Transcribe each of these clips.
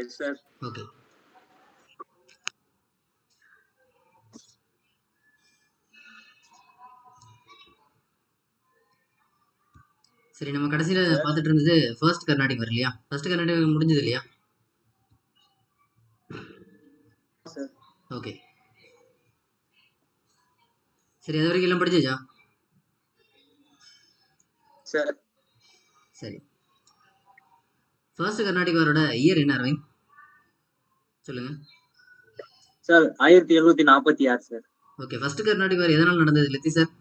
Yes sir. Okay. சரி, நம்ம கடைசியில சார். பார்த்துட்டு இருந்தது ஃபர்ஸ்ட் கர்நாடிக் வரும் இல்லையா? ஃபர்ஸ்ட் கர்நாடிக் முடிஞ்சது இல்லையா? சார். ஓகே. சரி, அது வரைக்கும் எல்லாம் படிச்சாச்சா? சார். சரி. ஃபர்ஸ்ட் கர்நாடிக் வாரோட இயர் என்ன அரவிந்த்? சொல்லுங்க. Sir 1746 sir. Okay. First Carnatic war எதனால் நடந்தது லத்தி சார்?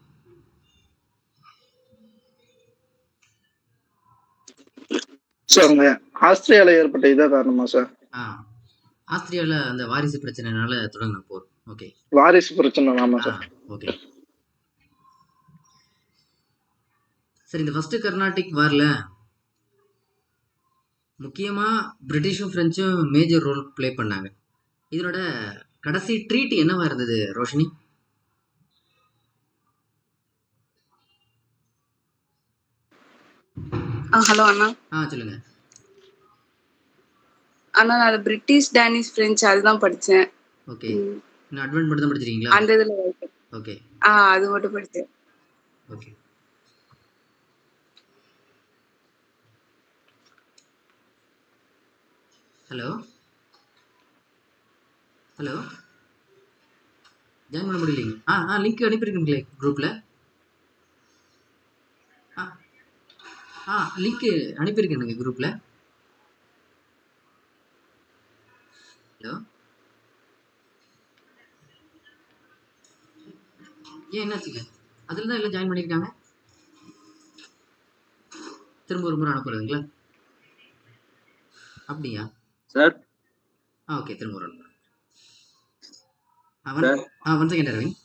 சார் ஆஸ்திரேலியால ஏற்பட்ட இதா காரணமா சார்? ஆஸ்திரியாவில் அந்த வாரிசு பிரச்சனைனால தொடங்கின போர். ஓகே. வாரிசு பிரச்சனை. ஆமா சார். ஓகே. சரி, இந்த ஃபர்ஸ்ட் கர்நாடிக் வார்ல முக்கியமா பிரிட்டிஷும் பிரெஞ்சும் மேஜர் ரோல் பிளே பண்ணாங்க. இதனோட கடைசி ட்ரீட் என்னவா இருந்தது ரோஷினி? ஹலோ அண்ணா. சொல்லுங்க. அண்ணா நான் பிரிட்டிஷ், டேனிஷ், பிரெஞ்சு அதுதான் படிச்சேன். ஓகே. இன்னும் அட்வான்ஸ் மட்டும் தான் படிச்சிருக்கீங்களா? அந்த இதுல ஓகே. அது மட்டும் படிச்சேன். ஓகே. ஹலோ ஹலோ ஜாயின் பண்ண முடியலைங்க. லிங்க் அனுப்பியிருக்கீங்களே குரூப்ல. லிங்க் அனுப்பியிருக்கேனுங்க குரூப்ல. ஹலோ, ஏன் என்னாச்சுங்க? அதில் தான் எல்லாம் ஜாயின் பண்ணியிருக்காங்க. திரும்ப ஒரு முறை அனுப்புறதுங்களா? அப்படியா சார்? ஓகே, திரும்ப ஒரு முறை. Sir. 1 second Aravind.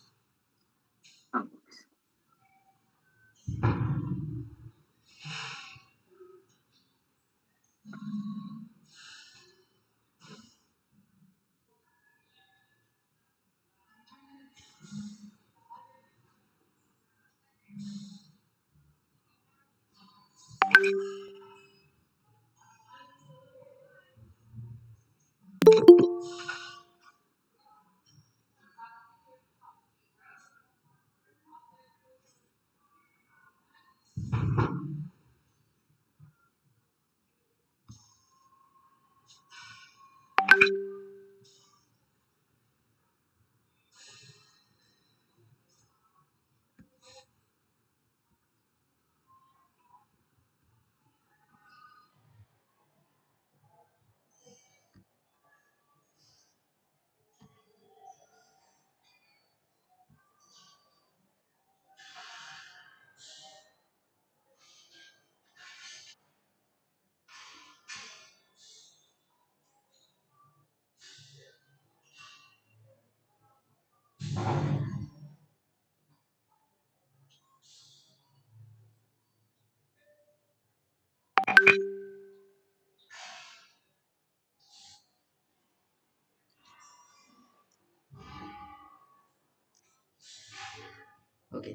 Okay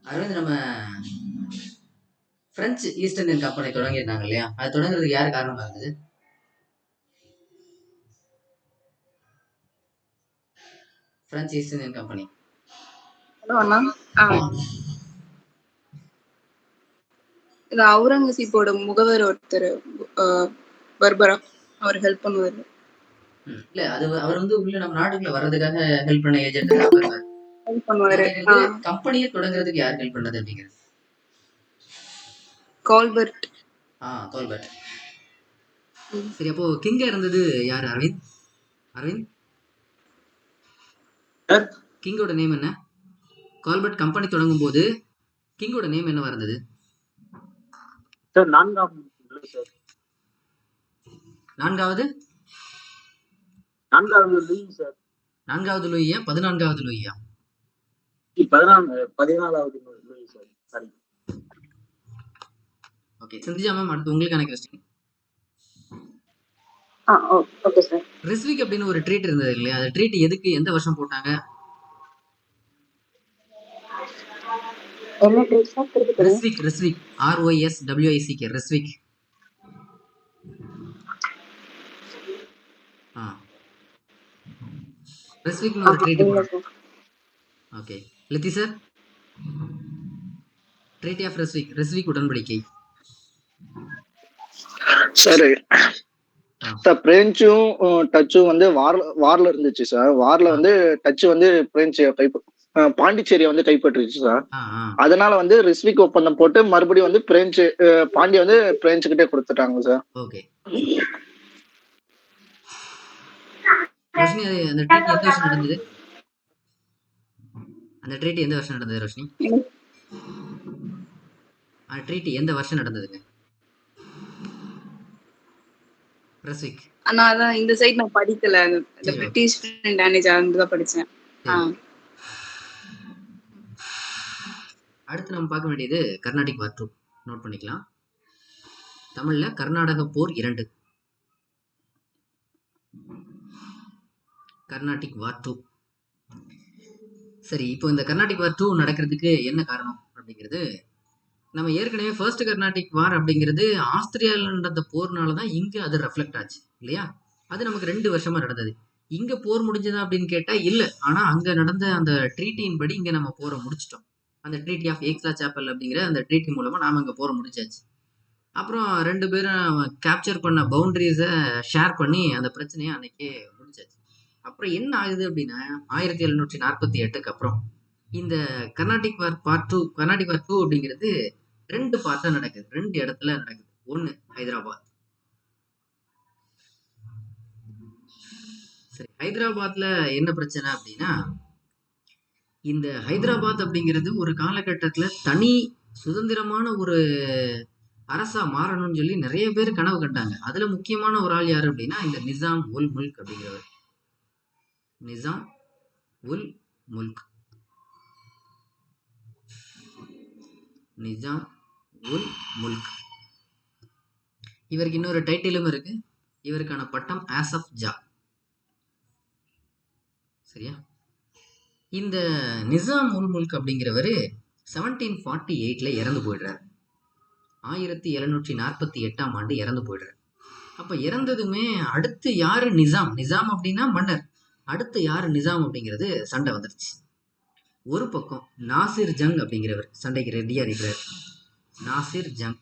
Aravind, நம்ம பிரெஞ்சு ஈஸ்ட் இந்தியன் கம்பெனி தொடங்கியிருந்தாங்க இல்லையா? அது தொடங்குறதுக்கு யாரு காரணமா இருந்தது? French East Indian company. Hello அண்ணா. இது அவுரங்கசீப்போட முகவர் ஒருத்தர், பர்பரா, அவர் ஹெல்ப் பண்ணுவாரு. இல்ல, அது அவர் வந்து உள்ள நம்ம நாட்டுக்குள்ள வர்றதுக்காக ஹெல்ப் பண்ண ஏஜென்ட் ஹெல்ப் பண்ணுவாரு. கம்பெனியை தொடங்குறதுக்கு யார் ஹெல்ப் பண்ணது அப்படிங்கிறது? கால்பர்ட். கால்பர்ட். சரி, அப்போ கிங்க இருந்தது யார் அரவிந்த்? கிங்கோட நேம் என்ன? கால்பர்ட் கம்பெனி தொடங்கும் போது கிங்கோட நேம் என்னவா இருந்தது? சார் நான்காவது லூயி சார். 4வது லூயியா 14வது லூயியா? 14வது லூயி சார். சரி. ஓகே, சிந்திஜா மேம், அடுத்து உங்களுக்கான கொஸ்டின். Okay sir. ரெஸ்விக் அப்படின்னு ஒரு ட்ரீட் இருந்தது இல்லையா? அந்த ட்ரீட் எதுக்கு, எந்த வருஷம் போட்டாங்க? என்ன treat sir? Ryswick ROSWICK Ryswick. ஆ ரெஸ்விக்னு ஒரு ட்ரீட்டி இல்ல போடணும். சார். ஓகே லித்தி சார், ட்ரீட்டி ஆஃப் ரெஸ்விக் உடன்படிக்கை. சரி ஆ சார், பிரெஞ்சும் டச்சும் வந்து வார்ல இருந்துச்சு சார். வார்ல வந்து டச்சு வந்து பிரெஞ்சு பாண்டிச்சேரியை வந்து கைப்பற்றுச்சு சார். ஆ ஆ அதனால வந்து ரிஸ்விக் ஒப்பந்தம் போட்டு மறுபடியும் வந்து பிரெஞ்சு பாண்டிய வந்து பிரெஞ்சு கிட்டே கொடுத்துட்டாங்க சார். ஓகே ரோஷினி, அது அந்த ட்ரீட்டி எந்த வருஷம் நடந்தது? அந்த ட்ரீட்டி எந்த வருஷம் நடந்தது ரோஷினி? அந்த ட்ரீட்டி எந்த வருஷம் நடந்ததுங்க? ரெஸ்விக். ஆனா அதான் இந்த சைடு நான் படிக்கல. இந்த சரி ஓகே பிரிட்டிஷ் டேனேஜ் ஆனது படிச்சேன். ஆ சரி ஓகே. அடுத்து நம்ம பார்க்க வேண்டியது கர்நாடிக் வார் 2. நோட் பண்ணிக்கலாம். தமிழ்ல கர்நாடக போர் 2. கர்நாடிக் வார் 2. சரி, இப்போ இந்த கர்நாடிக் வார் 2 நடக்கிறதுக்கு என்ன காரணம் அப்படிங்கிறது, நம்ம ஏற்கனவே ஃபர்ஸ்ட் கர்நாடிக் வார் அப்படிங்கிறது ஆஸ்திரியாவில் நடந்த போர்னால தான் இங்கே அது ரெஃப்ளெக்ட் ஆச்சு இல்லையா? அது நமக்கு 2 வருஷமா நடந்தது. இங்க போர் முடிஞ்சதா அப்படின்னு கேட்டா இல்ல. ஆனா அங்க நடந்த அந்த ட்ரீட்டியின் படி இங்க நம்ம போரை முடிச்சிட்டோம். அந்த ட்ரீட்டி ஆஃப் ஏக்ஸா சாப்பல் அப்படிங்கிற அந்த ட்ரீட்டி மூலமா நாம இங்க போரை முடிச்சாச்சு. அப்புறம் 2 பேரும் கேப்சர் பண்ண பவுண்டரிஸை ஷேர் பண்ணி அந்த பிரச்சனையை அன்னைக்கே முடிச்சாச்சு. அப்புறம் என்ன ஆகுது அப்படின்னா 1748க்கு அப்புறம் இந்த கர்நாடிக் வார் பார்ட் 2, கர்நாடிக் வார் 2 அப்படிங்கிறது 2 பார்ட்டா நடக்குது. 2 இடத்துல நடக்குது. ஒன்னு ஹைதராபாத். சரி, ஹைதராபாத்ல என்ன பிரச்சனை அப்படின்னா, இந்த ஹைதராபாத் அப்படிங்கிறது ஒரு காலகட்டத்துல தனி சுதந்திரமான ஒரு அரசா மாறணும்னு சொல்லி நிறைய பேர் கனவு கண்டாங்க. அதுல முக்கியமான ஒரு ஆள் யாரு அப்படின்னா இந்த நிசாம் உல் முல்க் அப்படிங்கிறவர். நிசாம் உல் முல்க். நிசாம் உல் முல்க். இவருக்கு இன்னொரு டைட்டிலும் இருக்கு. இவருக்கான பட்டம் ஆசப் ஜா. சரியா? இந்த நிசாம் உல் முல்க் அப்படிங்கிறவரு 1748ல இறந்து போயிடுறாரு. 1748ஆம் ஆண்டு இறந்து போயிடுறாரு. அப்ப இறந்ததுமே அடுத்து யாரு நிசாம்? நிசாம் அப்படின்னா மன்னர். அடுத்து யாரு நிசாம் அப்படிங்கிறது சண்டை வந்துருச்சு. ஒரு பக்கம் நாசிர் ஜங் அப்படிங்கிறவர் சண்டைக்கு ரெடியா இருக்கிறார். நாசிர் ஜங்.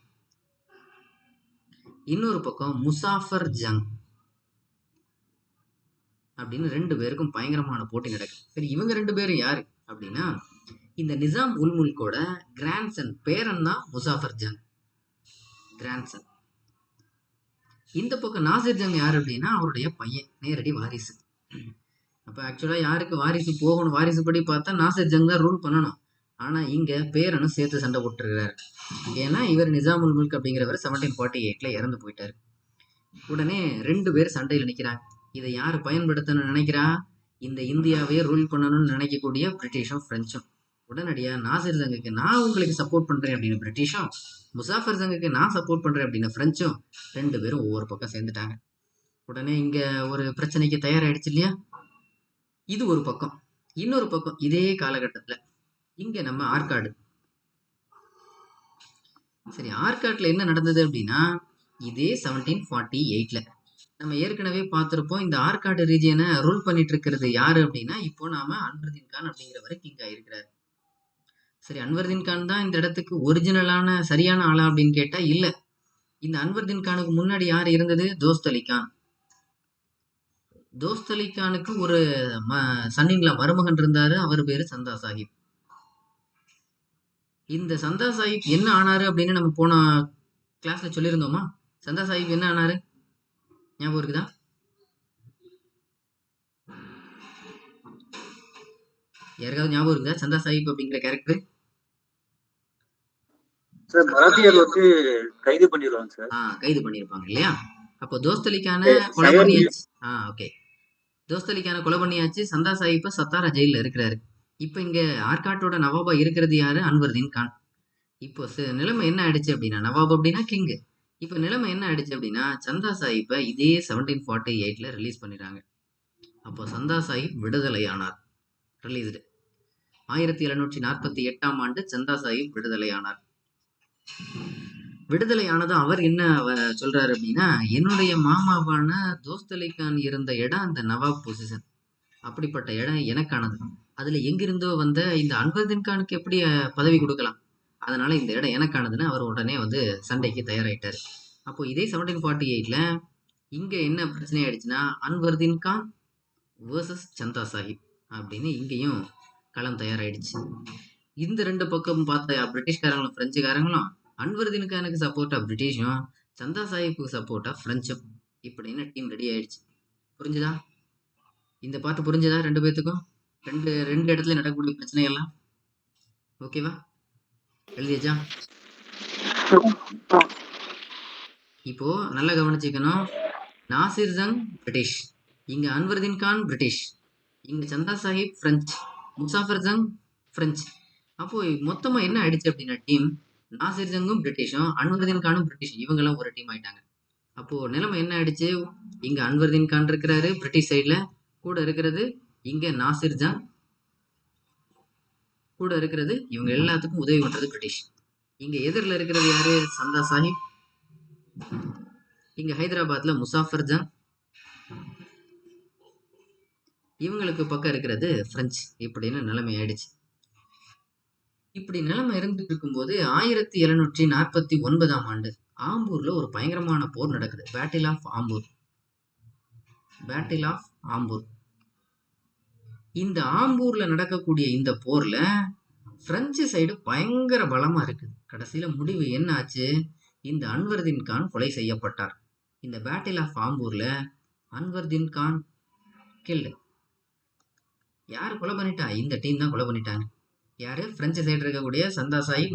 இன்னொரு பக்கம் முசாஃபர் ஜங் அப்படின்னு 2 பேருக்கும் பயங்கரமான போட்டி நடக்குது. சரி, இவங்க 2 பேரும் யாரு அப்படின்னா இந்த நிசாம் உல் முல்கோட கிராண்ட்சன், பேரன் தான் முசாஃபர் ஜங், கிராண்ட்சன். இந்த பக்கம் நாசிர் ஜங் யாரு அப்படின்னா அவருடைய பையன், நேரடி வாரிசு. அப்ப ஆக்சுவலா யாருக்கு வாரிசு போகணும், வாரிசு படி பார்த்தா நாசிர் ஜங் தான் ரூல் பண்ணணும். ஆனா இங்க பேரனும் சேர்த்து சண்டை போட்டுருக்கிறாரு. ஏன்னா இவர் நிசாமுல் முல்க் அப்படிங்கிறவர் 1748ல இறந்து போயிட்டாரு. உடனே 2 பேர் சண்டையில் நிக்கிறாங்க. இதை யாரு பயன்படுத்தணும்னு நினைக்கிறா? இந்த இந்தியாவையே ரூல் பண்ணணும்னு நினைக்கக்கூடிய பிரிட்டிஷும் பிரெஞ்சும். உடனடியா நாசிர் ஜங்குக்கு நான் உங்களுக்கு சப்போர்ட் பண்றேன் அப்படின்னு பிரிட்டிஷும், முசாஃபர் ஜங்குக்கு நான் சப்போர்ட் பண்றேன் அப்படின்னு பிரெஞ்சும் 2 பேரும் ஒவ்வொரு பக்கம் சேர்ந்துட்டாங்க. உடனே இங்க ஒரு பிரச்சனைக்கு தயாராயிடுச்சு இல்லையா? இது ஒரு பக்கம். இன்னொரு பக்கம் இதே காலகட்டத்துல இங்க நம்ம ஆற்காடு. சரி, ஆற்காட்டுல என்ன நடந்தது அப்படின்னா இதே 1748ல நம்ம ஏற்கனவே பார்த்திருப்போம். இந்த ஆற்காடு ரீஜியனை ரூல் பண்ணிட்டு இருக்கிறது யாரு அப்படின்னா இப்போ நாம அன்வர்தீன் கான் அப்படிங்கிறவரு கிங்கா இருக்கிறாரு. சரி, அன்வர்தீன் கான் தான் இந்த இடத்துக்கு ஒரிஜினலான சரியான ஆளா அப்படின்னு கேட்டா இல்ல. இந்த அன்வர்தீன் கானுக்கு முன்னாடி யார் இருந்தது? தோஸ்த் அலி கான். தோஸ்த் அலி கானுக்கு ஒரு சன்னின்லா மருமகன் இருந்தாரு. அவர் பேரு சந்தா சாஹிப். இந்த சந்தா சாஹிப் என்ன ஆனாரு அப்படின்னு நம்ம போன கிளாஸ்ல சொல்லியிருந்தோமா? சந்தா சாஹிப் என்ன ஆனாரு ஞாபகம் இருக்குதா? யாருக்காவது ஞாபகம் இருக்குதா சந்தா சாஹிப் அப்படிங்கிற கேரக்டர்? சார் மராத்தியர் வந்து கைது பண்ணிடுவாங்க சார். கைது பண்ணியிருப்பாங்க இல்லையா? அப்போ தோஸ்த் அலிக்கான கொலை பண்ணியாச்சு. ஓகே, தோஸ்த் அலிக்கான கொலை பண்ணியாச்சு. சந்தா சாஹிப் சத்தாரா ஜெயில இருக்கிறாரு. இப்ப இங்க ஆற்காட்டோட நவாபா இருக்கிறது யாரு? அன்வர்தீன் கான். இப்போ நிலைமை என்ன ஆயிடுச்சு அப்படின்னா, நவாப் அப்படின்னா கிங்கு. இப்ப நிலைமை என்ன ஆயிடுச்சு அப்படின்னா சந்தா சாஹிப்பை இதே 1748ல ரிலீஸ் பண்ணிடுறாங்க. அப்போ சந்தா சாஹிப் விடுதலை ஆனார். ரிலீஸ்டு 1748ஆம் ஆண்டு சந்தா சாஹிப் விடுதலை ஆனார். விடுதலையானதும் அவர் என்ன சொல்றாரு அப்படின்னா, என்னுடைய மாமாவான தோஸ்த் அலி கான் இருந்த இடம் அந்த நவாப் பொசிஷன். அப்படிப்பட்ட இடம் எனக்கானது. அதுல எங்கிருந்தோ வந்த இந்த அன்வர்தீன் கானுக்கு எப்படி பதவி கொடுக்கலாம்? அதனால இந்த இடம் எனக்கானதுன்னு அவர் உடனே வந்து சண்டைக்கு தயாராயிட்டாரு. அப்போ இதே 1748ல இங்க என்ன பிரச்சனை ஆயிடுச்சுன்னா, அன்வர்தீன் கான் வேர்சஸ் சந்தா சாஹிப் அப்படின்னு இங்கேயும் களம் தயாராயிடுச்சு. இந்த 2 பக்கம் பார்த்த பிரிட்டிஷ்காரங்களும் பிரெஞ்சுக்காரங்களும் அன்வர்தீன் கானுக்கு சப்போர்ட்டா பிரிட்டிஷும், சந்தா சாஹிப்புக்கு சப்போர்ட்டா பிரெஞ்சும் இப்படின்னு டீம் ரெடி ஆயிடுச்சு. புரிஞ்சுதா? இந்த பாட்டு புரிஞ்சுதா 2 பேத்துக்கும்? ரெண்டு இடத்துல நடக்கக்கூடிய பிரச்சனை எல்லாம் ஓகேவா? எழுதியாச்சா? இப்போ நல்லா கவனிச்சுக்கணும். நாசிர் ஜங் பிரிட்டிஷ், இங்க அன்வர்தீன் கான் பிரிட்டிஷ், இங்க சந்தா சாஹிப் பிரெஞ்சு, முசாஃபர் ஜங் பிரெஞ்சு. அப்போ மொத்தமா என்ன ஆயிடுச்சு அப்படின்னா, டீம் நாசிர் ஜங்கும் பிரிட்டிஷும் அன்வர்தீன் கானும் பிரிட்டிஷ் இவங்கெல்லாம் ஒரு டீம் ஆயிட்டாங்க. அப்போ நிலைமை என்ன ஆயிடுச்சு? இங்க அன்வர்தீன் கான் இருக்கிறாரு பிரிட்டிஷ் சைட்ல, கூட இருக்கிறது இங்க நாசிர் ஜங், கூட இருக்கிறது இவங்க எல்லாத்துக்கும் உதவி பண்றது பிரிட்டிஷ். இங்க எதிரில் இருக்கிறது யாரு? சந்தா சாஹிப். இங்க ஹைதராபாத்ல முசாஃபர் ஜங், இவங்களுக்கு பக்கம் இருக்கிறது பிரெஞ்சு. இப்படின்னு நிலைமை ஆயிடுச்சு. இப்படி நிலைமை இருந்துட்டு இருக்கும்போது 1749ஆம் ஆண்டு ஆம்பூர்ல ஒரு பயங்கரமான போர் நடக்குது. Battle of Ambur. Battle of Ambur. இந்த ஆம்பூர்ல நடக்கக்கூடிய இந்த போர்ல பிரெஞ்சு சைடு பயங்கர பலமா இருக்குது. கடைசியில முடிவு என்ன ஆச்சு? இந்த அன்வர்தீன் கான் கொலை செய்யப்பட்டார். இந்த பேட்டில் ஆஃப் ஆம்பூர்ல அன்வர்தீன் கான் கில்டு. யார் கொலை பண்ணிட்டா? இந்த டீம் தான் கொலை பண்ணிட்டாங்க. யாரு? பிரெஞ்சு சைடு இருக்கக்கூடிய சந்தா சாஹிப்,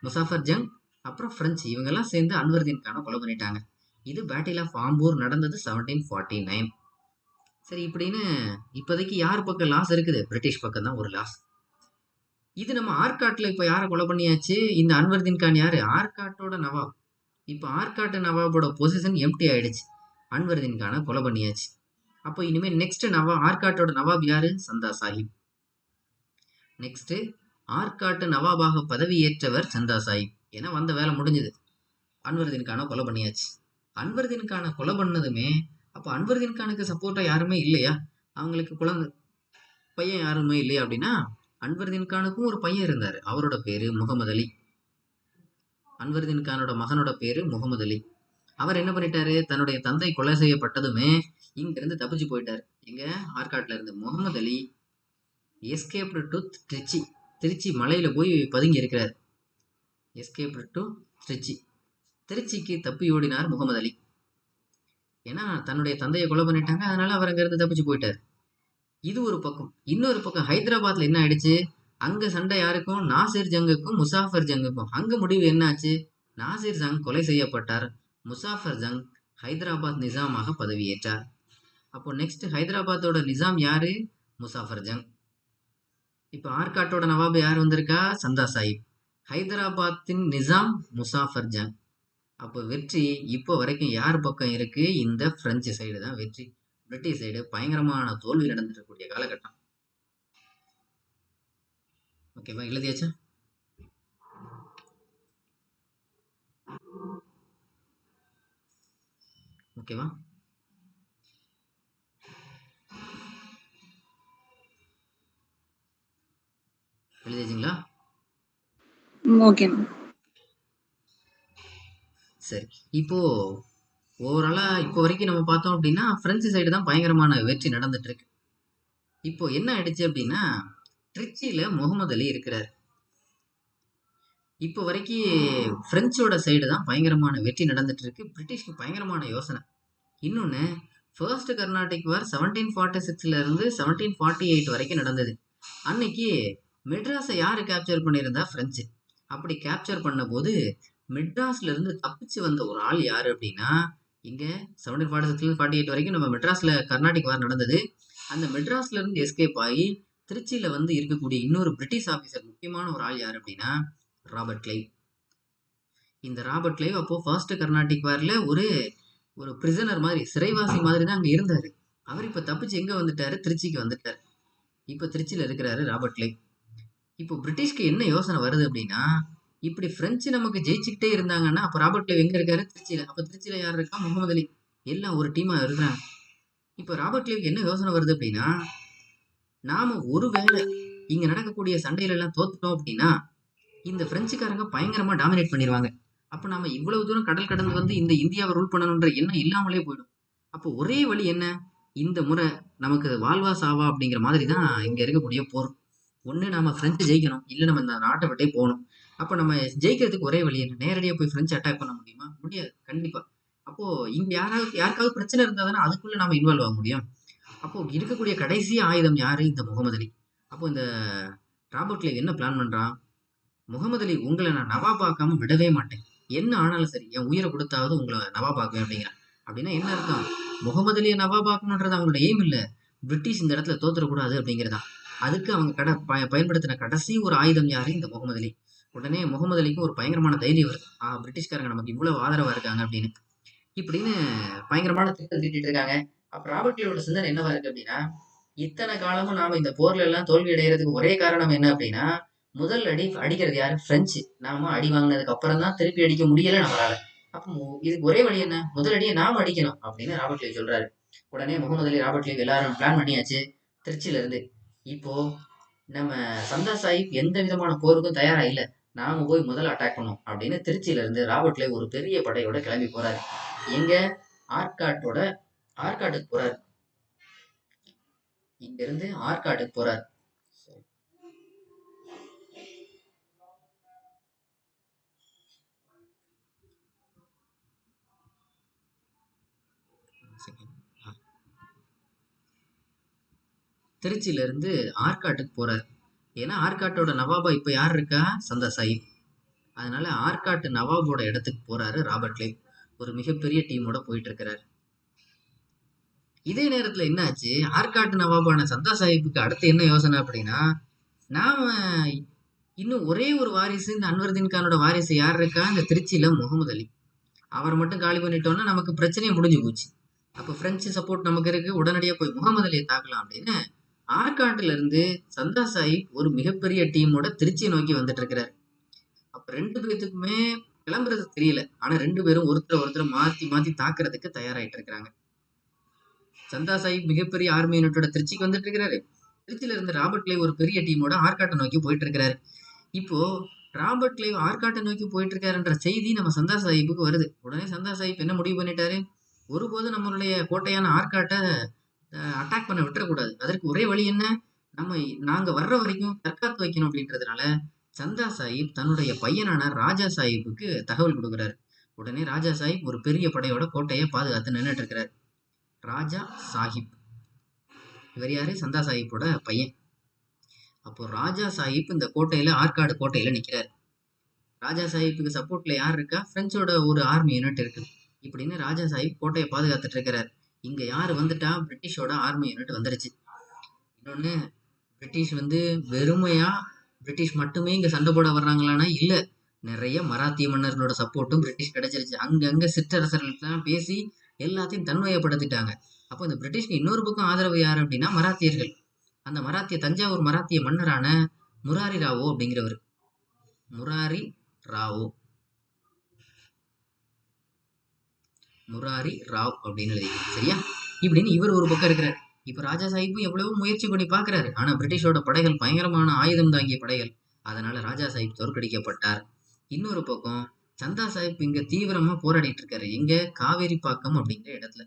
முசாஃபர் ஜங், அப்புறம் பிரெஞ்சு இவங்கெல்லாம் சேர்ந்து அன்வர்தீன் கானை கொலை பண்ணிட்டாங்க. இது பேட்டில் ஆஃப் ஆம்பூர் நடந்தது 1749. சரி, இப்படின்னு இப்போதைக்கு யார் பக்கம் லாஸ் இருக்குது? பிரிட்டிஷ் பக்கம் தான் ஒரு லாஸ். இது நம்ம ஆர்காட்ல இப்ப யாரை கொலை பண்ணியாச்சு? இந்த அன்வர்தீன் கான் யாரு? ஆர்காட்டோட நவாப். இப்ப ஆர்காட்டு நவாபோட பொசிஷன் எம்டி ஆயிடுச்சு. அன்வர்தீன் கானை கொலை பண்ணியாச்சு. அப்போ இனிமேல் நெக்ஸ்ட் ஆர்காட்டோட நவாப் யாரு? சந்தா சாஹிப். நெக்ஸ்ட் ஆர்காட்டு நவாபாக பதவியேற்றவர் சந்தா சாஹிப். ஏன்னா வந்த வேலை முடிஞ்சது. அன்வர்தீன் கானை கொலை பண்ணியாச்சு. அன்வர்தீன் கானை கொலை பண்ணதுமே அப்போ அன்வர்தீன் கானுக்கு சப்போர்ட்டா யாருமே இல்லையா? அவங்களுக்கு குழந்தை பையன் யாருமே இல்லையா அப்படின்னா, அன்வர்தீன் கானுக்கும் ஒரு பையன் இருந்தாரு. அவரோட பேரு முகமது அலி. அன்வர்தீன் கானோட மகனோட பேரு முகமது அலி. அவர் என்ன பண்ணிட்டாரு? தன்னுடைய தந்தை கொலை செய்யப்பட்டதுமே இங்க இருந்து தப்பிச்சு போயிட்டாரு. எங்க? ஆற்காட்டுல இருந்து. Muhammad Ali escaped to Trichy. திருச்சி மலையில போய் பதுங்கி இருக்கிறார். Escaped to Trichy. திருச்சிக்கு தப்பி ஓடினார் முகமது அலி. ஏன்னா தன்னுடைய தந்தையை கொலை பண்ணிட்டாங்க, அதனால அவர் அங்க இருந்து தப்பிச்சு போயிட்டார். இது ஒரு பக்கம். இன்னொரு பக்கம் ஹைதராபாத்ல என்ன ஆயிடுச்சு? அங்க சண்டை யாருக்கும்? நாசிர் ஜங்குக்கும் முசாஃபர் ஜங்குக்கும். அங்க முடிவு என்னாச்சு? நாசிர் ஜங் கொலை செய்யப்பட்டார். முசாஃபர் ஜங் ஹைதராபாத் நிசாமாக பதவியேற்றார். அப்போ நெக்ஸ்ட் ஹைதராபாத்தோட நிசாம் யாரு? முசாஃபர் ஜங். இப்போ ஆர்காட்டோட நவாப் யார் வந்திருக்கா? சந்தா சாஹிப். ஹைதராபாத்தின் நிசாம் முசாஃபர் ஜங். அப்போ வெற்றி இப்போ வரைக்கும் யார் பக்கம் இருக்கு? இந்த பிரெஞ்சு சைடு தான் வெற்றி. பிரிட்டிஷ் சைடு பயங்கரமான தோல்வி நடந்துருக்கக்கூடிய காலகட்டம். ஓகேவா? எழுதியாச்சா? ஓகேவா? எழுதியாச்சுங்களா? ஓகே. சரி, இப்போ ஓவராலா இப்போ வரைக்கும் நம்ம பார்த்தோம் அப்படின்னா பிரெஞ்சு சைடு தான் பயங்கரமான வெற்றி நடந்துட்டு இருக்கு. இப்போ என்ன ஆயிடுச்சு அப்படின்னா, திருச்சியில முகமது அலி இருக்கிறார். இப்போ வரைக்கும் பிரெஞ்சோட சைடு தான் பயங்கரமான வெற்றி நடந்துட்டு இருக்கு. பிரிட்டிஷ்க்கு பயங்கரமான யோசனை. இன்னொன்னு, ஃபர்ஸ்ட் கர்நாடிக் வார் 1746ல இருந்து 1748 வரைக்கும் நடந்தது. அன்னைக்கு மெட்ராஸை யாரு கேப்சர் பண்ணியிருந்தா? பிரெஞ்சு. அப்படி கேப்சர் பண்ண போது மெட்ராஸ்ல இருந்து தப்பிச்சு வந்த ஒரு ஆள் யாரு அப்படின்னா, இங்க 1746ல இருந்து 48 வரைக்கும் நம்ம மெட்ராஸ்ல கர்நாடிக் வார் நடந்தது. அந்த மெட்ராஸ்ல இருந்து எஸ்கேப் ஆகி திருச்சியில வந்து இருக்கக்கூடிய இன்னொரு பிரிட்டிஷ் ஆபீசர், முக்கியமான ஒரு ஆள் யாரு அப்படின்னா ராபர்ட் கிளைவ். இந்த ராபர்ட் கிளைவ் அப்போ ஃபர்ஸ்ட் கர்நாடிக் வார்ல ஒரு பிரிசனர் மாதிரி, சிறைவாசி மாதிரி தான் அங்க இருந்தாரு. அவர் இப்ப தப்பிச்சு எங்க வந்துட்டாரு? திருச்சிக்கு வந்துட்டாரு. இப்ப திருச்சியில இருக்கிறாரு ராபர்ட் கிளைவ். இப்போ பிரிட்டிஷ்க்கு என்ன யோசனை வருது அப்படின்னா, இப்படி பிரெஞ்சு நமக்கு ஜெயிச்சுக்கிட்டே இருந்தாங்கன்னா அப்ப ராபர்ட் கிளைவ் எங்க இருக்காரு? திருச்சியில. அப்ப திருச்சியில யார் இருக்கா? முகமது அலி. எல்லாம் ஒரு டீமா இருக்கிறாங்க. இப்ப ராபர்ட் கிளைவ்க்கு என்ன யோசனை வருது அப்படின்னா, நாம ஒருவேளை இங்க நடக்கக்கூடிய சண்டையில எல்லாம் தோத்துட்டோம் அப்படின்னா இந்த பிரெஞ்சுக்காரங்க பயங்கரமா டாமினேட் பண்ணிடுவாங்க. அப்ப நாம இவ்வளவு தூரம் கடல் கடந்து வந்து இந்த இந்தியாவை ரூல் பண்ணணுன்ற எண்ணம் இல்லாமலே போயிடும். அப்போ ஒரே வழி என்ன? இந்த முறை நமக்கு வாழ்வா சாவா அப்படிங்கிற மாதிரி தான் இங்க இருக்கக்கூடிய போர். ஒண்ணு நம்ம பிரெஞ்சு ஜெயிக்கணும், இல்ல நம்ம இந்த நாட்டை விட்டே போகணும். அப்ப நம்ம ஜெயிக்கிறதுக்கு ஒரே வழி என்ன? நேரடியா போய் பிரெஞ்சு அட்டாக் பண்ண முடியுமா? முடியாது, கண்டிப்பா. அப்போ இங்க யாருக்காவது பிரச்சனை இருந்தா தானே அதுக்குள்ள நாம இன்வால்வ் ஆக முடியும். அப்போ இருக்கக்கூடிய கடைசி ஆயுதம் யாரு? இந்த முகமது அலி. அப்போ இந்த ராபர்ட் கிளைவ் என்ன பிளான் பண்றான்? முகமது அலி, உங்களை நான் நவாபாக்காம விடவே மாட்டேன். என்ன ஆனாலும் சரி, என் உயிரை கொடுத்தாவது உங்களை நவாபாக்குவேன் அப்படிங்கிறான். அப்படின்னா என்ன அர்த்தம்? முகமது அலியை நவாபாக்கணுன்றது அவங்களோட எய்ம் இல்ல. பிரிட்டிஷ் இந்த இடத்துல தோத்துறக்கூடாது அப்படிங்கிறதான். அதுக்கு அவங்க பயன்படுத்தின கடைசி ஒரு ஆயுதம் யாரு? இந்த முகமது அலி. உடனே முகமது அலிக்கு ஒரு பயங்கரமான தைரியம் வருது. பிரிட்டிஷ்காரங்க நமக்கு இவ்வளவு ஆதரவா இருக்காங்க அப்படின்னு இப்படின்னு பயங்கரமான திட்டம் தீட்டிட்டு இருக்காங்க. அப்ப ராபர்ட் கிளைவோட சிந்தனை என்னவா இருக்கு அப்படின்னா, இத்தனை காலமும் நாம இந்த போர்ல எல்லாம் தோல்வி அடைகிறதுக்கு ஒரே காரணம் என்ன அப்படின்னா, முதல் அடி அடிக்கிறது யாரு? பிரெஞ்சு. நாம அடி வாங்கினதுக்கு அப்புறம் தான் திருப்பி அடிக்க முடியல நம்மளால. அப்ப இதுக்கு ஒரே வழி என்ன? முதல் அடியை நாம அடிக்கணும் அப்படின்னு ராபர்ட் கிளைவ் சொல்றாரு. உடனே முகமது அலி, ராபர்ட் கிளைவ் எல்லாரும் பிளான் பண்ணியாச்சு. திருச்சியில இருந்து இப்போ நம்ம சந்தா சாஹிப் எந்த விதமான போருக்கும் தயாரா இல்ல, நாம போய் முதல்ல அட்டாக் பண்ணோம் அப்படின்னு திருச்சியில இருந்து ராபர்ட் கிளைவ் ஒரு பெரிய படையோட கிளம்பி போறாரு. எங்க? ஆற்காட்டுக்கு போறாரு. இங்க இருந்து ஆற்காட்டுக்கு போறாரு. திருச்சியில இருந்து ஆற்காட்டுக்கு போறாரு. ஏன்னா ஆற்காட்டோட நவாபா இப்ப யார் இருக்கா? சந்தா சாஹிப். அதனால ஆற்காட்டு நவாபோட இடத்துக்கு போறாரு ராபர்ட் கிளைவ். ஒரு மிகப்பெரிய டீமோட போயிட்டு இருக்கிறாரு. இதே நேரத்துல என்ன ஆச்சு? ஆற்காட்டு நவாபான சந்தா சாஹிப்புக்கு அடுத்து என்ன யோசனை அப்படின்னா, நாம இன்னும் ஒரே ஒரு வாரிசு, இந்த அன்வர்தீன் கானோட வாரிசு யார் இருக்கா? இந்த திருச்சியில முகமது அலி. அவரை மட்டும் காலி பண்ணிட்டோம்னா நமக்கு பிரச்சனையே முடிஞ்சு போச்சு. அப்ப பிரெஞ்சு சப்போர்ட் நமக்கு இருக்கு, உடனடியா போய் முகமது அலியை தாக்கலாம் அப்படின்னு ஆற்காட்டுல இருந்து சந்தா சாஹிப் ஒரு மிகப்பெரிய டீமோட திருச்சியை நோக்கி வந்துட்டு இருக்கிறாரு. அப்ப ரெண்டு பேத்துக்குமே கிளம்புறது தெரியல. ஆனா ரெண்டு பேரும் ஒருத்தரை மாத்தி மாத்தி தாக்குறதுக்கு தயாராயிட்டு இருக்கிறாங்க. சந்தா சாஹிப் மிகப்பெரிய ஆர்மி யூனிட்டோட திருச்சிக்கு வந்துட்டு இருக்கிறாரு. திருச்சியில இருந்து ராபர்ட் கிளைவ் ஒரு பெரிய டீமோட ஆற்காட்டை நோக்கி போயிட்டு இருக்கிறாரு. இப்போ ராபர்ட் கிளைவ் ஆற்காட்டை நோக்கி போயிட்டு இருக்காருன்ற செய்தி நம்ம சந்தா சாஹிப்புக்கு வருது. உடனே சந்தா சாஹிப் என்ன முடிவு பண்ணிட்டாரு? ஒருபோதும் நம்மளுடைய கோட்டையான ஆற்காட்டை அட்டாக் பண்ண விட்டுறக்கூடாது. அதற்கு ஒரே வழி என்ன? நாங்க வர்ற வரைக்கும் தற்காத்து வைக்கணும் அப்படின்றதுனால சந்தா சாஹிப் தன்னுடைய பையனான ராஜா சாஹிப்புக்கு தகவல் கொடுக்குறாரு. உடனே ராஜா சாஹிப் ஒரு பெரிய படையோட கோட்டையை பாதுகாத்து நின்றுட்டு இருக்கிறார். ராஜா சாஹிப் இவர் யாரு? சந்தா சாஹிப்போட பையன். அப்போ ராஜா சாஹிப் இந்த கோட்டையில, ஆற்காடு கோட்டையில நிக்கிறாரு. ராஜா சாஹிப்புக்கு சப்போர்ட்ல யார் இருக்கா? பிரெஞ்சோட ஒரு ஆர்மி யூனிட் இருக்கு. இப்படின்னு ராஜா சாஹிப் கோட்டையை பாதுகாத்துட்டு இருக்கிறார். இங்க யாரு வந்துட்டா? பிரிட்டிஷோட ஆர்மி யூனிட் வந்துருச்சு. இன்னொன்னு, பிரிட்டிஷ் வெறுமையா பிரிட்டிஷ் மட்டுமே இங்க சண்டை போட வர்றாங்களான்னா இல்ல, நிறைய மராத்திய மன்னர்களோட சப்போர்ட்டும் பிரிட்டிஷ் கிடைச்சிருச்சு. அங்கங்க சிற்றரசர்கள்லாம் பேசி எல்லாத்தையும் தன்மையப்படுத்திட்டாங்க. அப்போ இந்த பிரிட்டிஷ்க்கு இன்னொரு பக்கம் ஆதரவு யாரு அப்படின்னா மராத்தியர்கள். அந்த தஞ்சாவூர் மராத்திய மன்னரான முராரி ராவோ அப்படிங்கிறவர். முராரி ராவ் அப்படின்னு எழுதி, சரியா? இப்படின்னு இவர் ஒரு பக்கம் இருக்கிறார். இப்ப ராஜா சாஹிப்பும் எவ்வளவோ முயற்சி பண்ணி பாக்குறாரு. ஆனா பிரிட்டிஷோட படைகள் பயங்கரமான ஆயுதம் தாங்கிய படைகள். அதனால ராஜா சாஹிப் தோற்கடிக்கப்பட்டார். இன்னொரு பக்கம் சந்தா சாஹிப் இங்க தீவிரமா போராடிட்டு இருக்காரு. எங்க? காவேரி பாக்கம் அப்படிங்கிற இடத்துல.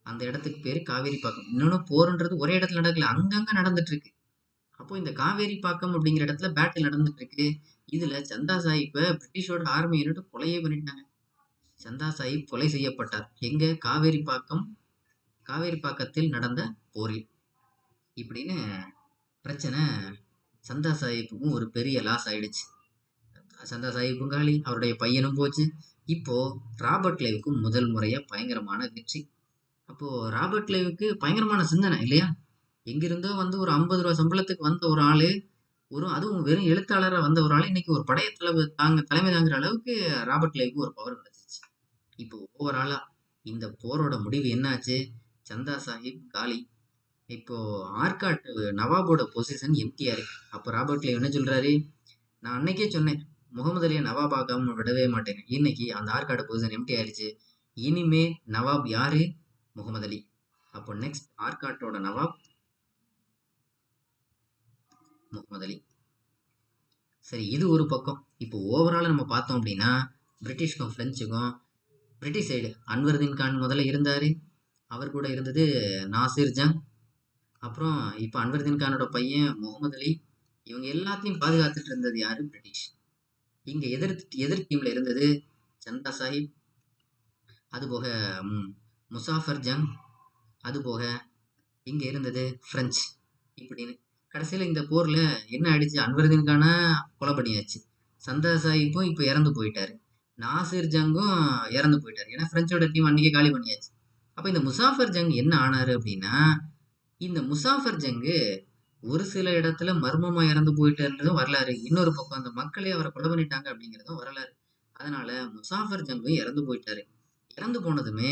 அந்த இடத்துக்கு பேரு காவேரி பாக்கம். இன்னொன்னு, போர்ன்றது ஒரே இடத்துல நடக்கல, அங்கங்க நடந்துட்டு இருக்கு. அப்போ இந்த காவேரி பாக்கம் அப்படிங்கிற இடத்துல பேட்டில் நடந்துட்டு இருக்கு. இதுல சந்தா சாஹிப்ப பிரிட்டிஷோட ஆர்மி யூனிட் கொலையே பண்ணிட்டாங்க. சந்தா சாஹிப் கொலை செய்யப்பட்டார். எங்க? காவேரி பாக்கத்தில் நடந்த போரில். இப்படின்னு பிரச்சனை சந்தா சாஹிப்புக்கும் ஒரு பெரிய லாஸ் ஆயிடுச்சு. சந்தா சாஹிப்பும் காலி, அவருடைய பையனும் போச்சு. இப்போ ராபர்ட் கிளைவுக்கு முதல் முறையா பயங்கரமான வெற்றி. அப்போ ராபர்ட் கிளைவுக்கு பயங்கரமான சிந்தனை இல்லையா? எங்கிருந்தோ ஒரு 50 ரூபா சம்பளத்துக்கு வந்த ஒரு ஆளு, அதுவும் வெறும் எழுத்தாளரா வந்த ஒரு ஆளு, இன்னைக்கு ஒரு படைய தலைமை தாங்குற அளவுக்கு ராபர்ட் கிளைவுக்கு ஒரு பவர் கிடைச்சிச்சு. இப்போ ஓவராலா இந்த போரோட முடிவு என்னாச்சு? சந்தா சாஹிப் காலி. இப்போ ஆற்காட்டு நவாபோட பொசிஷன் எம்டியா இருக்கு. அப்போ ராபர்ட் கிளைவ் என்ன சொல்றாரு? நான் அன்னைக்கே சொன்னேன், முகமது அலியை நவாபாக்காம விடவே மாட்டேன். இன்னைக்கு அந்த ஆற்காடு பொசிஷன் எம்டி ஆயிடுச்சு. இனிமே நவாப் யாரு? முகமது அலி. அப்போ நெக்ஸ்ட் ஆற்காட்டோட நவாப் முகமது அலி. சரி, இது ஒரு பக்கம். இப்போ ஓவராலாக நம்ம பார்த்தோம் அப்படின்னா பிரிட்டிஷ்க்கும் ஃப்ரெஞ்சுக்கும் பிரிட்டிஷ் சைடு அன்வர்தீன் கான் முதல்ல இருந்தார். அவர் கூட இருந்தது நாசிர் ஜங். அப்புறம் இப்போ அன்வர்தீன் கானோட பையன் முகமது அலி. இவங்க எல்லாத்தையும் பாதுகாத்துட்டு இருந்தது யாரு? பிரிட்டிஷ். இங்கே எதிர் டீம்ல இருந்தது சந்தா சாஹிப், அதுபோக முசாஃபர் ஜங், அதுபோக இங்கே இருந்தது ஃப்ரெஞ்ச். இப்படின்னு கடைசியில் இந்த போரில் என்ன ஆயிடுச்சு? அன்வர்தீன் கானை கொலை பண்ணியாச்சு. சந்தா சாஹிப்பும் இப்போ இறந்து போயிட்டாரு. நாசிர் ஜங்கும் இறந்து போயிட்டாரு. ஏன்னா ஃப்ரெஞ்சோட டீம் அன்றைக்கே காலி பண்ணியாச்சு. அப்போ இந்த முசாஃபர் ஜங் என்ன ஆனாரு அப்படின்னா, இந்த முசாஃபர் ஜங்கு ஒரு சில இடத்துல மர்மமாக இறந்து போயிட்டாருன்றதும் வரலாறு. இன்னொரு பக்கம் அந்த மக்களே அவரை கொலை பண்ணிட்டாங்க அப்படிங்கிறதும் வரலாறு. அதனால முசாஃபர் ஜங்கும் இறந்து போயிட்டாரு. இறந்து போனதுமே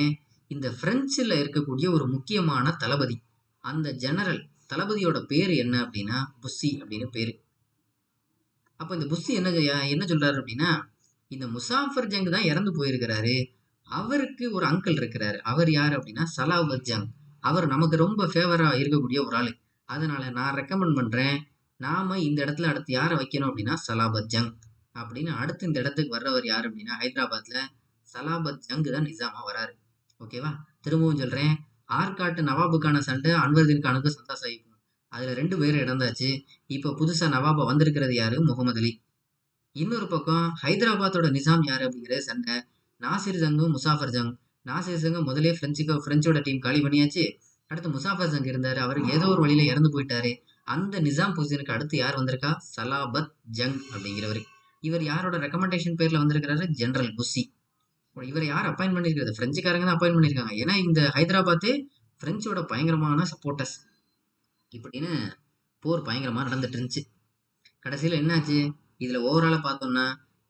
இந்த பிரெஞ்சில் இருக்கக்கூடிய ஒரு முக்கியமான தளபதி, அந்த ஜெனரல் தளபதியோட பேர் என்ன அப்படின்னா புஸ்ஸி அப்படின்னு பேரு. அப்போ இந்த புஸ்ஸி என்ன சொல்றாரு அப்படின்னா, இந்த முசாஃபர் ஜங் தான் இறந்து போயிருக்கிறாரு, அவருக்கு ஒரு அங்கிள் இருக்கிறாரு. அவர் யார் அப்படின்னா சலாபத் ஜங். அவர் நமக்கு ரொம்ப ஃபேவரா இருக்கக்கூடிய ஒரு ஆளு. அதனால நான் ரெக்கமெண்ட் பண்றேன், நாம இந்த இடத்துல அடுத்து யாரை வைக்கணும் அப்படின்னா சலாபத் ஜங் அப்படின்னு. அடுத்து இந்த இடத்துக்கு வர்றவர் யார் அப்படின்னா ஹைதராபாத்ல சலாபத் ஜங் தான் நிசாமா வராரு. ஓகேவா? திரும்பவும் சொல்றேன், ஆற்காட்டு நவாபுக்கான சண்டை அன்வர்தீன் கானுக்கு சந்தா சாஹிப்பும், அதுல 2 பேரும் இறந்தாச்சு. இப்போ புதுசா நவாபா வந்திருக்கிறது யாரு? முகமது அலி. இன்னொரு பக்கம் ஹைதராபாத்தோட நிசாம் யாரு அப்படிங்கிற சண்டை நாசிர் ஜங்கும் முசாஃபர் ஜங். நாசிர் ஜங் முதலே பிரெஞ்சோட டீம் காலி பண்ணியாச்சு. அடுத்து முசாஃபர் ஜங் இருந்தாரு, அவருக்கு ஏதோ ஒரு வழியில இறந்து போயிட்டாரு. அந்த நிசாம் பொசிஷனுக்கு அடுத்து யார் வந்திருக்கா? சலாபத் ஜங் அப்படிங்கிறவர். இவர் யாரோட ரெக்கமெண்டேஷன் பேர்ல வந்திருக்கிறாரு? General pussy. இவரை யார் அப்பாயின் பண்ணியிருக்கிறது? பிரெஞ்சுக்காரங்க தான் அப்பாயின் பண்ணியிருக்காங்க. ஏன்னா இந்த ஹைதராபாத்தே பிரெஞ்சோட பயங்கரமான சப்போர்ட்டர்ஸ். இப்படின்னு போர் பயங்கரமா நடந்துட்டு இருந்துச்சு. கடைசியில் என்னாச்சு? இதுல ஓவரால பார்த்தோம்னா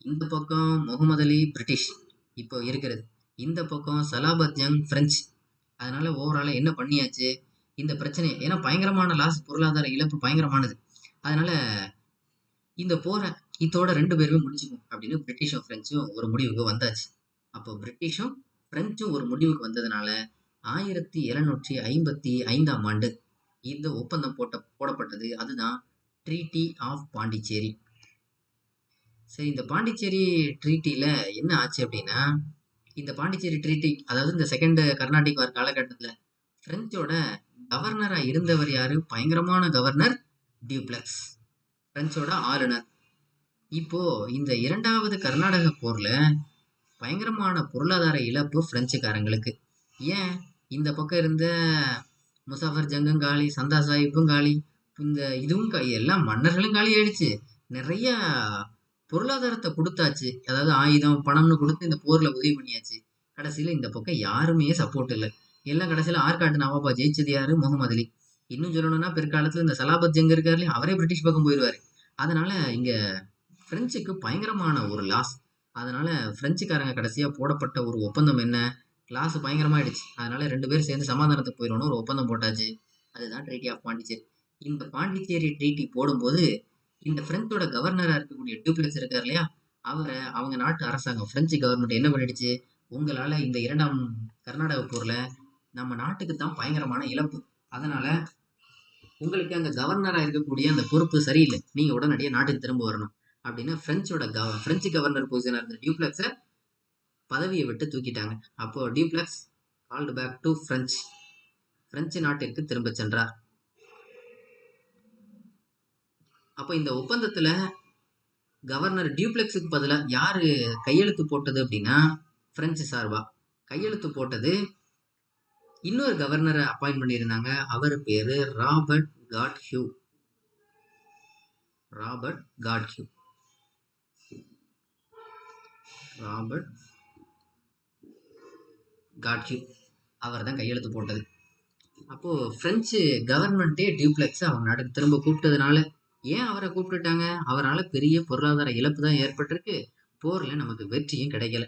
இந்த பக்கம் முகமது அலி பிரிட்டிஷ் இப்போ இருக்கிறது, இந்த பக்கம் சலாபத் ஜங் பிரெஞ்சு. அதனால ஓவரால என்ன பண்ணியாச்சு இந்த பிரச்சனை? ஏன்னா பயங்கரமான லாஸ், பொருளாதார இழப்பு பயங்கரமானது. அதனால இந்த போரை இதோட 2 பேருமே முடிச்சுக்கும் அப்படின்னு பிரிட்டிஷும் பிரெஞ்சும் ஒரு முடிவுக்கு வந்தாச்சு. அப்போ பிரிட்டிஷும் பிரெஞ்சும் ஒரு முடிவுக்கு வந்ததுனால 1755ஆம் ஆண்டு இந்த ஒப்பந்தம் போடப்பட்டது. அதுதான் ட்ரீட்டி ஆஃப் பாண்டிச்சேரி. சரி, இந்த பாண்டிச்சேரி ட்ரீட்டியில் என்ன ஆச்சு அப்படின்னா, இந்த பாண்டிச்சேரி ட்ரீட்டி, அதாவது இந்த செகண்ட் கர்நாடிக் வார் காலகட்டத்தில் பிரெஞ்சோட கவர்னராக இருந்தவர் யாரு? பயங்கரமான கவர்னர் டியூப்ளெக்ஸ், பிரெஞ்சோட ஆளுநர். இப்போ இந்த 2வது கர்நாடக போரில் பயங்கரமான பொருளாதார இழப்பு பிரெஞ்சுக்காரங்களுக்கு. ஏன்? இந்த பக்கம் இருந்த முசாஃபர் ஜங்கும் காலி, சந்தா சாஹிப்பும் காலி, இந்த இதுவும் எல்லாம் மன்னர்களும் காலி ஆயிடுச்சு. நிறைய பொருளாதாரத்தை கொடுத்தாச்சு, அதாவது ஆயுதம் பணம்னு கொடுத்து இந்த போர்ல உதவி பண்ணியாச்சு. கடைசியில இந்த பக்கம் யாருமே சப்போர்ட் இல்லை. எல்லாம் கடைசியில ஆற்காட்டு நவாபா ஜெயிச்சது யாரு? முகமது அலி. இன்னும் சொல்லணும்னா பிற்காலத்துல இந்த சலாபத் ஜங் இருக்காரு இல்லையா, அவரே பிரிட்டிஷ் பக்கம் போயிடுவாரு. அதனால இங்க பிரெஞ்சுக்கு பயங்கரமான ஒரு லாஸ். அதனால பிரெஞ்சுக்காரங்க கடைசியா போடப்பட்ட ஒரு ஒப்பந்தம் என்ன? லாஸ் பயங்கரமாயிடுச்சு. அதனால 2 பேரும் சேர்ந்து சமாதானத்துக்கு போயிடணும் ஒரு ஒப்பந்தம் போட்டாச்சு. அதுதான் ட்ரீட்டி ஆஃப் பாண்டிச்சேரி. இந்த பாண்டிச்சேரி ட்ரீட்டி போடும்போது இந்த பிரெஞ்சோட கவர்னரா இருக்கக்கூடிய டியூப்ளெக்ஸ் இருக்காரு இல்லையா, அவங்க நாட்டு அரசாங்கம் பிரெஞ்சு கவர்மெண்ட் என்ன பண்ணிடுச்சு? உங்களால இந்த 2ஆம் கர்நாடக போர்ல நம்ம நாட்டுக்கு தான் பயங்கரமான இழப்பு, அதனால உங்களுக்கு அங்க கவர்னரா இருக்கக்கூடிய அந்த பொறுப்பு சரியில்லை, நீங்க உடனடியாக நாட்டுக்கு திரும்ப வரணும் அப்படின்னு பிரெஞ்சு கவர்னர் பொசிஷனா இருந்த டியூப்ளெக்ஸை பதவியை விட்டு தூக்கிட்டாங்க. அப்போ Dupleix called back to French நாட்டிற்கு திரும்ப சென்றார். அப்போ இந்த ஒப்பந்தத்துல கவர்னர் டியூப்ளெக்ஸுக்கு பதிலாக யாரு கையெழுத்து போட்டது அப்படின்னா, பிரெஞ்சு சார்பா கையெழுத்து போட்டது இன்னொரு கவர்னரை அப்பாயிண்ட் பண்ணியிருந்தாங்க. அவர் பேரு ராபர்ட் காட்ஹியூ. அவர் தான் கையெழுத்து போட்டது. அப்போ பிரெஞ்சு கவர்மெண்ட்டே டியூப்ளெக்ஸ் அவங்க நாட்டுக்கு திரும்ப கூப்பிட்டதுனால, ஏன் அவரை கூப்பிட்டுட்டாங்க? அவரால் பெரிய பொருளாதார இழப்பு தான் ஏற்பட்டிருக்கு, போர்ல நமக்கு வெற்றியும் கிடைக்கல.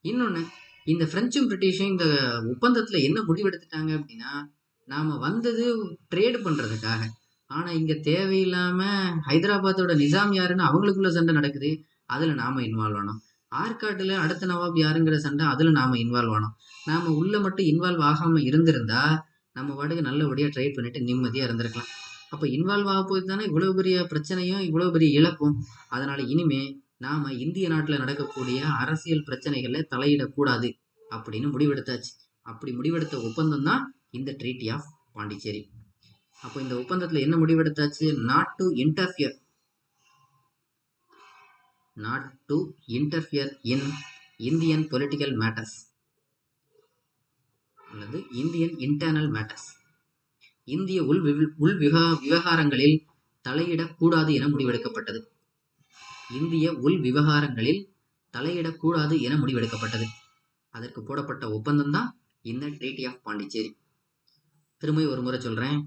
இன்னொன்னு, இந்த பிரெஞ்சும் பிரிட்டிஷும் இந்த ஒப்பந்தத்துல என்ன முடிவெடுத்துட்டாங்க அப்படின்னா, நாம வந்தது ட்ரேடு பண்றதுக்காக, ஆனா இங்க தேவையில்லாம ஹைதராபாத்தோட நிசாம் யாருன்னு அவங்களுக்குள்ள சண்டை நடக்குது. அதில் நாம் இன்வால்வ் ஆனோம். ஆற்காட்டில் அடுத்த நவாப் யாருங்கிற சண்டை, அதில் நாம் இன்வால்வ் ஆனோம். நாம் உள்ளே மட்டும் இன்வால்வ் ஆகாமல் இருந்திருந்தா நம்ம பாட்டுக்கு நல்லபடியாக ட்ரேட் பண்ணிட்டு நிம்மதியாக இருந்திருக்கலாம். அப்போ இன்வால்வ் ஆக போய் தானே இவ்வளோ பெரிய பிரச்சனையும் இவ்வளோ பெரிய இழப்பும். அதனால் இனிமே நாம் இந்திய நாட்டில் நடக்கக்கூடிய அரசியல் பிரச்சனைகளில் தலையிடக்கூடாது அப்படின்னு முடிவெடுத்தாச்சு. அப்படி முடிவெடுத்த ஒப்பந்தம் தான் இந்த ட்ரீட்டி ஆஃப் பாண்டிச்சேரி. அப்போ இந்த ஒப்பந்தத்தில் என்ன முடிவெடுத்தாச்சு? Not to interfere in Indian political matters அல்லது இந்தியன் இன்டர்னல் மேட்டர்ஸ். இந்திய விவகாரங்களில் தலையிடக்கூடாது என முடிவெடுக்கப்பட்டது. இந்திய உள் விவகாரங்களில் தலையிடக்கூடாது என முடிவெடுக்கப்பட்டது. அதற்கு போடப்பட்ட ஒப்பந்தம் தான் இந்த ட்ரீட்டி ஆஃப் பாண்டிச்சேரி. திரும்ப ஒரு முறை சொல்றேன்.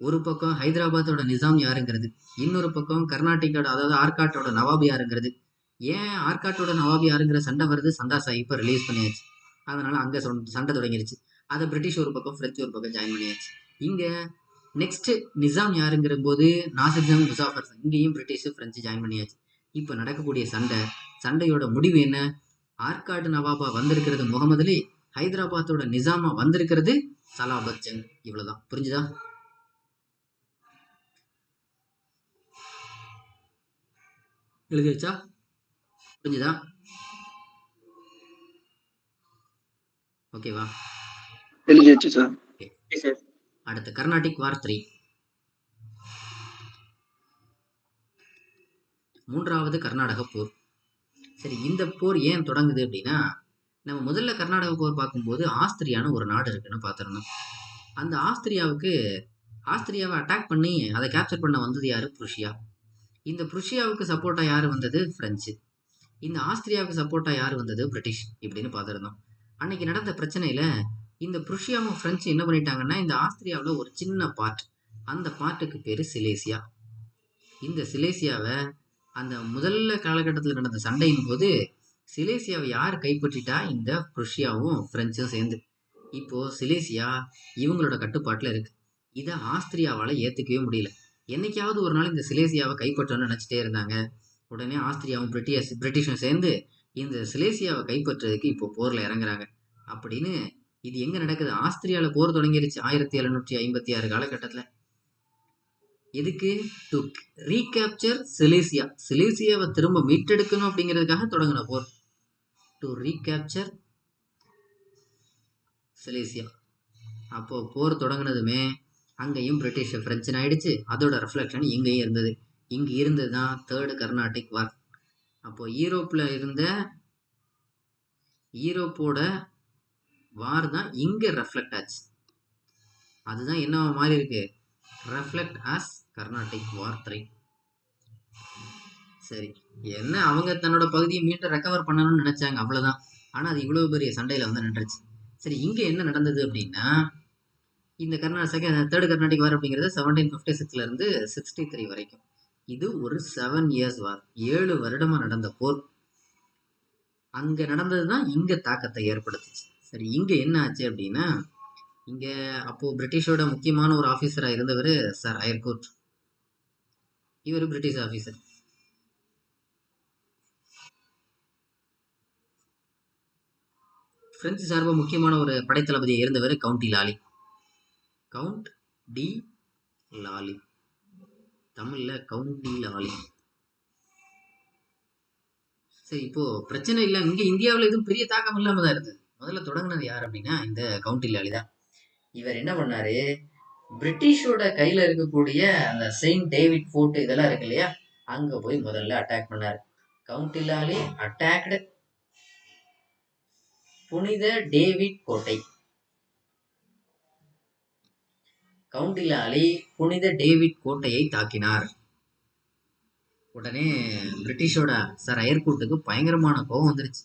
ஒரு பக்கம் ஹைதராபாத்தோட நிசாம் யாருங்கிறது, இன்னொரு பக்கம் கர்நாடகாவோட அதாவது ஆர்காட்டோட நவாப் யாருங்கிறது. ஏன் ஆர்காட்டோட நவாப் யாருங்கிற சண்டை வருது? சந்தா சாஹிப்பை ரிலீஸ் பண்ணியாச்சு, அதனால அங்கே சண்டை தொடங்கிருச்சு. அதை பிரிட்டிஷ் ஒரு பக்கம், பிரெஞ்சு ஒரு பக்கம் ஜாயின் பண்ணியாச்சு. இங்கே நெக்ஸ்ட் நிசாம் யாருங்கிற போது நாசிர் ஜங் முசாஃபர், இங்கேயும் பிரிட்டிஷ் பிரெஞ்சு ஜாயின் பண்ணியாச்சு. இப்போ நடக்கக்கூடிய சண்டையோட முடிவு என்ன? ஆர்காட் நவாபா வந்திருக்கிறது முகமது அலி, ஹைதராபாத்தோட நிசாமா வந்திருக்கிறது சலாபத் ஜங். இவ்வளவுதான். புரிஞ்சுதா? எழுதி வச்சா? புரிஞ்சுதா? ஓகேவா? எழுதி வச்சு சார். அடுத்து கர்நாடிக் வார் 3, மூன்றாவது கர்நாடக போர். சரி, இந்த போர் ஏன் தொடங்குது அப்படின்னா, நம்ம முதல்ல கர்நாடக போர் பார்க்கும்போது ஆஸ்திரியான்னு ஒரு நாடு இருக்குன்னு பார்த்துருந்தோம். அந்த ஆஸ்திரியாவை அட்டாக் பண்ணி அதை கேப்சர் பண்ண வந்தது யாரு? புருஷியா. இந்த புருஷியாவுக்கு சப்போர்ட்டா யார் வந்தது? பிரெஞ்சு. இந்த ஆஸ்திரியாவுக்கு சப்போர்ட்டா யார் வந்தது? பிரிட்டிஷ். இப்படின்னு பார்த்துருந்தோம். அன்னைக்கு நடந்த பிரச்சனையில இந்த புருஷியாவும் பிரெஞ்சு என்ன பண்ணிட்டாங்கன்னா, இந்த ஆஸ்திரியாவில் ஒரு சின்ன பார்ட், அந்த பார்ட்டுக்கு பேரு சிலேசியா. இந்த சிலேசியாவை அந்த முதல்ல காலகட்டத்தில் நடந்த சண்டையின் போது சிலேசியாவை யார் கைப்பற்றிட்டா? இந்த புருஷியாவும் பிரெஞ்சும் சேர்ந்து. இப்போ சிலேசியா இவங்களோட கட்டுப்பாட்டில் இருக்கு. இதை ஆஸ்திரியாவால் ஏற்றுக்கவே முடியல. என்னைக்காவது ஒரு நாள் இந்த சிலேசியாவை கைப்பற்றணும்னு நினச்சிட்டே இருந்தாங்க. உடனே ஆஸ்திரியாவும் பிரிட்டிஷும் சேர்ந்து இந்த சிலேசியாவை கைப்பற்றுறதுக்கு இப்போ போரில் இறங்குறாங்க. அப்படின்னு இது எங்கே நடக்குது? ஆஸ்திரியாவில் போர் தொடங்கிருச்சு 1756 காலகட்டத்தில். எதுக்கு? To recapture Silesia. சிலேசியாவை திரும்ப மீட்டெடுக்கணும் அப்படிங்கிறதுக்காக தொடங்கின போர். To recapture Silesia. அப்போ போர் தொடங்கினதுமே அங்கேயும் பிரிட்டிஷ் பிரெஞ்சுன்னு ஆயிடுச்சு. அதோட ரெஃப்ளெக்ஷன் இங்கேயும் இருந்தது. இங்கே இருந்தது தான் தேர்டு கர்நாடிக் வார். அப்போ யூரோப்போட வார் தான் இங்கே ரெஃப்ளெக்ட் ஆச்சு. அதுதான் என்ன மாதிரி இருக்கு? ரெஃப்ளெக்ட் ஆஸ் கர்நாடிக் வார் 3. சரி, என்ன அவங்க தன்னோட பகுதியை மீண்டும் ரெக்கவர் பண்ணணும்னு நினைச்சாங்க, அவ்வளவுதான். ஆனா அது இவ்வளவு பெரிய சண்டையில வந்து நின்றுச்சு. சரி, இங்க என்ன நடந்தது அப்படின்னா, இந்த தேர்ட் கர்நாடிக் வார் அப்படிங்கிறது 1756 இருந்து 63 வரைக்கும். இது ஒரு 7 இயர்ஸ் வார். 7 வருடமா நடந்த போர். அங்க நடந்ததுதான் இங்க தாக்கத்தை ஏற்படுத்துச்சு. சரி, இங்க என்ன ஆச்சு அப்படின்னா, இங்க அப்போ பிரிட்டிஷோட முக்கியமான ஒரு ஆபீசரா இருந்தவர் சர் ஐயர்கூட். இவர் பிரிட்டிஷ் ஆபீசர். பிரெஞ்சு சார்பு முக்கியமான ஒரு படைத்தளபதியை இருந்தவர் கவுண்ட் டி லாலி. தமிழ்ல கவுண்ட் டி லாலி. சரி, இப்போ பிரச்சனை இல்லை. இங்க இந்தியாவில் எதுவும் பெரிய தாக்கம் இல்லாம தான் இருந்தது. முதல்ல தொடங்கினது யார் அப்படின்னா இந்த கவுண்ட் டி லாலி தான். இவர் என்ன பண்ணாரு? பிரிட்டிஷோட கையில இருக்கக்கூடிய அந்த செயின்ட் டேவிட் ஃபோர்ட் இதெல்லாம் இருக்கு இல்லையா, அங்க போய் முதல்ல அட்டாக் பண்ணாரு. கவுண்ட் டி லாலி அட்டாக்டு புனித டேவிட் கோட்டை. கவுண்ட் டி லாலி புனித டேவிட் கோட்டையை தாக்கினார். உடனே பிரிட்டிஷோட சர் ஐயர்கூட்டுக்கு பயங்கரமான கோபம் வந்துருச்சு.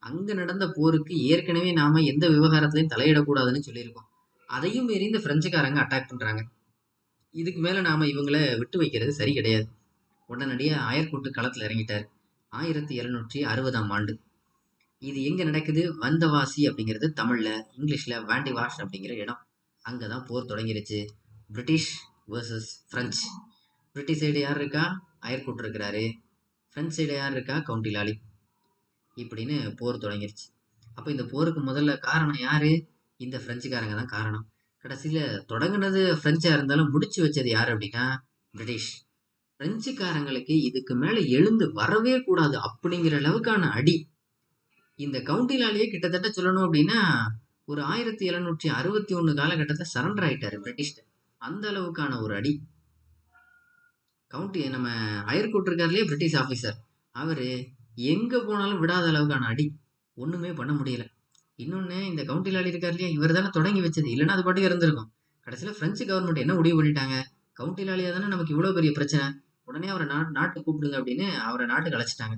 அங்க நடந்த போருக்கு ஏற்கனவே நாம எந்த விவகாரத்திலையும் தலையிடக்கூடாதுன்னு சொல்லியிருக்கோம். அதையும் மீறி இந்த பிரெஞ்சுக்காரங்க அட்டாக் பண்றாங்க. இதுக்கு மேல நாம இவங்களை விட்டு வைக்கிறது சரி கிடையாது. உடனடியாக ஐயர்கூட்டு களத்தில் இறங்கிட்டார் 1760ஆம் ஆண்டு. இது எங்க நடக்குது? வந்தவாசி அப்படிங்கிறது தமிழ்ல, இங்கிலீஷ்ல வாண்டிவாஷ் அப்படிங்கிற இடம். அங்கதான் போர் தொடங்கிருச்சு. British versus French. British side யார் இருக்கா? ஐயர்கூட் இருக்கிறாரு. ஃப்ரெஞ்ச் சைடு யார் இருக்கா? Comte Lally. இப்படின்னு போர் தொடங்கிருச்சு. அப்போ இந்த போருக்கு முதல்ல காரணம் யாரு? இந்த பிரெஞ்சுக்காரங்க தான் காரணம். கடைசியில தொடங்குனது பிரெஞ்சா இருந்தாலும் முடிச்சு வச்சது யாரு அப்படின்னா பிரிட்டிஷ். பிரெஞ்சுக்காரங்களுக்கு இதுக்கு மேல எழுந்து வரவே கூடாது அப்படிங்கிற அளவுக்கான அடி. இந்த கவுண்டி லாலியே கிட்டத்தட்ட சொல்லணும் அப்படின்னா ஒரு 1761 காலகட்டத்தில் சரண்டர் ஆயிட்டாரு பிரிட்டிஷ். அந்த அளவுக்கான ஒரு அடி. கவுண்டி நம்ம அயர்கோட் இருக்காருலயே பிரிட்டிஷ் ஆபீசர், அவரு எங்க போனாலும் விடாத அளவுக்கான அடி. ஒண்ணுமே பண்ண முடியல. இன்னொன்னு, இந்த கவுண்டி லாலி இருக்காரு இல்லையா, இவர் தானே தொடங்கி வச்சது, இல்லைன்னா அது பாட்டுக்கு இருந்திருக்கும். கடைசியில பிரெஞ்சு கவர்மெண்ட் என்ன முடிவு பண்ணிட்டாங்க? கவுண்டி லாலியா தானே நமக்கு இவ்வளவு பெரிய பிரச்சனை, உடனே அவரை நாட்டுக்கு கூப்பிடுங்க அப்படின்னு அவரை நாட்டுக்கு அழைச்சிட்டாங்க.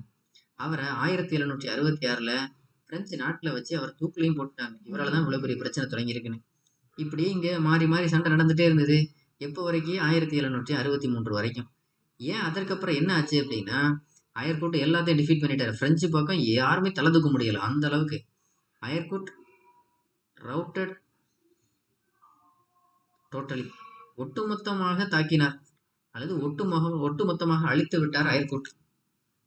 அவரை 1766 பிரெஞ்சு நாட்டுல வச்சு அவர் தூக்குலையும் போட்டுட்டாங்க. இவரால் தான் இவ்வளவு பெரிய பிரச்சனை தொடங்கியிருக்குன்னு. இப்படியே இங்க மாறி மாறி சண்டை நடந்துட்டே இருந்தது. எப்போ வரைக்கும்? 1763 வரைக்கும். ஏன் அதற்கப்புறம் என்ன ஆச்சு அப்படின்னா, அயர்கோட் எல்லாத்தையும் டிஃபீட் பண்ணிட்டாரு. பிரெஞ்சு பக்கம் யாருமே தலை தூக்க முடியல அந்த அளவுக்கு. அயர்கோட் ரவுட்டட் டோட்டலி, ஒட்டுமொத்தமாக தாக்கினார், அல்லது ஒட்டுமொத்தமாக அழித்து விட்டார் அயர்கோட்.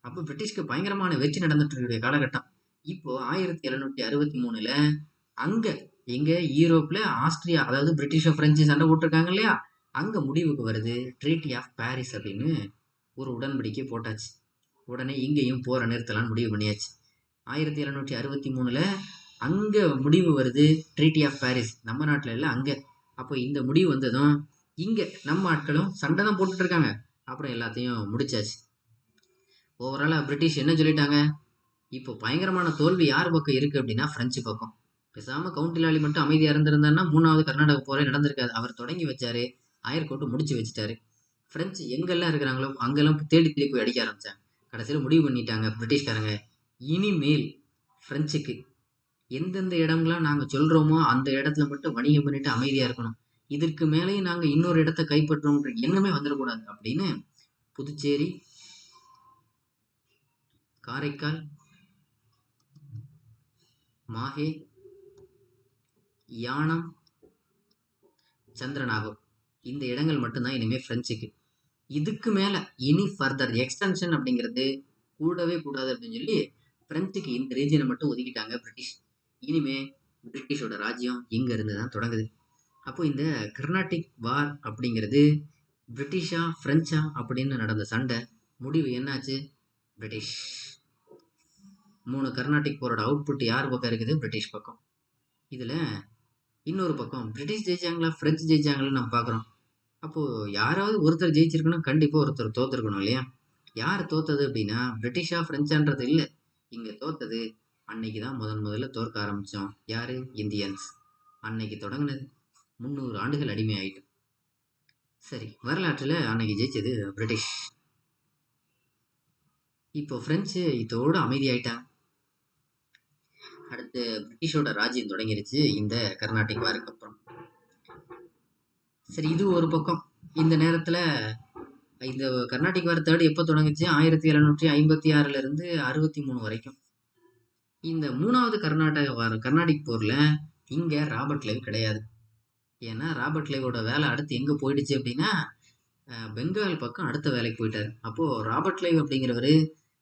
அப்போ பிரிட்டிஷ்க்கு பயங்கரமான வெற்றி நடந்துட்டு இருக்கிற காலகட்டம். இப்போ 1763 அங்க எங்க யூரோப்ல ஆஸ்திரியா, அதாவது பிரிட்டிஷ் பிரெஞ்சு சண்டை போட்டிருக்காங்க இல்லையா, அங்க முடிவுக்கு வருது ட்ரீட்டி ஆஃப் பாரிஸ் அப்படின்னு ஒரு உடன்படிக்கை போட்டாச்சு. உடனே இங்கேயும் போரை நிறுத்தலாம்னு முடிவு பண்ணியாச்சு. 1763 அங்க முடிவு வருது ட்ரீட்டி ஆஃப் பாரிஸ், நம்ம நாட்டில் இல்லை அங்க. அப்போ இந்த முடிவு வந்ததும் இங்க நம்ம ஆட்களும் சண்டை தான் போட்டுட்டு இருக்காங்க. அப்புறம் எல்லாத்தையும் முடிச்சாச்சு. ஓவராலா பிரிட்டிஷ் என்ன சொல்லிட்டாங்க? இப்போ பயங்கரமான தோல்வி யார் பக்கம் இருக்கு அப்படின்னா பிரெஞ்சு பக்கம். பேசாம கவுண்டி லாலி மட்டும் அமைதியா இருந்திருந்தாருன்னா 3வது கர்நாடக போரே நடந்திருக்காது. அவர் தொடங்கி வச்சாரு, அயர்கோட்டு முடிச்சு வச்சுட்டாரு. பிரெஞ்சு எங்கெல்லாம் இருக்கிறாங்களோ அங்கெல்லாம் தேடி தேடி போய் அடிக்க ஆரம்பிச்சாங்க. கடைசியில் முடிவு பண்ணிட்டாங்க பிரிட்டிஷ்காரங்க, இனிமேல் பிரெஞ்சுக்கு எந்தெந்த இடம்லாம் நாங்கள் சொல்கிறோமோ அந்த இடத்துல மட்டும் வணிகம் பண்ணிட்டு அமைதியாக இருக்கணும், இதற்கு மேலேயும் நாங்கள் இன்னொரு இடத்த கைப்பற்றோன்ற எண்ணமே வந்துடக்கூடாது அப்படின்னு புதுச்சேரி, காரைக்கால், மாஹே, யானம், சந்திரநாகம் இந்த இடங்கள் மட்டும்தான் இனிமேல் பிரெஞ்சுக்கு. இதுக்கு மேலே இனி ஃபர்தர் எக்ஸ்டென்ஷன் அப்படிங்கிறது கூடவே கூடாது அப்படின்னு சொல்லி பிரெஞ்சுக்கு இந்த ரீஜனை மட்டும் ஒதுக்கிட்டாங்க பிரிட்டிஷ். இனிமே பிரிட்டிஷோட ராஜ்யம் இங்க இருந்து தான் தொடங்குது. அப்போ இந்த கர்நாடிக் வார் அப்படிங்கிறது பிரிட்டிஷா பிரெஞ்சா அப்படின்னு நடந்த சண்டை முடிவு என்னாச்சு? பிரிட்டிஷ். 3 கர்நாடிக் போரோட அவுட்புட் யார் பக்கம் இருக்குது? பிரிட்டிஷ் பக்கம். இதுல இன்னொரு பக்கம் பிரிட்டிஷ் ஜெயிச்சாங்களா பிரெஞ்சு ஜெயிச்சாங்களான்னு நம்ம பார்க்குறோம். அப்போ யாராவது ஒருத்தர் ஜெயிச்சிருக்கணும், கண்டிப்பா ஒருத்தர் தோத்துருக்கணும் இல்லையா? யார் தோத்தது அப்படின்னா பிரிட்டிஷா பிரெஞ்சான்றது இல்லை, இங்க தோத்தது அன்னைக்கு தான் முதல்ல தோற்க ஆரம்பிச்சோம். யாரு? இந்தியன்ஸ். அன்னைக்கு தொடங்கினது 300 ஆண்டுகள் அடிமை ஆயிட்டு. சரி, வரலாற்றுல அன்னைக்கு ஜெயிச்சது பிரிட்டிஷ். இப்போ பிரெஞ்சு இதோடு அமைதியாயிட்டாங்க. அடுத்து பிரிட்டிஷோட ராஜ்யம் தொடங்கிருச்சு இந்த கர்நாடிக் வாருக்கு அப்புறம். சரி, இது ஒரு பக்கம். இந்த நேரத்துல இந்த கர்நாடிக் வார் தேர்ட் எப்போ தொடங்குச்சு? 1756 இருந்து 63 வரைக்கும். இந்த 3வது கர்நாடிக் போர்ல இங்க ராபர்ட் கிளைவ் கிடையாது. ஏன்னா ராபர்ட் கிளைவோட வேலை அடுத்து எங்க போயிடுச்சு அப்படின்னா பெங்கால் பக்கம் அடுத்த வேலைக்கு போயிட்டாரு. அப்போ ராபர்ட் கிளைவ் அப்படிங்கிறவரு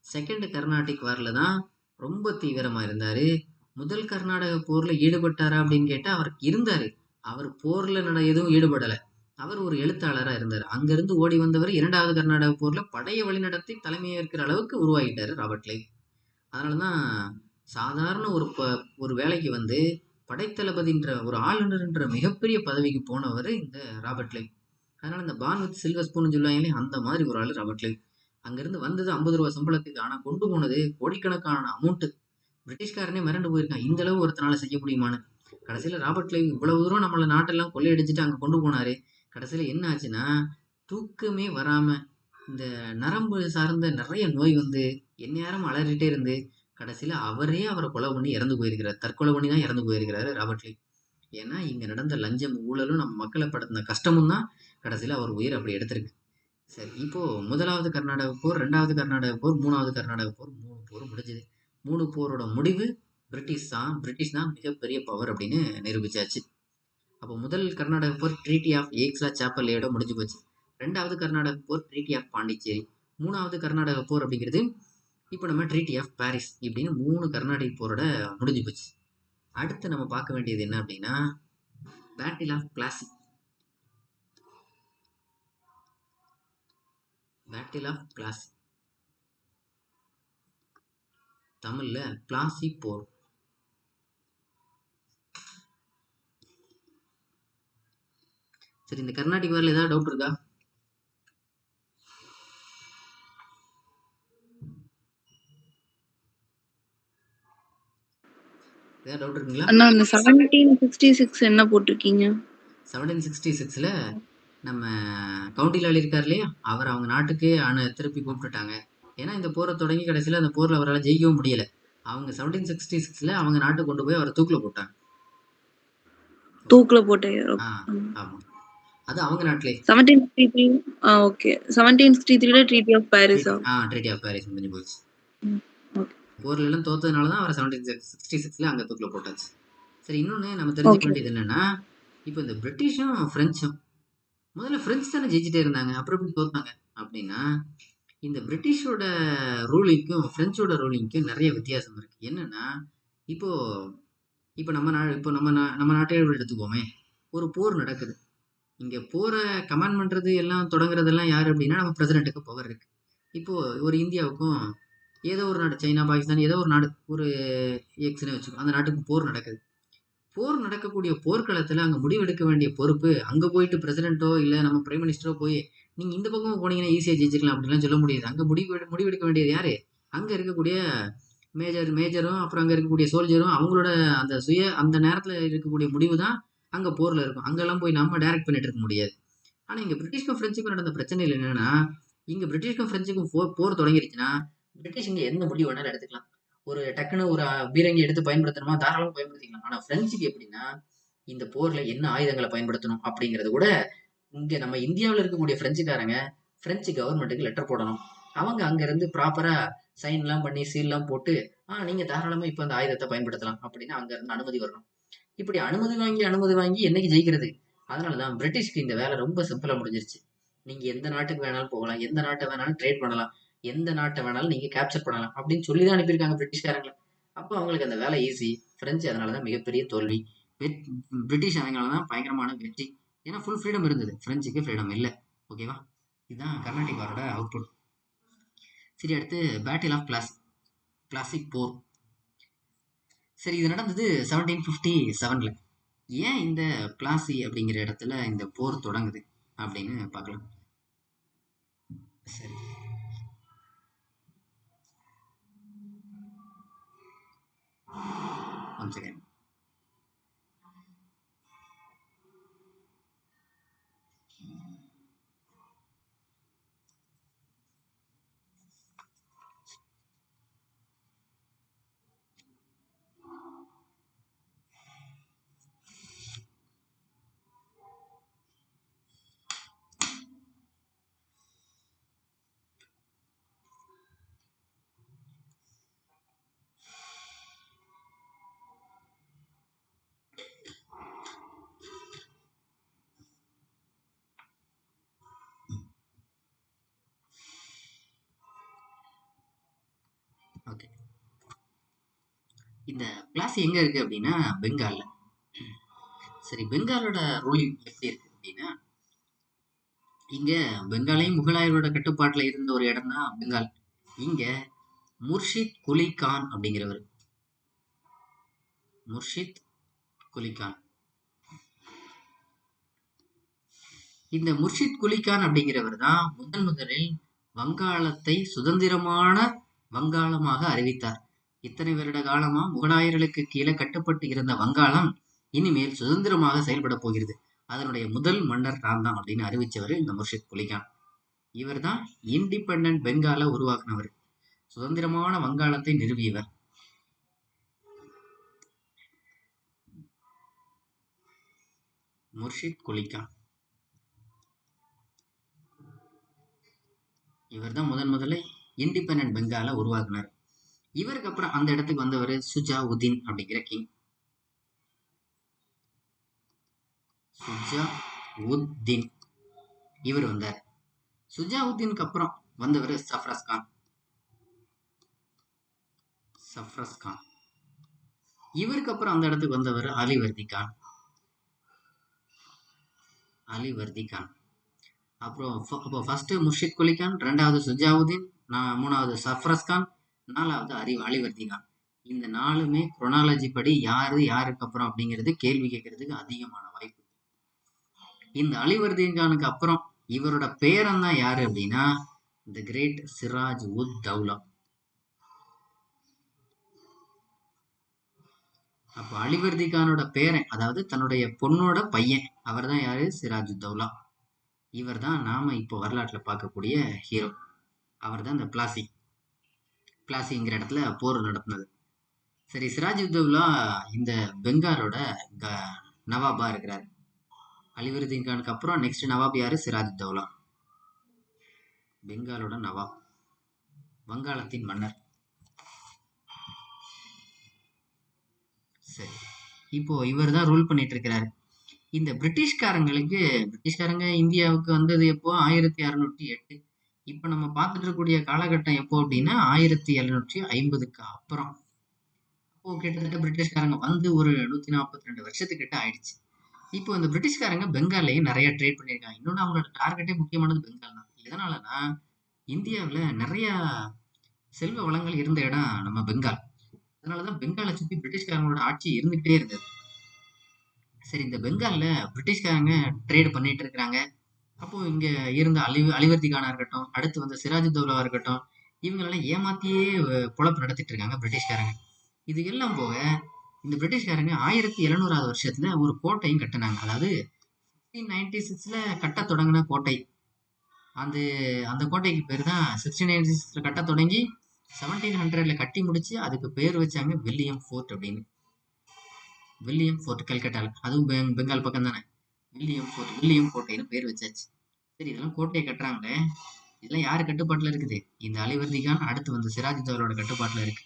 செகண்ட் கர்நாடிக் வார்ல தான் ரொம்ப தீவிரமா இருந்தாரு. முதல் கர்நாடக போர்ல ஈடுபட்டாரா அப்படின்னு கேட்டா அவர் இருந்தாரு. அவர் போர்ல எதுவும் ஈடுபடலை. அவர் ஒரு எழுத்தாளரா இருந்தார். அங்கிருந்து ஓடி வந்தவர் 2வது கர்நாடக போர்ல படையை வழிநடத்தி தலைமையேற்கிற அளவுக்கு உருவாகிட்டாரு ராபர்ட் கிளைவ். அதனாலதான் சாதாரண ஒரு வேலைக்கு வந்து படைத்தளபதின்ற ஒரு ஆளுநர்ன்ற மிகப்பெரிய பதவிக்கு போனவர் இந்த ராபர்ட் கிளைவ். அதனால இந்த பான் வித் சில்வர் ஸ்பூன் சொல்லுவாங்களே, அந்த மாதிரி ஒரு ஆள் ராபர்ட் கிளைவ். அங்கிருந்து வந்தது 50 ரூபா சம்பளத்துக்கு, ஆனா கொண்டு போனது கோடிக்கணக்கான அமௌண்ட். பிரிட்டிஷ்காரனே மிரண்டு போயிருக்கான், இந்த அளவு ஒருத்தனால செய்ய முடியுமான்னு. கடைசியில ராபர்ட் கிளைவ் இவ்வளவு தூரம் நம்மள நாட்டெல்லாம் கொள்ளையடிச்சிட்டு அங்க கொண்டு போனாரு. கடைசியில என்ன ஆச்சுன்னா தூக்கமே வராம இந்த நரம்பு சார்ந்த நிறைய நோய் வந்து எந்நேரம் அலறிட்டே இருந்து கடைசியில அவரை கொலை பண்ணி இறந்து போயிருக்கிறார். தற்கொலை பண்ணி தான் இறந்து போயிருக்கிறாரு ராபர்ட் கிளைவ். ஏன்னா இங்க நடந்த லஞ்சம் ஊழலும் நம்ம மக்களை படுத்தின கஷ்டமும் தான் கடைசியில அவர் உயிர் அப்படி எடுத்திருக்கு. சரி, இப்போ 1வது கர்நாடக போர், 2வது கர்நாடக போர், 3வது கர்நாடக போர், 3 போர் முடிஞ்சது. 3 போரோட முடிவு பிரிட்டிஷ் தான் மிகப்பெரிய பவர் அப்படின்னு நிரூபிச்சாச்சு. அப்போ முதல் கர்நாடக போர் ட்ரீட்டி ஆஃப் ஏக்ஸ்லா சாப்பல்லையோட முடிஞ்சு போச்சு. 2வது கர்நாடக போர் ட்ரீட்டி ஆஃப் பாண்டிச்சேரி. மூணாவது கர்நாடக போர் அப்படிங்கிறது இப்போ நம்ம ட்ரீட்டி ஆஃப் பாரிஸ் இப்படின்னு 3 கர்நாடக போரோட முடிஞ்சு போச்சு. அடுத்து நம்ம பார்க்க வேண்டியது என்ன அப்படின்னா battle of Plassey. Battle of Plassey, தமிழ்ல பிளாசி போர். சரி, இந்த கர்நாடிக் வார்ல ஏதாவது டவுட் இருக்கா? ஏதாவது டவுட் இருக்குங்களா? அண்ணா அந்த 1766 என்ன போட்டிருக்கீங்க? 1766ல நம்ம கவுண்டிலால் இருக்கார் இல்லையா, அவர் அவங்க நாட்டுக்கு திருப்பி கூப்பிட்டுட்டாங்க. ஏன்னா இந்த போரை தொடங்கி கடைசியில் அந்த போரில் அவரால் ஜெயிக்கவும் முடியல. அவங்க 1766ல அவங்க நாட்டுக்கு கொண்டு போய் அவரை தூக்கில் போட்டாங்க. தூக்குல போட்டு ஆமாம், அது அவங்க நாட்டிலே. 1763. ஓகே, 1763ல treaty of Paris. Treaty of Paris முடிஞ்சு போச்சு. ஓகே. போர்ல எல்லாம் தோத்ததுனால தான் அவரை 1766ல அங்கே தூக்கில் போட்டாச்சு. சரி, இன்னொன்று நம்ம தெரிஞ்சுக்க வேண்டியது என்னன்னா, இப்போ இந்த பிரிட்டிஷும் ஃப்ரெஞ்சும் முதல்ல ஃப்ரெஞ்சு தானே ஜெயிச்சுட்டே இருந்தாங்க, அப்புறம் எப்படி தோத்தாங்க அப்படின்னா, இந்த பிரிட்டிஷோட ரூலிங்க்கும் ஃப்ரெஞ்சோட ரூலிங்க்கும் நிறைய வித்தியாசம் இருக்கு. என்னன்னா, இப்போ இப்போ நம்ம நாட்டை எடுத்துக்கோமே, ஒரு போர் நடக்குது. இங்க போரை கமாண்ட் பண்றது எல்லாம் தொடங்குறதெல்லாம் யாரு அப்படின்னா நம்ம பிரசிடென்ட்டுக்கு பவர் இருக்கு. இப்போ ஒரு இந்தியாவுக்கும் ஏதோ ஒரு நாடு, சைனா, பாகிஸ்தான், ஏதோ ஒரு நாடு, ஒரு எக்ஸ்னு வச்சுக்கோ, அந்த நாட்டுக்கு போர் நடக்குது. போர் நடக்கக்கூடிய போர்க்களத்துல அங்க முடிவெடுக்க வேண்டிய பொறுப்பு அங்க போயிட்டு பிரசிடென்ட்டோ இல்ல நம்ம பிரைம் மினிஸ்டரோ போய் நீங்க இந்த பக்கம் போனீங்கன்னா ஈஸியா ஜெயிச்சிக்கலாம் அப்படின்லாம் சொல்ல முடியாது. அங்க முடிவெடுக்க வேண்டியது யாரு? அங்க இருக்கக்கூடிய மேஜரும் அப்புறம் அங்க இருக்கக்கூடிய சோல்ஜரும் அவங்களோட அந்த நேரத்துல இருக்கக்கூடிய முடிவு தான் அங்க போர்ல இருக்கும். அங்கெல்லாம் போய் நம்ம டைரக்ட் பண்ணிட்டு இருக்க முடியாது. ஆனா இங்க பிரிட்டிஷ்க்கும் பிரெஞ்சுக்கும் நடந்த பிரச்சனைகள் என்னன்னா, இங்க பிரிட்டிஷ்க்கும் பிரெஞ்சுக்கும் போர் தொடங்கிருச்சுன்னா பிரிட்டிஷ் இங்க எந்த முடிவு வேணாலும் எடுத்துக்கலாம். ஒரு டக்குன்னு ஒரு பீரங்கி எடுத்து பயன்படுத்தணுமா, தாராளமா பயன்படுத்திக்கலாம். ஆனா பிரெஞ்சுக்கு எப்படின்னா, இந்த போர்ல என்ன ஆயுதங்களை பயன்படுத்தணும் அப்படிங்கறது கூட இங்க நம்ம இந்தியாவில் இருக்கக்கூடிய பிரெஞ்சுக்காரங்க பிரெஞ்சு கவர்மெண்ட்டுக்கு லெட்டர் போடணும். அவங்க அங்க இருந்து ப்ராப்பரா சைன் எல்லாம் பண்ணி சீல் எல்லாம் போட்டு நீங்க தாராளமா இப்ப அந்த ஆயுதத்தை பயன்படுத்தலாம் அப்படின்னு அங்க இருந்து அனுமதி வரணும். இப்படி அனுமதி வாங்கி என்னைக்கு ஜெயிக்கிறது? அதனாலதான் பிரிட்டிஷ்க்கு இந்த வேலை ரொம்ப சிம்பிளா முடிஞ்சிருச்சு. நீங்க எந்த நாட்டுக்கு வேணாலும் போகலாம், எந்த நாட்டை வேணாலும் ட்ரேட் பண்ணலாம், எந்த நாட்டை வேணாலும் நீங்க கேப்சர் பண்ணலாம் அப்படின்னு சொல்லிதான் அனுப்பியிருக்காங்க பிரிட்டிஷ்காரங்களை. அப்போ அவங்களுக்கு அந்த வேலை ஈஸி. பிரெஞ்சு அதனாலதான் மிகப்பெரிய தோல்வி. பிரிட்டிஷ் அதனாலதான் பயங்கரமான வெற்றி. ஏன்னா ஃபுல் ஃப்ரீடம் இருந்தது, பிரெஞ்சுக்கு ஃப்ரீடம் இல்லை. ஓகேவா? இதுதான் கர்நாடிக் வாரோட அவுட்புட். சரி, அடுத்து பேட்டில் ஆஃப் பிளாசிக் போர். சரி, இது நடந்தது 1757ல. ஏன் இந்த பிளாசி அப்படிங்கிற இடத்துல இந்த போர் தொடங்குது அப்படின்னு பார்க்கலாம். சரி, ஒன் செகண்ட். ஓகே, இந்த பிளாசி எங்க இருக்கு அப்படின்னா பெங்கால்ல. சரி, பெங்காலோட ரூலிங் எப்படி இருக்கு அப்படின்னா, இங்க பெங்காலையும் முகலாயரோட கட்டுப்பாட்டுல இருந்த ஒரு இடம் தான் பெங்கால். இங்க முர்ஷித் குலி கான் அப்படிங்கிறவர், முர்ஷித் குலி கான். இந்த முர்ஷித் குலி கான் அப்படிங்கிறவர் தான் முதலில் வங்காளத்தை சுதந்திரமான வங்காளமாக அறிவித்தார். இத்தனை வருட காலமா முகலாயர்களுக்கு கீழே கட்டுப்பட்டு இருந்த வங்காளம் இனிமேல் சுதந்திரமாக செயல்பட போகிறது, அதனுடைய முதல் மன்னர் நான் தான் அப்படின்னு அறிவிச்சவர் இந்த முர்ஷித் குலி கான். இவர் தான் இண்டிபெண்டன்ட் பெங்காலை உருவாக்குனவர், சுதந்திரமான வங்காளத்தை நிறுவியவர். முர்ஷித் குலி கான் இவர் தான் முதல்ல இண்டிபெண்டன்ட் பெங்காலை உருவாக்குனார். இவருக்கு அப்புறம் அந்த இடத்துக்கு வந்தவர் சுஜாவுதீன் அப்படிங்கிற கிங். சுஜாவுதீன் இவர் வந்தார். சுஜாவுதீனுக்கு அப்புறம் வந்தவர் சஃப்ரஸ் கான். இவருக்கு அப்புறம் அந்த இடத்துக்கு வந்தவர் அலிவர்தி கான். அப்புறம் அப்போ ஃபர்ஸ்ட் முர்ஷித் குலி கான், ரெண்டாவது சுஜாவுதீன், மூணாவது சஃப்ரஸ் கான், நாலாவது அலிவர்தி கான். இந்த 4மே குரோனாலஜி படி யாருக்கு அப்புறம் அப்படிங்கிறது கேள்வி கேட்கறதுக்கு அதிகமான வாய்ப்பு. இந்த அலிவர்தி கானுக்கு அப்புறம் இவரோட பேரன் தான் யாரு அப்படின்னா தி கிரேட் சிராஜ் உத் தௌலா. அப்போ அலிவர்தி கானோட பேரன், அதாவது தன்னுடைய பொண்ணோட பையன், அவர் தான் யாரு? சிராஜ் உத் தௌலா. இவர் தான் நாம இப்போ வரலாற்றில் பார்க்கக்கூடிய ஹீரோ. அவர் தான் இந்த பிளாசிங்கிற இடத்துல போர் நடத்தினது. சரி, சிராஜ் உத் தௌலா இந்த பெங்காலோட நவாபா இருக்கிறார். அலிவர்தி கானுக்கு அப்புறம் நெக்ஸ்ட் நவாப் யாரு? சிராஜ் உத் தௌலா, பெங்காலோட நவாப், வங்காளத்தின் மன்னர். சரி, இப்போ இவர் தான் ரூல் பண்ணிட்டு இருக்கிறாரு. இந்த பிரிட்டிஷ்காரங்க இந்தியாவுக்கு வந்தது எப்போ? 1608. இப்போ நம்ம பார்த்துட்டு இருக்கக்கூடிய காலகட்டம் எப்போ அப்படின்னா 1750க்கு அப்புறம். அப்போ கிட்டத்தட்ட பிரிட்டிஷ்காரங்க வந்து ஒரு 142 வருஷத்துக்கிட்ட ஆயிடுச்சு. இப்போ இந்த பிரிட்டிஷ்காரங்க பெங்கால்லையும் நிறைய ட்ரேட் பண்ணியிருக்காங்க. இன்னொன்று, அவங்களோட டார்கெட்டே முக்கியமானது பெங்கால் தான். எதனாலனா இந்தியாவில் நிறைய செல்வ வளங்கள் இருந்த இடம் நம்ம பெங்கால். அதனாலதான் பெங்காலை சுற்றி பிரிட்டிஷ்காரங்களோட ஆட்சி இருந்துகிட்டே இருந்தது. சரி, இந்த பெங்கால்ல பிரிட்டிஷ்காரங்க ட்ரேட் பண்ணிட்டு இருக்கிறாங்க. அப்போ இங்க இருந்த அலிவர்தி கானா இருக்கட்டும், அடுத்து வந்த சிராஜ் தௌலாவா இருக்கட்டும், இவங்களெல்லாம் ஏமாத்தியே பொழப்பு நடத்திட்டு இருக்காங்க பிரிட்டிஷ்காரங்க. இது எல்லாம் போக இந்த பிரிட்டிஷ்காரங்க 1700வது வருஷத்துல ஒரு கோட்டையும் கட்டினாங்க. அதாவது 1696ல கட்ட தொடங்கின கோட்டை. அந்த கோட்டைக்கு பேர் தான் 1696ல கட்ட தொடங்கி 1700ல கட்டி முடிச்சு அதுக்கு பேர் வச்சாங்க வில்லியம் ஃபோர்ட் அப்படின்னு. வில்லியம் ஃபோர்ட் கல்கட்டால, அதுவும் பெங்கால் பக்கம் தானே. வில்லியம் கோட்டைன்னு பேர் வச்சாச்சு. சரி, இதெல்லாம் கோட்டையை கட்டுறாங்களே, இதெல்லாம் யாரு கட்டுப்பாட்டுல இருக்குது? இந்த அலிவர்தி கான், அடுத்து வந்து சிராஜ் தௌலோட கட்டுப்பாட்டுல இருக்கு.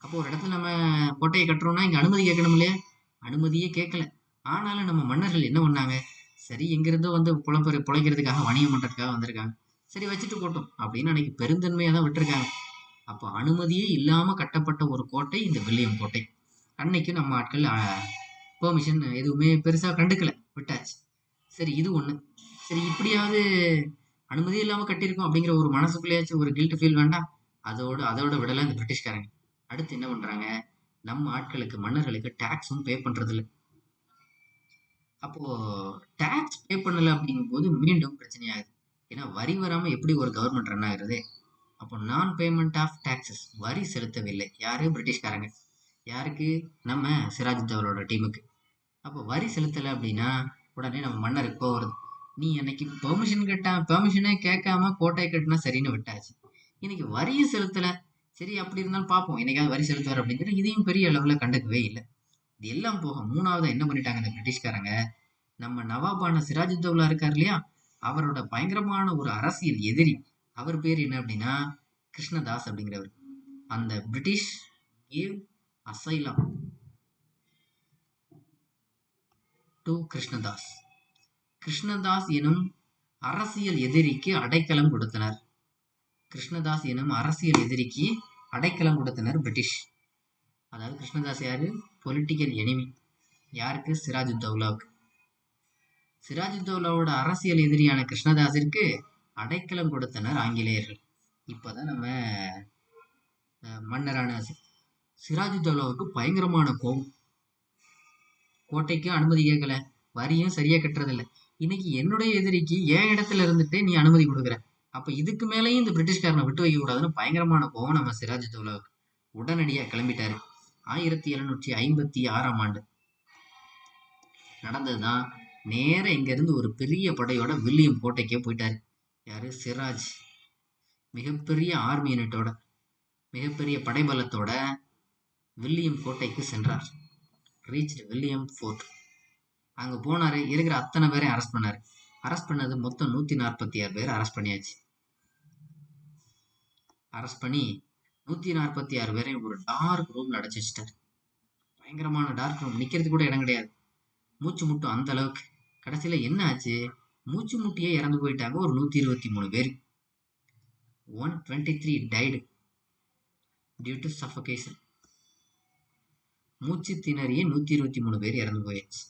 அப்போ ஒரு இடத்துல நம்ம கோட்டையை கட்டுறோம்னா இங்க அனுமதி கேட்கணும் இல்லையா? அனுமதியே கேட்கல. ஆனாலும் நம்ம மன்னர்கள் என்ன பண்ணாங்க? சரி, எங்கிருந்தோ வந்து பிழைக்கிறதுக்காக, வணிகம் பண்றதுக்காக வந்திருக்காங்க, சரி வச்சுட்டு போட்டோம் அப்படின்னு அன்னைக்கு பெருந்தன்மையா தான் விட்டுருக்காங்க. அப்போ அனுமதியே இல்லாம கட்டப்பட்ட ஒரு கோட்டை இந்த வில்லியம் கோட்டை. அன்னைக்கு நம்ம ஆட்கள் பெர்மிஷன் எதுவுமே பெருசா கண்டுக்கல, விட்டாச்சு. சரி, இது ஒண்ணு. சரி, இப்படியாவது அனுமதி இல்லாம கட்டியிருக்கோம் அப்படிங்கிற ஒரு மனசுக்குள்ளேயாச்சும் ஒரு கில்ட் ஃபீல் வேண்டாம்? அதோட விடல இந்த பிரிட்டிஷ்காரங்க. அடுத்து என்ன பண்றாங்க? நம்ம ஆட்களுக்கு, மன்னர்களுக்கு டாக்ஸும் பே பண்றது இல்லை. அப்போ டாக்ஸ் பே பண்ணல அப்படிங்கும் போது மீண்டும் பிரச்சனையாகுது. ஏன்னா வரி வராம எப்படி ஒரு கவர்மெண்ட் ரன் ஆகுறது? அப்போ நான் பேமெண்ட் ஆஃப் டாக்ஸஸ், வரி செலுத்தவில்லை. யாரு? பிரிட்டிஷ்காரங்க. யாருக்கு? நம்ம சிராஜ் தௌலோட டீமுக்கு. அப்போ வரி செலுத்தலை அப்படின்னா உடனே நம்ம மன்னருக்கு போக வருது. நீ அன்னைக்கு பெர்மிஷனே கேட்காம கோட்டை கட்டினா சரின்னு விட்டாச்சு, இன்னைக்கு வரியும் செலுத்தலை. சரி, அப்படி இருந்தாலும் பார்ப்போம், என்னைக்காவது வரி செலுத்துவார் அப்படின்னு சொல்லி இதையும் பெரிய அளவில் கண்டுக்கவே இல்லை. இது எல்லாம் போக மூணாவது என்ன பண்ணிட்டாங்க இந்த பிரிட்டிஷ்காரங்க? நம்ம நவாபான சிராஜ் தௌலா இருக்கார் இல்லையா, அவரோட பயங்கரமான ஒரு அரசியல் எதிரி, அவர் பேர் என்ன அப்படின்னா கிருஷ்ணதாஸ் அப்படிங்கிறவர். அந்த British gave asylum to Krishnadas. Krishnadas எனும் அரசியல் எதிரிக்கு அடைக்கலம் கொடுத்தனர். கிருஷ்ணதாஸ் எனும் அரசியல் எதிரிக்கு அடைக்கலம் கொடுத்தனர் பிரிட்டிஷ். அதாவது கிருஷ்ணதாஸ் யாரு? Political enemy. யாருக்கு? சிராஜ் தௌலாவுக்கு. சிராஜ் தௌலாவோட அரசியல் எதிரியான கிருஷ்ணதாஸிற்கு அடைக்கலம் கொடுத்தனர் ஆங்கிலேயர்கள். இப்போதான் நம்ம மன்னரான சிராஜ் தௌலாவுக்கு பயங்கரமான கோபம். கோட்டைக்கு அனுமதி கேட்கல, வரியும் சரியா கட்டுறதில்ல, இன்னைக்கு என்னுடைய எதிரிக்கு என் இடத்துல இருந்துட்டு நீ அனுமதி கொடுக்குற, அப்ப இதுக்கு மேலேயும் இந்த பிரிட்டிஷ்காரனை விட்டு வைக்க கூடாதுன்னு பயங்கரமான கோபம் நம்ம சிராஜ் தௌலாவுக்கு. உடனடியாக கிளம்பிட்டாரு. 1756ஆம் ஆண்டு நடந்ததுதான். நேர இங்க இருந்து ஒரு பெரிய படையோட வில்லியம் கோட்டைக்கே போயிட்டாரு. யாரு? சிராஜ். மிகப்பெரிய ஆர்மி யூனிட்டோட, மிகப்பெரிய படைபலத்தோட வில்லியம் கோட்டைக்கு சென்றார். Reach William fort. அங்க போனாரு, இருக்கிற அத்தனை பேரையும் அரெஸ்ட் பண்ணாரு. அரெஸ்ட் பண்ணது மொத்தம் 146 பேர் அரெஸ்ட் பண்ணியாச்சு. அரெஸ்ட் பண்ணி 146 பேரையும் ஒரு டார்க் ரூம்ல அடைச்சு வச்சுட்டாரு. பயங்கரமான டார்க் ரூம், நிக்கிறது கூட இடம் கிடையாது, மூச்சு முட்டும் அந்த அளவுக்கு. கடைசியில என்ன ஆச்சு? மூச்சு முட்டியே இறந்து போயிட்டாங்க ஒரு 123 பேர். 123 died due to suffocation. மூச்சு திணறிய 123 பேர் இறந்து போயாச்சு.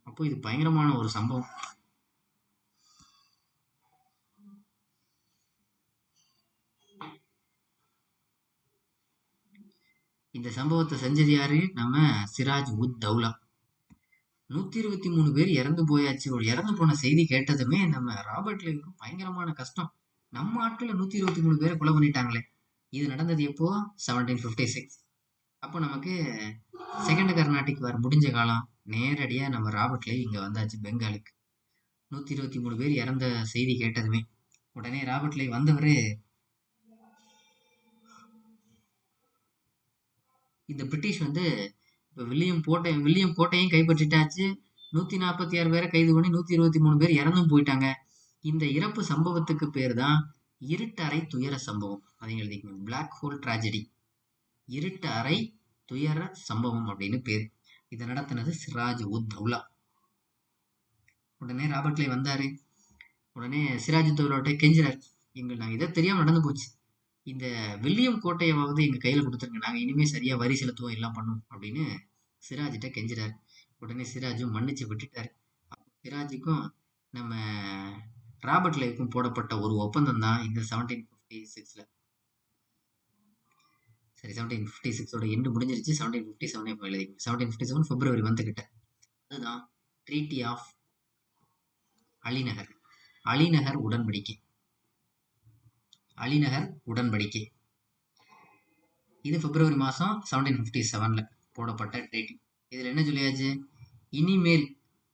அப்போ இது பயங்கரமான ஒரு சம்பவம். இந்த சம்பவத்தை செஞ்சது யாரு? நம்ம சிராஜ் உத் தௌலா. 123 பேர் இறந்து போயாச்சு. இறந்து போன செய்தி கேட்டதுமே நம்ம ராபர்ட் லேவுக்கு பயங்கரமான கஷ்டம். நம்ம ஆட்களை 123 பேரை கொலை பண்ணிட்டாங்களே. இது நடந்தது எப்போ? 1756. அப்போ நமக்கு செகண்ட் கர்நாடிக் வார் முடிஞ்ச காலம். நேரடியா நம்ம ராபர்ட் லேவ் இங்க வந்தாச்சு பெங்காலுக்கு. 123 பேர் இறந்த செய்தி கேட்டதுமே உடனே ராபர்ட் லேவ் வந்தவரு இந்த பிரிட்டிஷ் வந்து இப்போ வில்லியம் கோட்டையும் கைப்பற்றிட்டாச்சு. 146 பேரை கைது பண்ணி 123 பேர் இறந்தும் போயிட்டாங்க. இந்த இறப்பு சம்பவத்துக்கு பேர் தான் இருட்டறை துயர சம்பவம். அதை எழுதிக்கணும், பிளாக் ஹோல் ட்ராஜடி. இருட்டு அறை துயர சம்பவம் அப்படின்னு பேர். இதை நடத்தினது சிராஜ் உத் தௌலா. உடனே ராபர்ட் லே வந்தாரு. உடனே சிராஜ் தௌலாட்ட கெஞ்சிறார், நாங்கள் இதை தெரியாம நடந்து போச்சு, இந்த வில்லியம் கோட்டையாவது எங்க கையில கொடுத்துருங்க, நாங்க இனிமே சரியா வரி செலுத்துவோம் எல்லாம் பண்ணுவோம் அப்படின்னு சிராஜிட்ட கெஞ்சிறாரு. உடனே சிராஜும் மன்னிச்சு விட்டுட்டாரு. அப்போ சிராஜுக்கும் நம்ம ராபர்ட் லேவுக்கும் போடப்பட்ட ஒரு ஒப்பந்தம் தான் இந்த 1756ல. சரி, 1756ஓட எண்டு முடிஞ்சிருச்சு. 1757 எழுதிங்க. 1757 பிப்ரவரி வந்துகிட்ட. அதுதான் ட்ரீட்டி ஆஃப் அலிநகர். அலிநகர் உடன்படிக்கை. அலிநகர் உடன்படிக்கை இது பிப்ரவரி மாதம் 1757ல போடப்பட்ட ட்ரீட்டி. இதில் என்ன சொல்லியாச்சு? இனிமேல்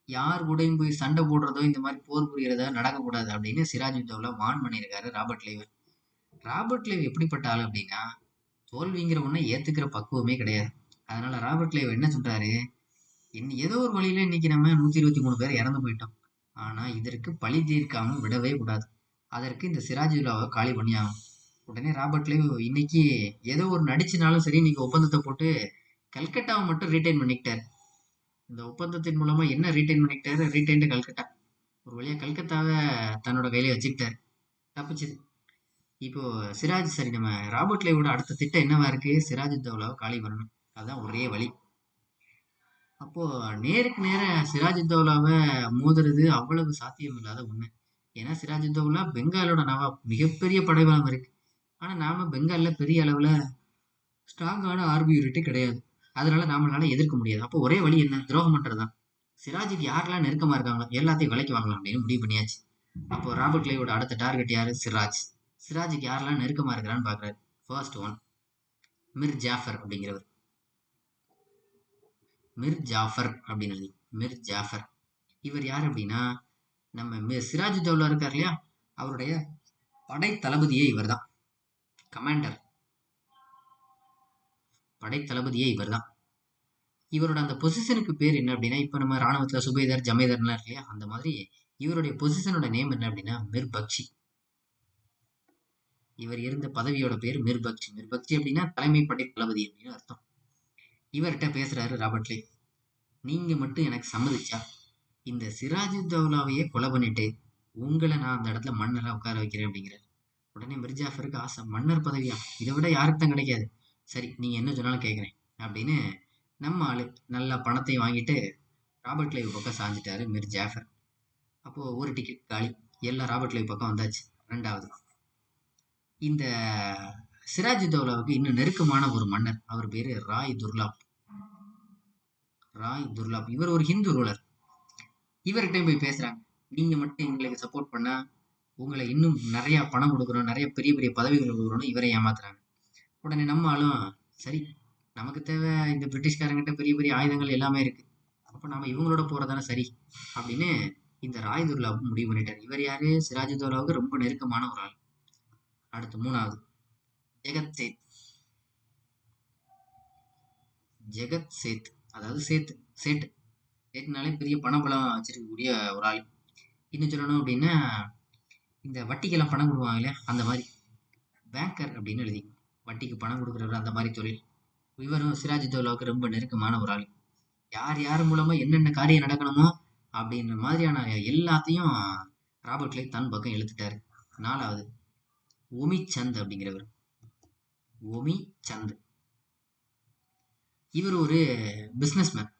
யார் கூடயும் போய் சண்டை போடுறதோ இந்த மாதிரி போர் புரியறதோ நடக்கக்கூடாது அப்படின்னு சிராஜ் தௌலா வான் பண்ணியிருக்காரு ராபர்ட் லேவ். ராபர்ட் லேவ் எப்படிப்பட்ட ஆள் அப்படின்னா, தோல்விங்கிற ஒன்றை ஏற்றுக்கிற பக்குவமே கிடையாது. அதனால ராபர்ட் லேவ் என்ன சொல்றாரு, ஏதோ ஒரு வழியில இன்னைக்கு நம்ம 123 பேர் இறந்து போயிட்டோம், ஆனால் இதற்கு பழி தீர்க்காம விடவே கூடாது, அதற்கு இந்த சிராஜுல்லாவை காலி பண்ணி ஆகும். உடனே ராபர்ட் லேவ் இன்னைக்கு ஏதோ ஒரு நடிச்சுனாலும் சரி இன்னைக்கு ஒப்பந்தத்தை போட்டு கல்கட்டாவை மட்டும் ரீட்டைன் பண்ணிக்கிட்டாரு. இந்த ஒப்பந்தத்தின் மூலமா என்ன ரீட்டைன் பண்ணிக்கிட்டாரு? ரீட்டைன்டு கல்கட்டா. ஒரு வழியா கல்கத்தாவை தன்னோட கையில வச்சுக்கிட்டாரு. தப்பிச்சுது. இப்போ சிராஜ் சரி நம்ம ராபர்ட் லேவோட அடுத்த திட்டம் என்னவா இருக்கு? சிராஜ் தௌலாவை காலி பண்ணணும். அதுதான் ஒரே வழி. அப்போ நேருக்கு நேர சிராஜ் தௌலாவை மோதுறது அவ்வளவு சாத்தியம் இல்லாத ஒண்ணு. ஏன்னா சிராஜ் தௌலா பெங்காலோட நவாப், மிகப்பெரிய படைபலம் இருக்கு. ஆனா நாம பெங்கால்ல பெரிய அளவுல ஸ்ட்ராங்கான ஆர்மி யூனிட் கிடையாது. அதனால நாமளால எதிர்க்க முடியாது. அப்போ ஒரே வழி என்ன? துரோகம் பண்றதுதான். சிராஜுக்கு யாரெல்லாம் நெருக்கமா இருக்காங்களோ எல்லாத்தையும் விலைக்கு வாங்கலாம் அப்படின்னு முடிவு பண்ணியாச்சு. அப்போ ராபர்ட் லேவோட அடுத்த டார்கெட் யாரு? சிராஜ். சிராஜுக்கு யாரெல்லாம் நெருக்கமா இருக்கிறான்னு பாக்குறாரு. ஃபர்ஸ்ட் ஒன் மிர் ஜாஃபர் அப்படிங்கிறவர். மிர் ஜாஃபர் அப்படின்னு மிர் ஜாஃபர். இவர் யார் அப்படின்னா, நம்ம சிராஜ் தௌலா இருக்கார் இல்லையா, அவருடைய படை தளபதியே இவர் தான். கமாண்டர், படை தளபதியே இவர் தான். இவரோட அந்த பொசிஷனுக்கு பேர் என்ன அப்படின்னா, இப்போ நம்ம ராணுவத்தில் சுபேதர் ஜமேதர்லாம் இருக்கு இல்லையா, அந்த மாதிரி இவருடைய பொசிஷனோட நேம் என்ன அப்படின்னா மிர் பக்ஷி. இவர் இருந்த பதவியோட பேர் மிர் பக்ஷி. மிர் பக்ஷி அப்படின்னா தலைமை படை தளபதி அப்படின்னு அர்த்தம். இவர்கிட்ட பேசுறாரு ராபர்ட் லே, நீங்க மட்டும் எனக்கு சம்மதிச்சா இந்த சிராஜ் தௌலாவையே கொலை பண்ணிட்டு உங்களை நான் அந்த இடத்துல மன்னரா உட்கார வைக்கிறேன் அப்படிங்கிறார். உடனே மிர் ஜாஃபருக்கு ஆசை, மன்னர் பதவியா? இதை விட யாருக்கு தான் கிடைக்காது. சரி, நீங்க என்ன சொன்னாலும் கேட்குறேன் அப்படின்னு நம்ம ஆளு நல்ல பணத்தையும் வாங்கிட்டு ராபர்ட் லேவ் பக்கம் சாஞ்சிட்டாரு மிர் ஜாஃபர். அப்போ ஒரு டிக்கெட் காலி, எல்லாம் ராபர்ட் லேவ் பக்கம் வந்தாச்சு. ரெண்டாவது, இந்த சிராஜ் தௌலாவுக்கு இன்னும் நெருக்கமான ஒரு மன்னர், அவர் பேரு ராய் துர்லாப். ராய் துர்லாப் இவர் ஒரு ஹிந்து ரூலர். இவர்கிட்டையும் போய் பேசுறாங்க, நீங்க மட்டும் எங்களுக்கு சப்போர்ட் பண்ணா உங்களை இன்னும் நிறைய பணம் கொடுக்குறோம், நிறைய பெரிய பெரிய பதவிகள் கொடுக்குறோம்னு இவரை ஏமாத்துறாங்க. உடனே நம்ம ஆளும் சரி, நமக்கு தேவை இந்த பிரிட்டிஷ்காரங்கிட்ட பெரிய பெரிய ஆயுதங்கள் எல்லாமே இருக்கு, அப்போ நாம இவங்களோட போறதானே சரி அப்படின்னு இந்த ராய் துர்லாவும் முடிவு பண்ணிட்டார். இவர் யாரு? சிராஜ் தௌலாவுக்கு ரொம்ப நெருக்கமான ஒரு ஆள். அடுத்து மூணாவது ஜெகத் சேத். ஜெகத் சேத் அதாவது சேட்டுனாலே பெரிய பணபலம் வச்சிருக்கக்கூடிய ஒரு ஆள். இன்னும் சொல்லணும் அப்படின்னா இந்த வட்டிக்கெல்லாம் பணம் கொடுவாங்களே அந்த மாதிரி பேங்கர் அப்படின்னு எழுதிக்கணும். வட்டிக்கு பணம் கொடுக்குறவர், அந்த மாதிரி தொழில். இவரும் சிராஜ் தௌலாவுக்கு ரொம்ப நெருக்கமான ஒரு ஆள். யார் மூலமா என்னென்ன காரியம் நடக்கணுமோ அப்படின்ற மாதிரியான எல்லாத்தையும் ராபர்ட் கிளைவ் தன் பக்கம் இழுத்துட்டாரு. 4வது ஒமி சந்த் அப்படிங்கிறவர். ஒமி சந்த் இவர் ஒரு பிசினஸ்மேன்.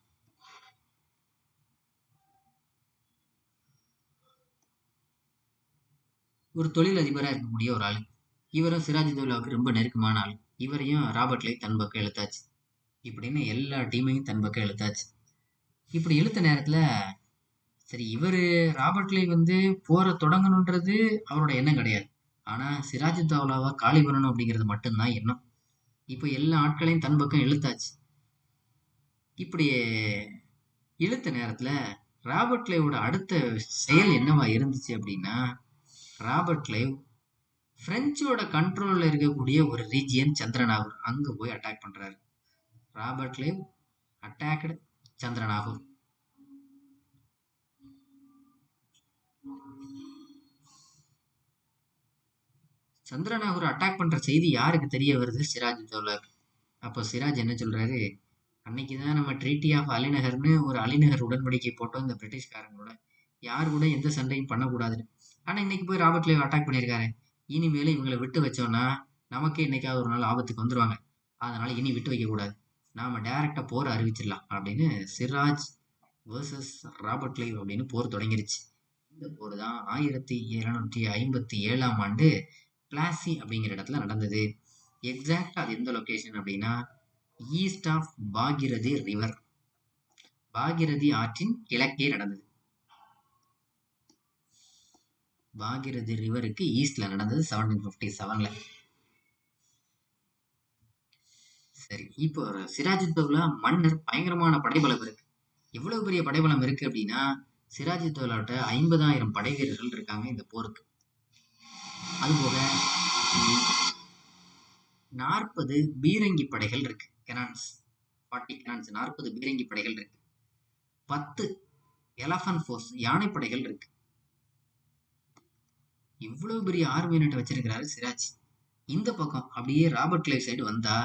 ஒரு தொழிலதிபராக இருக்கக்கூடிய ஒரு ஆள். இவரும் சிராஜுத்தௌலாவுக்கு ரொம்ப நெருக்கமான ஆள். இவரையும் ராபர்ட் கிளைவ் தன் பக்கம் இழுத்தாச்சு. இப்படின்னு எல்லா டீமையும் தன் பக்கம் இழுத்தாச்சு. இப்படி இழுத்த நேரத்தில் சரி, இவர் ராபர்ட் கிளைவ் போற தொடங்கணுன்றது அவரோட எண்ணம் கிடையாது. ஆனால் சிராஜுத்தௌலாவை காலி பண்ணணும் அப்படிங்கிறது மட்டும்தான் எண்ணம். இப்போ எல்லா ஆட்களையும் தன் பக்கம் இழுத்தாச்சு. இப்படி இழுத்த நேரத்தில் ராபர்ட் கிளைவோட அடுத்த செயல் என்னவா இருந்துச்சு அப்படின்னா, ராபர்ட் கிளைவ் பிரெஞ்சோட கண்ட்ரோல்ல இருக்கக்கூடிய ஒரு ரீஜியன் சந்திரநாகூர், அங்க போய் அட்டாக் பண்றாரு. Robert Clive attacked Chandernagore. Chandernagore attack பண்ற செய்தி யாருக்கு தெரிய வருது? சிராஜுத்தௌலாக்கு. அப்போ சிராஜ் என்ன சொல்றாரு, அன்னைக்குதான் நம்ம ட்ரீட்டி ஆஃப் அலிநகர்னு ஒரு அலிநகர் உடன்படிக்கை போட்டோம் இந்த பிரிட்டிஷ்காரங்களோட, யார் கூட எந்த சண்டையும் பண்ணக்கூடாதுன்னு. ஆனா இன்னைக்கு போய் ராபர்ட் கிளைவ் அட்டாக் பண்ணியிருக்காரு. இனிமேல இவங்களை விட்டு வச்சோம்னா நமக்கே இன்னைக்காவது ஒரு நாள் ஆபத்துக்கு வந்துருவாங்க. அதனால இனி விட்டு வைக்க கூடாது, நாம டைரக்டா போர் அறிவிச்சிடலாம் அப்படின்னு சிராஜ் வர்சஸ் ராபர்ட் கிளைவ் அப்படின்னு போர் தொடங்கிருச்சு. இந்த போர் தான் 1757ஆம் ஆண்டு பிளாசி அப்படிங்கிற இடத்துல நடந்தது. எக்ஸாக்டா அது எந்த லொகேஷன் அப்படின்னா, east of Bhagirathi river, Bhagirathi ஆற்றின் கிழக்கே நடந்தது. பாகிரதி ரிவருக்கு ஈஸ்ட்ல நடந்தது 1757ல. சரி, இப்போ சிராஜுத்தௌலா மன்னர், பயங்கரமான படைபலம் இருக்கு. எவ்வளவு பெரிய படைபலம் இருக்கு அப்படின்னா, சிராஜுத்தௌலாட்ட 50,000 படை வீரர்கள் இருக்காங்க இந்த போருக்கு. அதுபோக 40 பீரங்கி படைகள் இருக்கு, கெனான்ஸ், 40 கெனான்ஸ், 40 பீரங்கி படைகள் இருக்கு. 10 எலஃபன்ட் ஃபோர்ஸ், யானை படைகள் இருக்கு. இவ்வளவு பெரிய ஆர்மி யூனிட் வச்சிருக்கிறாரு சிராஜ். இந்த பக்கம் அப்படியே ராபர்ட் கிளைவ் சைடு வந்தா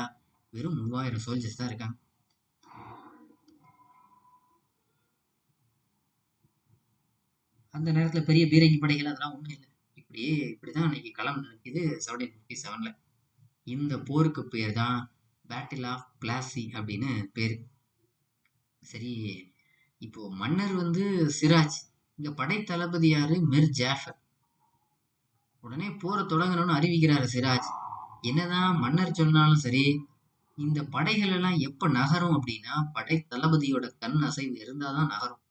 வெறும் 3000 சோல்ஜர்ஸ் தான் இருக்காங்க. அந்த நேரத்துல பெரிய பீரங்கி படைகள் அதெல்லாம் ஒண்ணும் இல்லை. இப்படிதான் அன்னைக்கு களம் நடக்குது 1757ல. இந்த போருக்கு பேர் தான் பேட்டில் ஆஃப் பிளாசி அப்படின்னு பேரு. சரி, இப்போ மன்னர் சிராஜ், இங்க படை தளபதி யாரு? மிர் ஜாஃபர். உடனே போரை தொடங்கணும்னு அறிவிக்கிறாரு சிராஜ். என்னதான் மன்னர் சொன்னாலும் சரி, இந்த படைகள் எல்லாம் எப்ப நகரும் அப்படின்னா படை தளபதியோட கண் அசைவு இருந்தாதான் நகரும்.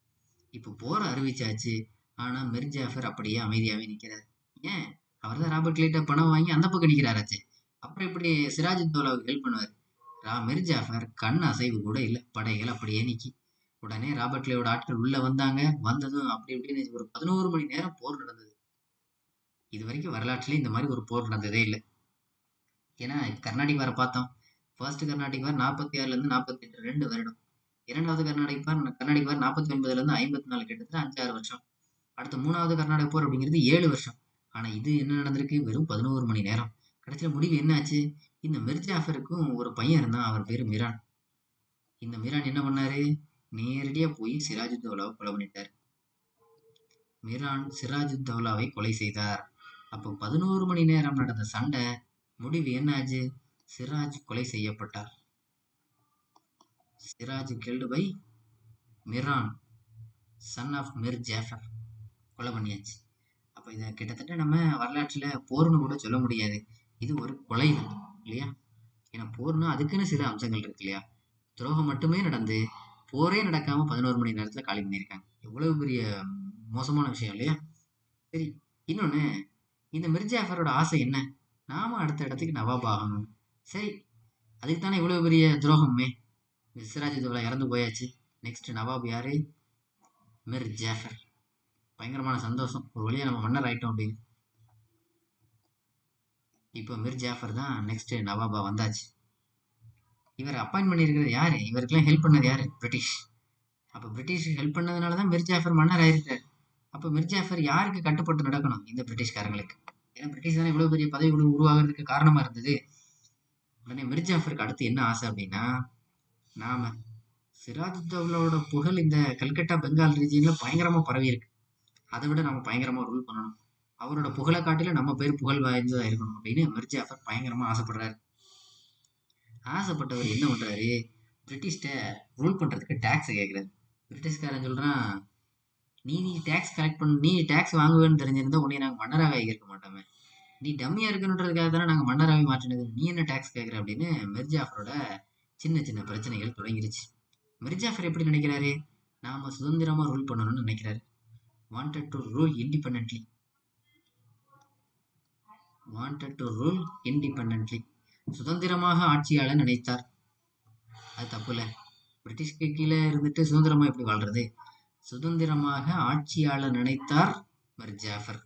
இப்ப போற அறிவிச்சாச்சு. ஆனா மிர் ஜாஃபர் அப்படியே அமைதியாவே நிக்கிறாரு. ஏன்? அவர் தான் ராபர்ட் கிளைவ்ட்ட பணம் வாங்கி அந்த பக்கம் நிக்கிறாராச்சு. அப்புறம் இப்படி சிராஜுத்தௌலாவுக்கு ஹெல்ப் பண்ணுவாரு? மிர் ஜாஃபர் கண் அசைவு கூட இல்லை, படைகள் அப்படியே நிக்கி. உடனே ராபர்ட் கிளைவோட ஆட்கள் உள்ள வந்தாங்க. வந்ததும் அப்படி இப்படின்னு ஒரு 11 மணி நேரம் போர் நடந்தது. இது வரைக்கும் வரலாற்றிலே இந்த மாதிரி ஒரு போர் நடந்ததே இல்லை. ஏன்னா கர்நாடிக் வார பார்த்தோம். ஃபர்ஸ்ட் கர்நாடிக் வார் 46ல இருந்து 48, 2 வருடம். இரண்டாவது கர்நாடிக் வார் 49ல இருந்து 54, கிட்டத்தட்ட 5-6 வருஷம். அடுத்த 3வது கர்நாடக போர் அப்படிங்கிறது 7 வருஷம். ஆனா இது என்ன நடந்திருக்கு? வெறும் 11 மணி நேரம். கடைசியில முடிவு என்னாச்சு? இந்த மிர் ஜாஃபருக்கும் ஒரு பையன் இருந்தான், அவர் பேரு மிரான். இந்த மிரான் என்ன பண்ணாரு? நேரடியா போய் சிராஜுத்தௌலாவை கொலை பண்ணிட்டார். மிரான் சிராஜுத்தௌலாவை கொலை செய்தார். அப்போ 11 மணி நேரம் நடந்த சண்டை முடிவு என்னாச்சு? சிராஜ் கொலை செய்யப்பட்டார். Siraj killed by Miran, son of Mir Jafar, கொலை பண்ணியாச்சு. அப்போ இதை கிட்டத்தட்ட நம்ம வரலாற்றுல போர்னு கூட சொல்ல முடியாது, இது ஒரு கொலை தான் இல்லையா? ஏன்னா போர்னா அதுக்குன்னு சில அம்சங்கள் இருக்கு இல்லையா? துரோகம் மட்டுமே நடந்து போரே நடக்காம 11 மணி நேரத்துல காலி பண்ணியிருக்காங்க. எவ்வளவு பெரிய மோசமான விஷயம் இல்லையா? சரி, இன்னொன்னு, இந்த மிர் ஜாஃபரோட ஆசை என்ன? நாம அடுத்த இடத்துக்கு நவாப் ஆகணும். சரி, அதுக்கு தானே இவ்வளவு பெரிய துரோகமே. சிராஜுத்தௌலா இறந்து போயாச்சு. நெக்ஸ்ட் நவாப் யாரு? மிர் ஜாஃபர். பயங்கரமான சந்தோஷம், ஒரு வழியா நம்ம மன்னர் ஆயிட்டோம் அப்படின்னு. இப்போ மிர் ஜாஃபர் தான் நெக்ஸ்ட் நவாபா வந்தாச்சு. இவர் அப்பாயின்ட் பண்ணியிருக்கிறது யாரு? இவருக்கெல்லாம் ஹெல்ப் பண்ணது யாரு? பிரிட்டிஷ். அப்போ பிரிட்டிஷ் ஹெல்ப் பண்ணதுனால தான் மிர் ஜாஃபர் மன்னர் ஆயிருக்காரு. அப்போ மிர் ஜாஃபர் யாருக்கு கட்டுப்பட்டு நடக்கணும்? இந்த பிரிட்டிஷ்காரங்களுக்கு. ஏன்னா பிரிட்டிஷ் தானே இவ்வளவு பெரிய பதவி உருவாகிறதுக்கு காரணமா இருந்தது. உடனே மிர் ஜாஃபருக்கு அடுத்து என்ன ஆசை அப்படின்னா, சிராஜுத்தௌலாவோட புகழ் இந்த கல்கட்டா பெங்கால் ரீஜியன்ல பயங்கரமா பரவி இருக்கு. அதை விட நம்ம பயங்கரமா ரூல் பண்ணணும், அவரோட புகழை காட்டில நம்ம பேர் புகழ் வாய்ந்ததா இருக்கணும் அப்படின்னு மிர் ஜாஃபர் பயங்கரமா ஆசைப்படுறாரு. ஆசைப்பட்டவர் என்ன பண்றாரு, பிரிட்டிஷ்ட ரூல் பண்றதுக்கு டாக்ஸ் கேட்கிறாரு. பிரிட்டிஷ்காரன் சொல்றான், நீ டாக்ஸ் கலெக்ட் பண்ண, நீ டாக்ஸ் வாங்குவேன்னு தெரிஞ்சிருந்தா உன்னை நாங்கள் மன்னராக இருக்க மாட்டோமே, நீ டம்மியா இருக்குன்றதுக்காக தானே நாங்கள் மன்னராகவே மாற்றினது, நீ என்ன டாக்ஸ் கேட்குற அப்படின்னு மிர் ஜாஃபரோட சின்ன சின்ன பிரச்சனைகள் தொடங்கிருச்சு. மிர் ஜாஃபர் எப்படி நினைக்கிறாரு, நாம சுதந்திரமா ரூல் பண்ணணும்னு நினைக்கிறாரு. wanted to rule independently சுதந்திரமாக ஆட்சியாள நினைத்தார். அது தப்புல, பிரிட்டிஷ்க்கு கீழே இருந்துட்டு சுதந்திரமா எப்படி வாழ்றது, சுதந்திரமாக ஆட்சியாள நினைத்தார் மிர் ஜாஃபர்.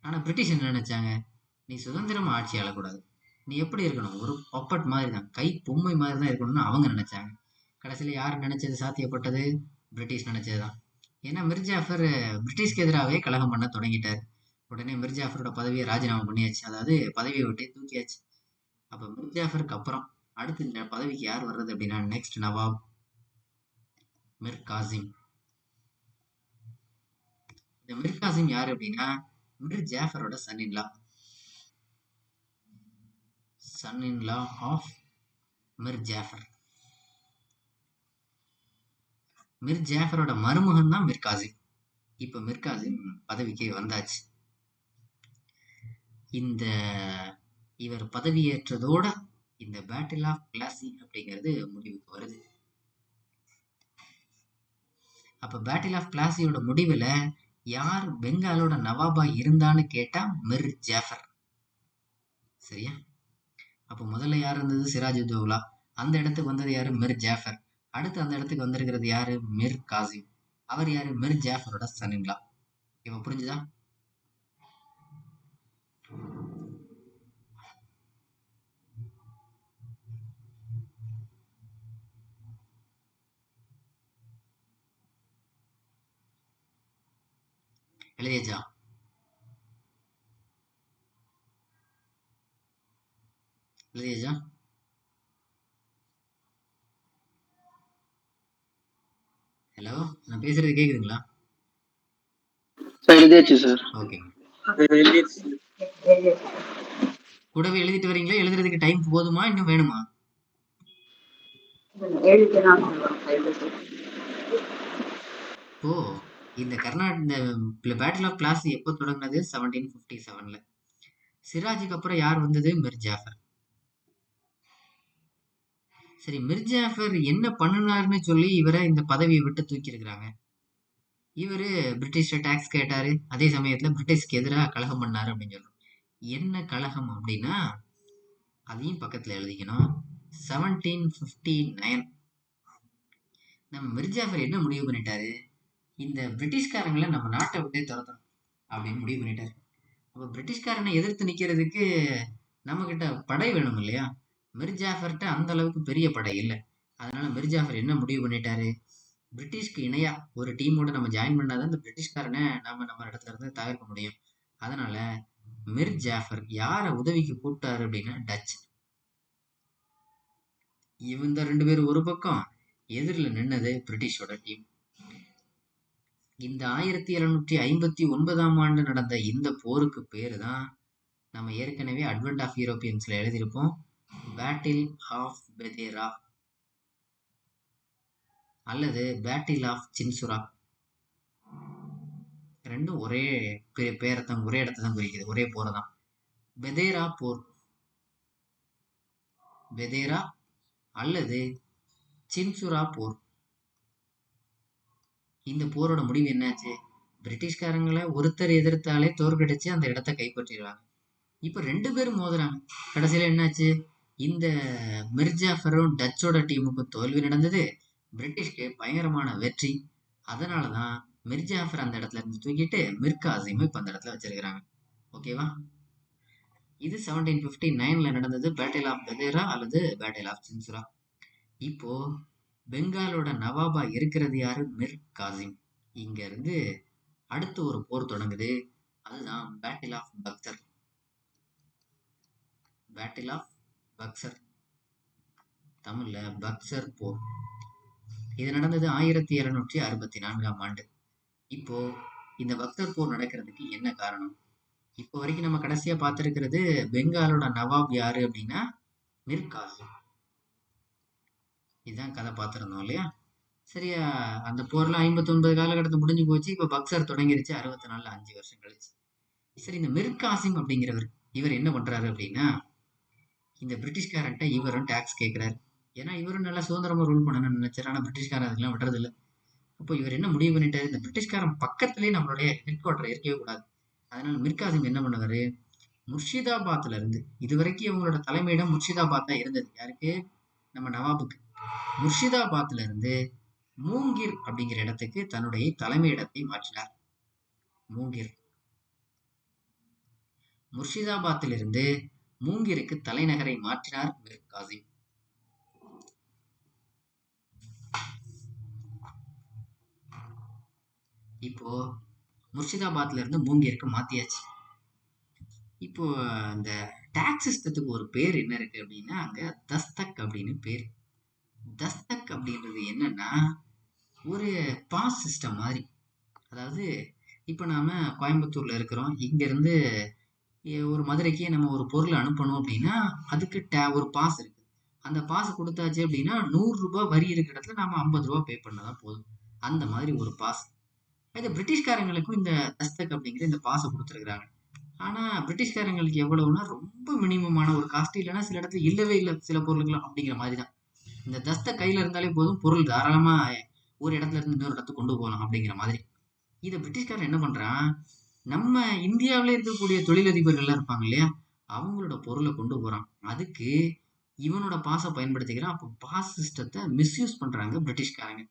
ஆனா பிரிட்டிஷ் என்ன நினைச்சாங்க, நீ சுதந்திரமா ஆட்சி ஆளக்கூடாது, நீ எப்படி இருக்கணும், ஒரு பப்பட் மாதிரி தான், கை பொம்மை மாதிரி தான் இருக்கணும்னு அவங்க நினைச்சாங்க. கடைசியில் யார் நினைச்சது சாத்தியப்பட்டது, பிரிட்டிஷ் நினைச்சதுதான். ஏன்னா மிர் ஜாஃபர் பிரிட்டிஷ்க்கு எதிராகவே கலகம் பண்ண தொடங்கிட்டார். உடனே மிர் ஜாஃபரோட பதவியை ராஜினாமா பண்ணியாச்சு, அதாவது பதவியை விட்டே தூக்கியாச்சு. அப்போ மிர் ஜாஃபருக்கு அப்புறம் அடுத்து இந்த பதவிக்கு யார் வர்றது அப்படின்னா, நெக்ஸ்ட் நவாப் மிர் காசிம். இந்த மிர் காசிம் யாரு அப்படின்னா, மிர் ஜாஃபரோட son in law of Mir Jafar. Mir ஜாஃபரோட மருமகன் தான் மிர் காசிம். இப்ப மிர் காசிம் பதவிக்கு வந்தாச்சு. இவர் பதவியேற்றதோட இந்த பேட்டில் ஆஃப் பிளாசி அப்படிங்கிறது முடிவுக்கு வருது. அப்ப பேட்டில் ஆஃப் பிளாசியோட முடிவுல யார் பெங்காலோட நவாபா இருந்தான்னு கேட்டா மிர் ஜாஃபர். சரியா? அப்ப முதல்ல யார் இருந்தது, சிராஜுத்தௌலா. அந்த இடத்துக்கு வந்தது யாரு, மிர் ஜாஃபர். அடுத்து அந்த இடத்துக்கு வந்திருக்கிறது யாரு, மிர் காசிம். அவர் யாரு, மிர் ஜாஃபரோட சன் இன் லா. இப்ப புரிஞ்சுதா? எழுதியாச்சா? எழுதியாச்சா? ஹலோ, நான் பேசுறது கேக்குதுங்களா? சார் எழுதியாச்சு சார். ஓகேங்க. எழுதியாச்சு. கூடவே எழுதிட்டு வரீங்களா, எழுதுறதுக்கு டைம் போதுமா, இன்னும் வேணுமா? ஓ, இந்த இந்த பேட்டில் ஆஃப் பிளாசி எப்போ தொடங்கினது, 1757ல. சிராஜுக்கு அப்புறம் யார் வந்தது, மிர் ஜாஃபர். சரி, மிர் ஜாஃபர் என்ன பண்ணினாருன்னு சொல்லி இவரை இந்த பதவியை விட்டு தூக்கி இருக்கிறாங்க. இவரு பிரிட்டிஷ்ட டாக்ஸ் கேட்டாரு, அதே சமயத்துல பிரிட்டிஷ்க்கு எதிராக கலகம் பண்ணாரு அப்படின்னு சொல்றோம். என்ன கலகம் அப்படின்னா அதையும் பக்கத்துல எழுதிக்கணும். 1759 நம்ம மிர் ஜாஃபர் என்ன முடிவு பண்ணிட்டாரு, இந்த பிரிட்டிஷ்காரங்களை நம்ம நாட்டை விட்டே துரத்தணும் அப்படின்னு முடிவு பண்ணிட்டாரு. அப்ப பிரிட்டிஷ்காரனை எதிர்த்து நிக்கிறதுக்கு நம்ம கிட்ட படை வேணும் இல்லையா? மிர் ஜாஃபர்கிட்ட அந்த அளவுக்கு பெரிய படை இல்லை. அதனால மிர் ஜாஃபர் என்ன முடிவு பண்ணிட்டாரு, பிரிட்டிஷ்க்கு இணையா ஒரு டீமோட நம்ம ஜாயின் பண்ணாதான் இந்த பிரிட்டிஷ்காரனை நம்ம இடத்துல இருந்து தவிர்க்க முடியும். அதனால மிர் ஜாஃபர் யார உதவிக்கு கூப்பிட்டாரு அப்படின்னா டச். இவங்க 2 பேரும் ஒரு பக்கம், எதிரில் நின்னது பிரிட்டிஷோட டீம். இந்த 1759ஆம் ஆண்டு நடந்த இந்த போருக்கு பேரு தான் நம்ம ஏற்கனவே அட்வென்ட் ஆஃப் யூரோப்பியன்ஸ்ல எழுதியிருப்போம், பேட்டில் ஆஃப் பெதேரா அல்லது பேட்டில் ஆஃப் சின்சுரா. ரெண்டும் ஒரே பேரத்தான், ஒரே இடத்தை தான் குறிக்குது, ஒரே போரை தான். பெதேரா போர், பெதேரா அல்லது சின்சுரா போர். இந்த போரோட முடிவு என்னாச்சு, பிரிட்டிஷ்காரங்களை ஒருத்தர் எதிர்த்தாலே தோற்கடிச்சு அந்த இடத்தை கைப்பற்றிடுவாங்க. இப்ப 2 பேரும் மோதுறாங்க. கடைசியில என்னாச்சு, இந்த மிர் ஜாஃபரும் டச்சோட டீமுக்கும் தோல்வி நடந்தது, பிரிட்டிஷ்க்கு பயங்கரமான வெற்றி. அதனாலதான் மிர் ஜாஃபர் அந்த இடத்துல இருந்து தூக்கிட்டு மிர் காசிம் இப்ப அந்த இடத்துல வச்சிருக்கிறாங்க. ஓகேவா? இது 1759ல நடந்தது, பேட்டில் ஆஃப் பெதேரா அல்லது பேட்டில் ஆஃப் சின்சுரா. இப்போ பெங்காலோட நவாபா இருக்கிறது யாரு, மிர் காசிம். இங்க இருந்து அடுத்து ஒரு போர் தொடங்குது, அதுதான் battle of Buxar. Battle of Buxar, தமிழ்ல பக்சர் போர். இது நடந்தது 1764ஆம் ஆண்டு. இப்போ இந்த பக்சர் போர் நடக்கிறதுக்கு என்ன காரணம்? இப்போ வரைக்கும் நம்ம கடைசியா பார்த்திருக்கிறது பெங்காலோட நவாப் யாரு அப்படின்னா மிர் காசிம். இதுதான் கதை பார்த்துருந்தோம் இல்லையா? சரியா, அந்த போர்லாம் 59 காலகட்டத்தில் முடிஞ்சு போச்சு. இப்போ பக்சர் தொடங்கிருச்சு 64 5 வருஷம் கழிச்சு. சரி, இந்த மிர் காசிம் அப்படிங்கிறவர் இவர் என்ன பண்றாரு அப்படின்னா, இந்த பிரிட்டிஷ்காரன்ட்ட இவரும் டாக்ஸ் கேட்கிறாரு. ஏன்னா இவரும் நல்லா சுதந்திரமா ரூல் பண்ணணும்னு நினைச்சாரு. ஆனா பிரிட்டிஷ்காரன் அதெல்லாம் விடுறது இல்லை. அப்போ இவர் என்ன முடிவு பண்ணிட்டாரு, இந்த பிரிட்டிஷ்காரன் பக்கத்துலேயே நம்மளுடைய ஹெட் குவார்டர் இருக்கவே கூடாது. அதனால மிர் காசிம் என்ன பண்ணுவாரு, முர்ஷிதாபாத்ல இருந்து, இது வரைக்கும் இவங்களோட தலைமையிடம் முர்ஷிதாபாத் தான் இருந்தது. யாருக்கு? நம்ம நவாபுக்கு. முர்ஷிதாபாத்ல இருந்து மூங்கிர் அப்படிங்கிற இடத்துக்கு தன்னுடைய தலைமையிடத்தை மாற்றினார். மூங்கிர், முர்ஷிதாபாத்திலிருந்து மூங்கிருக்கு தலைநகரை மாற்றினார் மிர் காசிம். இப்போ முர்ஷிதாபாத்ல இருந்து மூங்கிருக்கு மாத்தியாச்சு. இப்போ அந்த டாக்ஸ் சிஸ்டத்துக்கு ஒரு பேர் என்ன இருக்கு அப்படின்னா, அங்க தஸ்தக் அப்படின்னு பேர். தஸ்தக் அப்படின்றது என்னன்னா ஒரு பாஸ் சிஸ்டம் மாதிரி. அதாவது இப்போ நாம கோயம்புத்தூர்ல இருக்கிறோம், இங்க இருந்து ஒரு மதுரைக்கு நம்ம ஒரு பொருளை அனுப்பணும் அப்படின்னா அதுக்கு ஒரு பாஸ் இருக்கு. அந்த பாஸ் கொடுத்தாச்சு அப்படின்னா 100 ரூபாய் வரி இருக்கிற இடத்துல நாம 50 ரூபாய் பே பண்ணதான் போதும். அந்த மாதிரி ஒரு பாஸ். இது பிரிட்டிஷ்காரங்களுக்கும் இந்த தஸ்தக் அப்படிங்கிற இந்த பாஸை கொடுத்துருக்குறாங்க. ஆனா பிரிட்டிஷ்காரங்களுக்கு எவ்வளவுனா ரொம்ப மினிமமான ஒரு காஸ்ட், இல்லைன்னா சில இடத்துல இல்லவே இல்லை சில பொருளுக்கெல்லாம் அப்படிங்கிற மாதிரி தான். இந்த தஸ்தக் கையில இருந்தாலே போதும், பொருள் தாராளமா ஒரு இடத்துல இருந்து இன்னொரு இடத்துக்கு கொண்டு போகலாம் அப்படிங்கிற மாதிரி. இதை பிரிட்டிஷ்காரன் என்ன பண்றான், நம்ம இந்தியாவிலே இருக்கக்கூடிய தொழிலதிபர்கள்லாம் இருப்பாங்க இல்லையா, அவங்களோட பொருளை கொண்டு போறான். அதுக்கு இவனோட பாஸை பயன்படுத்திக்கிறான். அப்போ பாஸ் சிஸ்டத்தை மிஸ்யூஸ் பண்றாங்க பிரிட்டிஷ்காரங்க.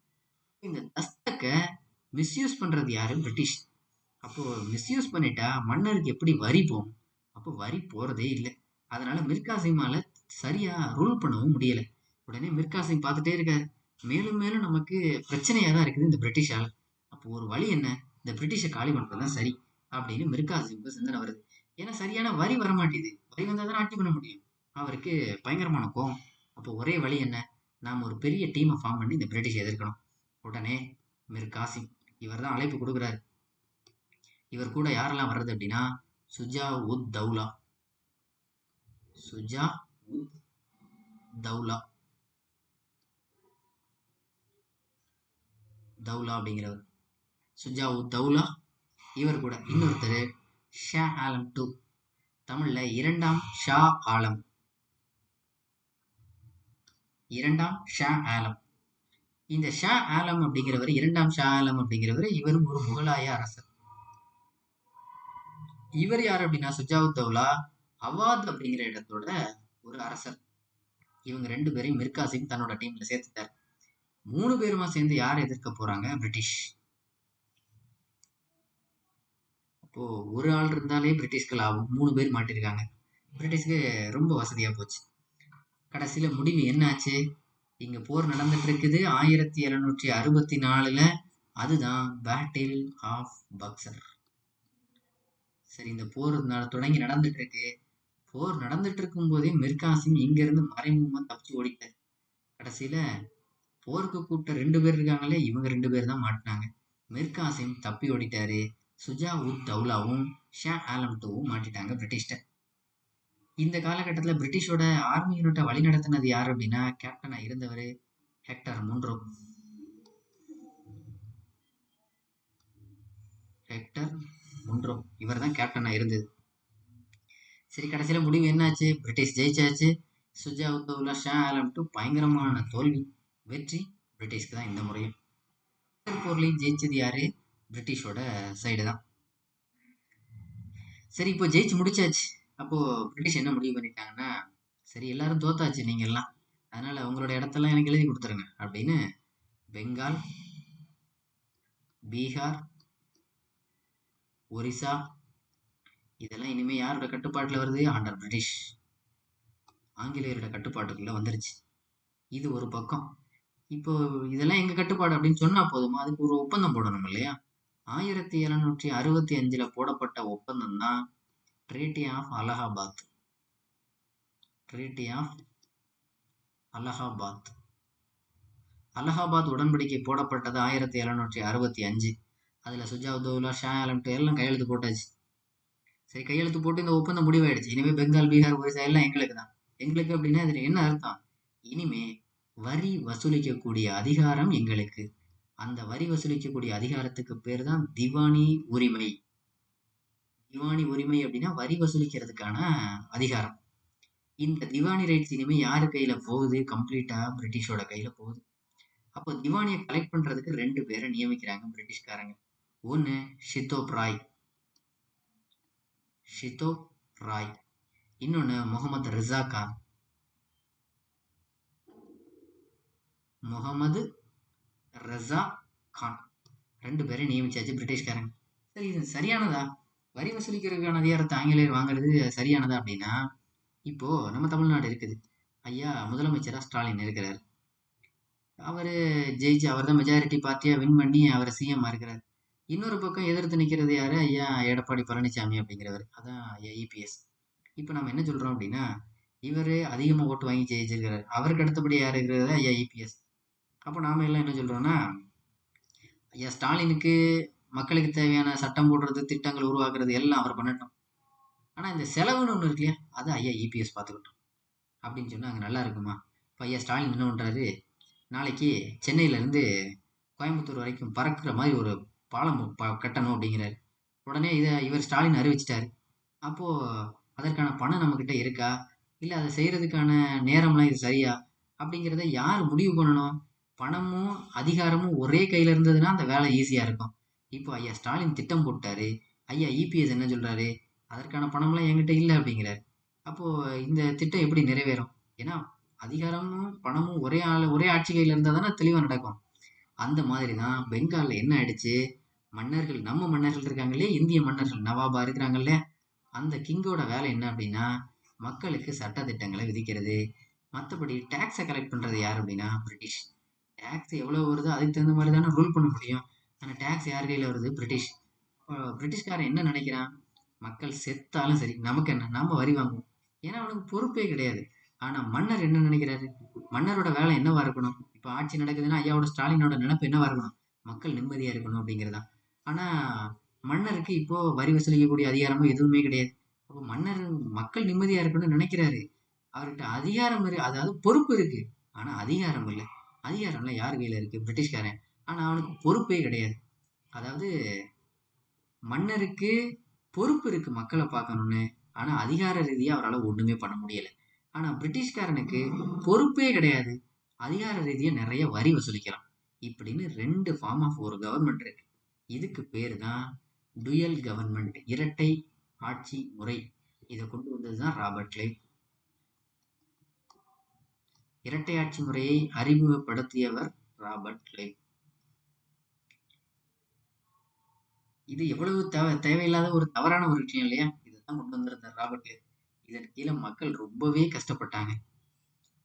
இந்த தஸ்தக்கை மிஸ்யூஸ் பண்றது யாரு? பிரிட்டிஷ். அப்போ மிஸ்யூஸ் பண்ணிட்டா மன்னருக்கு எப்படி வரி போகும்? அப்போ வரி போறதே இல்லை. அதனால மிர் காசிமால சரியா ரூல் பண்ணவும் முடியல. உடனே மிர் காசிம் பார்த்துட்டே இருக்காரு, மேலும் மேலும் நமக்கு பிரச்சனையா தான் இருக்குது இந்த பிரிட்டிஷால. அப்போ ஒரு வழி என்ன, இந்த பிரிட்டிஷை காலி பண்றதுதான் சரி அப்படின்னு மிர் காசிமுக்கு சிந்தனை வருது. ஏன்னா சரியான வரி வரமாட்டேது, வரி வந்தா தான் ஆட்சி பண்ண முடியும். அவருக்கு பயங்கரமான கோவம். அப்போ ஒரே வழி என்ன, நாம ஒரு பெரிய டீமை ஃபார்ம் பண்ணி இந்த பிரிட்டிஷ் எதிர்க்கணும். உடனே மிர் காசிம் இவர் தான் அழைப்பு கொடுக்குறாரு. இவர் கூட யாரெல்லாம் வர்றது அப்படின்னா, சுஜா உத் தௌலா, சுஜா உத் தௌலா, தௌலா அப்படிங்கிறவர், சுஜா உத் தௌலா. இவர் கூட இன்னொருத்தர் ஷா ஆலம் டூ, தமிழ்ல இரண்டாம் ஷா ஆலம், இரண்டாம் ஷா ஆலம். இந்த ஷா ஆலம் அப்படிங்கிறவர், இரண்டாம் ஷா ஆலம் அப்படிங்கிறவர், இவரும் ஒரு முகலாய அரசர். இவர் யார் அப்படின்னா, சுஜாவுத் தௌலா அவாத் அப்படிங்கிற இடத்தோட ஒரு அரசர். இவங்க 2 பேரையும் மிர் காசிம் தன்னோட டீம்ல சேர்த்துட்டார். 3 பேருமா சேர்ந்து யார் எதிர்க்க போறாங்க? பிரிட்டிஷ். அப்போ ஒரு ஆள் இருந்தாலே பிரிட்டிஷ்கள் ஆகும், 3 பேர் மாட்டிருக்காங்க. பிரிட்டிஷ்க்கு ரொம்ப வசதியா போச்சு. கடைசியில முடிவு என்ன ஆச்சு, இங்க போர் நடந்துட்டு இருக்குது 1764. அதுதான் பேட்டில் ஆஃப் பக்சர். சரி, இந்த போர் தொடங்கி நடந்துட்டு இருக்கு. போர் நடந்துட்டு இருக்கும் போதே மிர் காசிம் இங்க இருந்து மறைமுகமா தப்பிச்சு ஓடிட்டார். கடைசியில போருக்கு கூப்பிட்ட 2 பேர் இருக்காங்களே, இவங்க 2 பேர் தான் மாட்டினாங்க. மிர் காசிம் தப்பி ஓடிட்டாரு. சுஜா உத் தௌலாவும் ஷா ஆலம் டூவும் மாட்டிட்டாங்க பிரிட்டிஷ்ட. இந்த காலகட்டத்தில் பிரிட்டிஷோட ஆர்மி யூனிட்டை வழி நடத்தினது யாரு அப்படின்னா, கேப்டனா இருந்தவர் ஹெக்டர் முன்ரோ. ஹெக்டர் முன்ரோ இவர் தான் கேப்டனா இருந்தது. சரி, கடைசியில முடிவு என்னாச்சு, பிரிட்டிஷ் ஜெயிச்சாச்சு. சுஜா உத் தௌலா ஷா ஆலம் டூ பயங்கரமான தோல்வி. வெற்றி பிரிட்டிஷ்க்கு தான் இந்த முறையும். போர்லையும் ஜெயிச்சது யாரு? பிரிட்டிஷோட சைடு தான். சரி, இப்போ ஜெயிச்சு முடிச்சாச்சு. அப்போ பிரிட்டிஷ் என்ன முடிவு பண்ணிட்டாங்கன்னா, சரி எல்லாரும் தோத்தாச்சு நீங்க எல்லாம், அதனால உங்களோட இடத்தெல்லாம் எனக்கு எழுதி கொடுத்துருங்க அப்படின்னு பெங்கால், பீகார், ஒரிசா இதெல்லாம் இனிமே யாரோட கட்டுப்பாட்டுல வருது? அண்டர் பிரிட்டிஷ், ஆங்கிலேயரோட கட்டுப்பாட்டுக்குள்ள வந்துருச்சு. இது ஒரு பக்கம். இப்போ இதெல்லாம் எங்க கட்டுப்பாடு அப்படின்னு சொன்னா போதுமா, அதுக்கு ஒரு ஒப்பந்தம் போடணும் இல்லையா? 1765 போடப்பட்ட ஒப்பந்தம் தான் treaty of Allahabad. Treaty of Allahabad. Allahabad உடன்படிக்கை போடப்பட்டது 1765. அதில் சுஜாவுதௌலா, ஷா ஆலம் எல்லாம் கையெழுத்து போட்டாச்சு. சரி, கையெழுத்து போட்டு இந்த ஒப்பந்தம் முடிவாயிடுச்சு. இனிமே பெங்கால், பீகார், ஒரிசா எல்லாம் எங்களுக்கு தான். எங்களுக்கு அப்படின்னா இதுல என்ன அர்த்தம்? இனிமே வரி வசூலிக்கக்கூடிய அதிகாரம் எங்களுக்கு. அந்த வரி வசூலிக்கக்கூடிய அதிகாரத்துக்கு பேர் தான் திவானி உரிமை. திவானி உரிமை அப்படின்னா வரி வசூலிக்கிறதுக்கான அதிகாரம். இந்த திவானி ரைட்ஸ் இனிமே யாரு கையில போகுது? கம்ப்ளீட்டா பிரிட்டிஷோட கையில போகுது. அப்போ திவானியை கலெக்ட் பண்றதுக்கு 2 பேரை நியமிக்கிறாங்க பிரிட்டிஷ்காரங்க. ஒன்னு ஷித்தோப் ராய், இன்னொன்னு முகமது ரிசா கான். முகமது ரஸா கான் 2 பேரை நியமிச்சாச்சு பிரிட்டிஷ்காரங்க. சரி, இது சரியானதா? வரி வசூலிக்கிறதுக்கான அதிகாரத்தை ஆங்கிலேயர் வாங்குறது சரியானதா அப்படின்னா, இப்போ நம்ம தமிழ்நாடு இருக்குது. ஐயா முதலமைச்சரா ஸ்டாலின் இருக்கிறார். அவரு ஜெயிச்சு அவர் தான் மெஜாரிட்டி பார்ட்டியா வின் பண்ணி அவர் சிஎம் இருக்கிறார். இன்னொரு பக்கம் எதிர்த்து நிற்கிறது யாரு? ஐயா எடப்பாடி பழனிசாமி அப்படிங்கிறவர். அதான் ஐயா இபிஎஸ். இப்போ நம்ம என்ன சொல்றோம் அப்படின்னா, இவர் அதிகமாக ஓட்டு வாங்கி ஜெயிச்சிருக்கிறார். அவருக்கு அடுத்தபடி யார் இருக்கிறது? ஐயா இபிஎஸ். அப்போ நாம எல்லாம் என்ன சொல்றோம்னா, ஐயா ஸ்டாலினுக்கு மக்களுக்கு தேவையான சட்டம் போடுறது, திட்டங்கள் உருவாக்குறது எல்லாம் அவர் பண்ணட்டும். ஆனா இந்த செலவுன்னு ஒண்ணு இருக்கு இல்லையா, அது ஐயா இபிஎஸ் பார்த்துக்கிட்டோம் அப்படின்னு சொன்னா அங்க நல்லா இருக்குமா? இப்போ ஐயா ஸ்டாலின் என்ன பண்றாரு, நாளைக்கு சென்னையில இருந்து கோயம்புத்தூர் வரைக்கும் பறக்குற மாதிரி ஒரு பாலம் கட்டணும் அப்படிங்கிறாரு. உடனே இவர் ஸ்டாலின் அறிவிச்சிட்டாரு. அப்போ அதற்கான பணம் நம்ம கிட்ட இருக்கா, இல்ல அதை செய்யறதுக்கான நேரம்லாம் இது சரியா அப்படிங்கிறத யார் முடிவு பண்ணணும்? பணமும் அதிகாரமும் ஒரே கையில இருந்ததுன்னா அந்த வேலை ஈஸியா இருக்கும். இப்போ ஐயா ஸ்டாலின் திட்டம் போட்டாரு, ஐயா இபிஎஸ் என்ன சொல்றாரு, அதற்கான பணம்லாம் என்கிட்ட இல்லை அப்படிங்கிறாரு. அப்போ இந்த திட்டம் எப்படி நிறைவேறும்? ஏன்னா அதிகாரமும் பணமும் ஒரே ஆட்சி கையில இருந்தா தானே தெளிவா நடக்கும். அந்த மாதிரி தான் பெங்கால்ல என்ன ஆயிடுச்சு, மன்னர்கள், நம்ம மன்னர்கள் இருக்காங்களே, இந்திய மன்னர்கள் நவாபா இருக்கிறாங்கல்ல, அந்த கிங்கோட வேலை என்ன அப்படின்னா மக்களுக்கு சட்ட திட்டங்களை விதிக்கிறது. மற்றபடி டேக்ஸை கலெக்ட் பண்றது யார் அப்படின்னா பிரிட்டிஷ். டேக்ஸ் எவ்வளவு வருதோ அதுக்கு தகுந்த மாதிரி தானே ரூல் பண்ண முடியும். ஆனால் டேக்ஸ் யார் கையில வருது? பிரிட்டிஷ். பிரிட்டிஷ்காரன் என்ன நினைக்கிறான், மக்கள் செத்தாலும் சரி நமக்கு என்ன, நாம வரி வாங்குவோம். ஏன்னா அவனுக்கு பொறுப்பே கிடையாது. ஆனா மன்னர் என்ன நினைக்கிறாரு, மன்னரோட வேலை என்னவா இருக்கணும்? இப்ப ஆட்சி நடக்குதுன்னா ஐயாவோட ஸ்டாலினோட நினைப்பு என்னவா இருக்கணும்? மக்கள் நிம்மதியா இருக்கணும் அப்படிங்கிறதான். ஆனா மன்னருக்கு இப்போ வரி வசூலிக்கக்கூடிய அதிகாரமும் எதுவுமே கிடையாது. அப்போ மன்னர் மக்கள் நிம்மதியா இருக்கணும்னு நினைக்கிறாரு. அவர்கிட்ட அதிகாரம் இருக்கு, அதாவது பொறுப்பு இருக்கு, ஆனா அதிகாரம் இல்லை. அதிகாரம்லாம் யார் கையில இருக்கு? பிரிட்டிஷ்காரன். ஆனா அவனுக்கு பொறுப்பே கிடையாது. அதாவது மன்னருக்கு பொறுப்பு இருக்கு மக்களை பார்க்கணும்னு, ஆனா அதிகார ரீதியா அவரால் ஒண்ணுமே பண்ண முடியல. ஆனா பிரிட்டிஷ்காரனுக்கு பொறுப்பே கிடையாது, அதிகார ரீதியா நிறைய வரி வசூலிக்கலாம். இப்படின்னு 2 ஃபார்ம் ஆஃப் ஒரு கவர்மெண்ட் இருக்கு. இதுக்கு பேர் தான் டுயல் கவர்மெண்ட், இரட்டை ஆட்சி முறை. இதை கொண்டு வந்ததுதான் ராபர்ட் கிளைவ். இரட்டை ஆட்சி முறையை அறிமுகப்படுத்தியவர் ராபர்ட் கிளைவ். இது எவ்வளவு தேவையில்லாத ஒரு தவறான ஒரு விஷயம் இல்லையா? இதைதான் கொண்டு வந்திருந்தார் ராபர்ட் கிளைவ். இதன் கீழே மக்கள் ரொம்பவே கஷ்டப்பட்டாங்க.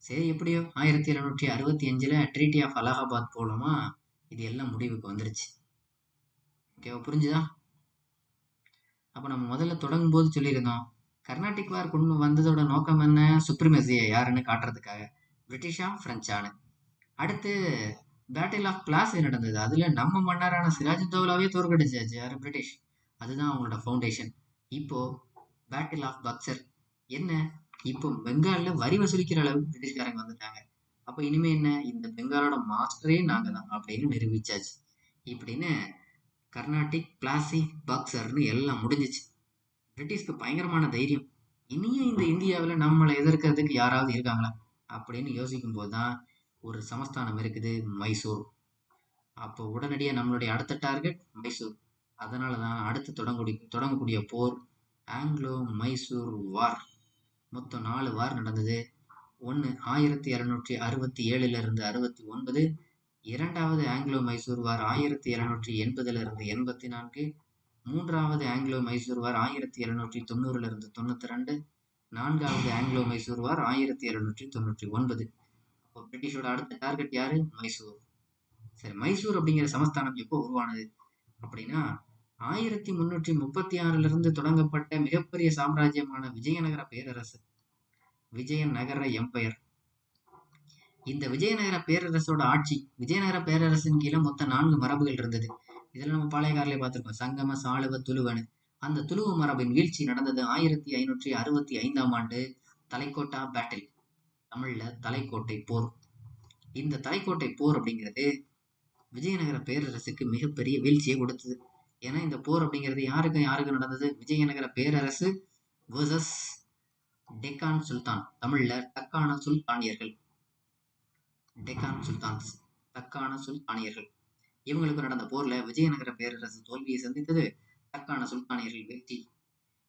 சரி, எப்படியோ 1765 ட்ரீட்டி ஆஃப் அலகாபாத் போலமா இது எல்லாம் முடிவுக்கு வந்துருச்சு. ஓகேவா, புரிஞ்சுதா? அப்போ நம்ம முதல்ல தொடங்கும் போது சொல்லியிருந்தோம், கர்நாடிக் வார் கொண்டு வந்ததோட நோக்கம் என்ன? சுப்ரிமசியை யாருன்னு காட்டுறதுக்காக. பிரிட்டிஷா பிரெஞ்சானு. அடுத்து பேட்டில் ஆஃப் பிளாசி நடந்தது. அதுல நம்ம மன்னரான சிராஜுத்தௌலாவே தோற்கடிச்சாச்சு யாரு? பிரிட்டிஷ். அதுதான் அவங்களோட ஃபவுண்டேஷன். இப்போ பேட்டில் ஆஃப் பக்சர் என்ன? இப்போ பெங்கால்ல வரி வசூலிக்கிற அளவுக்கு பிரிட்டிஷ்காரங்க வந்துட்டாங்க. அப்போ இனிமே என்ன, இந்த பெங்காலோட மாஸ்டரே நாங்க தான் அப்படின்னு நிரூபிச்சாச்சு. இப்படின்னு கர்நாடிக், பிளாசி, பக்சர்னு எல்லாம் முடிஞ்சிச்சு. பிரிட்டிஷ்க்கு பயங்கரமான தைரியம். இனியும் இந்த இந்தியாவில் நம்மளை எதிர்க்கிறதுக்கு யாராவது இருக்காங்களா அப்படின்னு யோசிக்கும் போதுதான் ஒரு சமஸ்தானம் இருக்குது, மைசூர். அப்போ உடனடியாக நம்மளுடைய அடுத்த டார்கெட் மைசூர். அதனால தான் அடுத்து தொடங்கக்கூடிய போர் ஆங்கிலோ மைசூர் வார். மொத்தம் 4 வார் நடந்தது. ஒன்று 1767 இருந்து 69, இரண்டாவது ஆங்கிலோ மைசூர் வார் 1780 இருந்து 84, மூன்றாவது ஆங்கிலோ மைசூர் வார் 1790 இருந்து 92, நான்காவது ஆங்கிலோ மைசூர் வார் 1799. அப்போ பிரிட்டிஷோட அடுத்த டார்கெட் யாரு? மைசூர். சரி, மைசூர் அப்படிங்கிற சமஸ்தானம் எப்போ உருவானது அப்படின்னா 1336 இருந்து தொடங்கப்பட்ட மிகப்பெரிய சாம்ராஜ்யமான விஜயநகர பேரரசு, விஜயநகர எம்பையர். இந்த விஜயநகர பேரரசோட ஆட்சி, விஜயநகர பேரரசின் கீழே மொத்தம் 4 மரபுகள் இருந்தது. இதில் நம்ம பாளையக்காரலே பார்த்துருக்கோம் சங்கம சாளுவ துளுவனு. அந்த துளுவ மரபின் வீழ்ச்சி நடந்தது 1565ஆம் ஆண்டு தலைக்கோட்டா பேட்டில், தமிழ்ல தலைக்கோட்டை போர். இந்த தலைக்கோட்டை போர் அப்படிங்கிறது விஜயநகர பேரரசுக்கு மிகப்பெரிய வீழ்ச்சியை கொடுத்தது. ஏன்னா இந்த போர் அப்படிங்கிறது யாருக்கு நடந்தது? விஜயநகர பேரரசு versus டெக்கான் சுல்தான், தமிழ்ல தக்கான சுல்தானியர்கள். டெக்கான் சுல்தான்ஸ், தக்கான சுல்தானியர்கள். இவங்களுக்கு நடந்த போர்ல விஜயநகர பேரரசு தோல்வியை சந்தித்தது, தக்கான சுல்தானியர்கள் வெற்றி.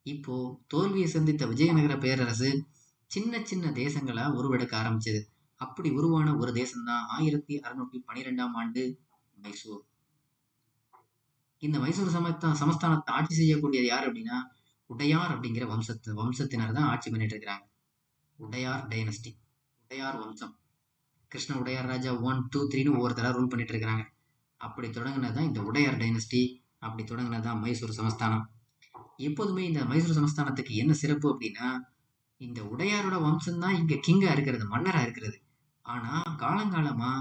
இப்போ தோல்வியை சந்தித்த விஜயநகர பேரரசு சின்ன சின்ன தேசங்களா உருவெடுக்க ஆரம்பிச்சது. அப்படி உருவான ஒரு தேசம்தான் 1612ஆம் ஆண்டு மைசூர். இந்த மைசூர் சமஸ்தானத்தை ஆட்சி செய்யக்கூடியது யார் அப்படின்னா உடையார் அப்படிங்கிற வம்சத்தினர் தான் ஆட்சி பண்ணிட்டு இருக்கிறாங்க. உடையார் டைனஸ்டி, உடையார் வம்சம். கிருஷ்ண உடையார் ராஜா 1, 2, 3ன்னு ஒவ்வொருத்தரா ரூல் பண்ணிட்டு இருக்கிறாங்க. அப்படி தொடங்கினதான் இந்த உடையார் டைனஸ்டி. அப்படி தொடங்கினதான் மைசூர் சமஸ்தானம். எப்போதுமே இந்த மைசூர் சமஸ்தானத்துக்கு என்ன சிறப்பு அப்படின்னா இந்த உடையாரோட வம்சம் தான் இங்க கிங்கா இருக்கிறது, மன்னரா இருக்கிறது. ஆனா காலங்காலமா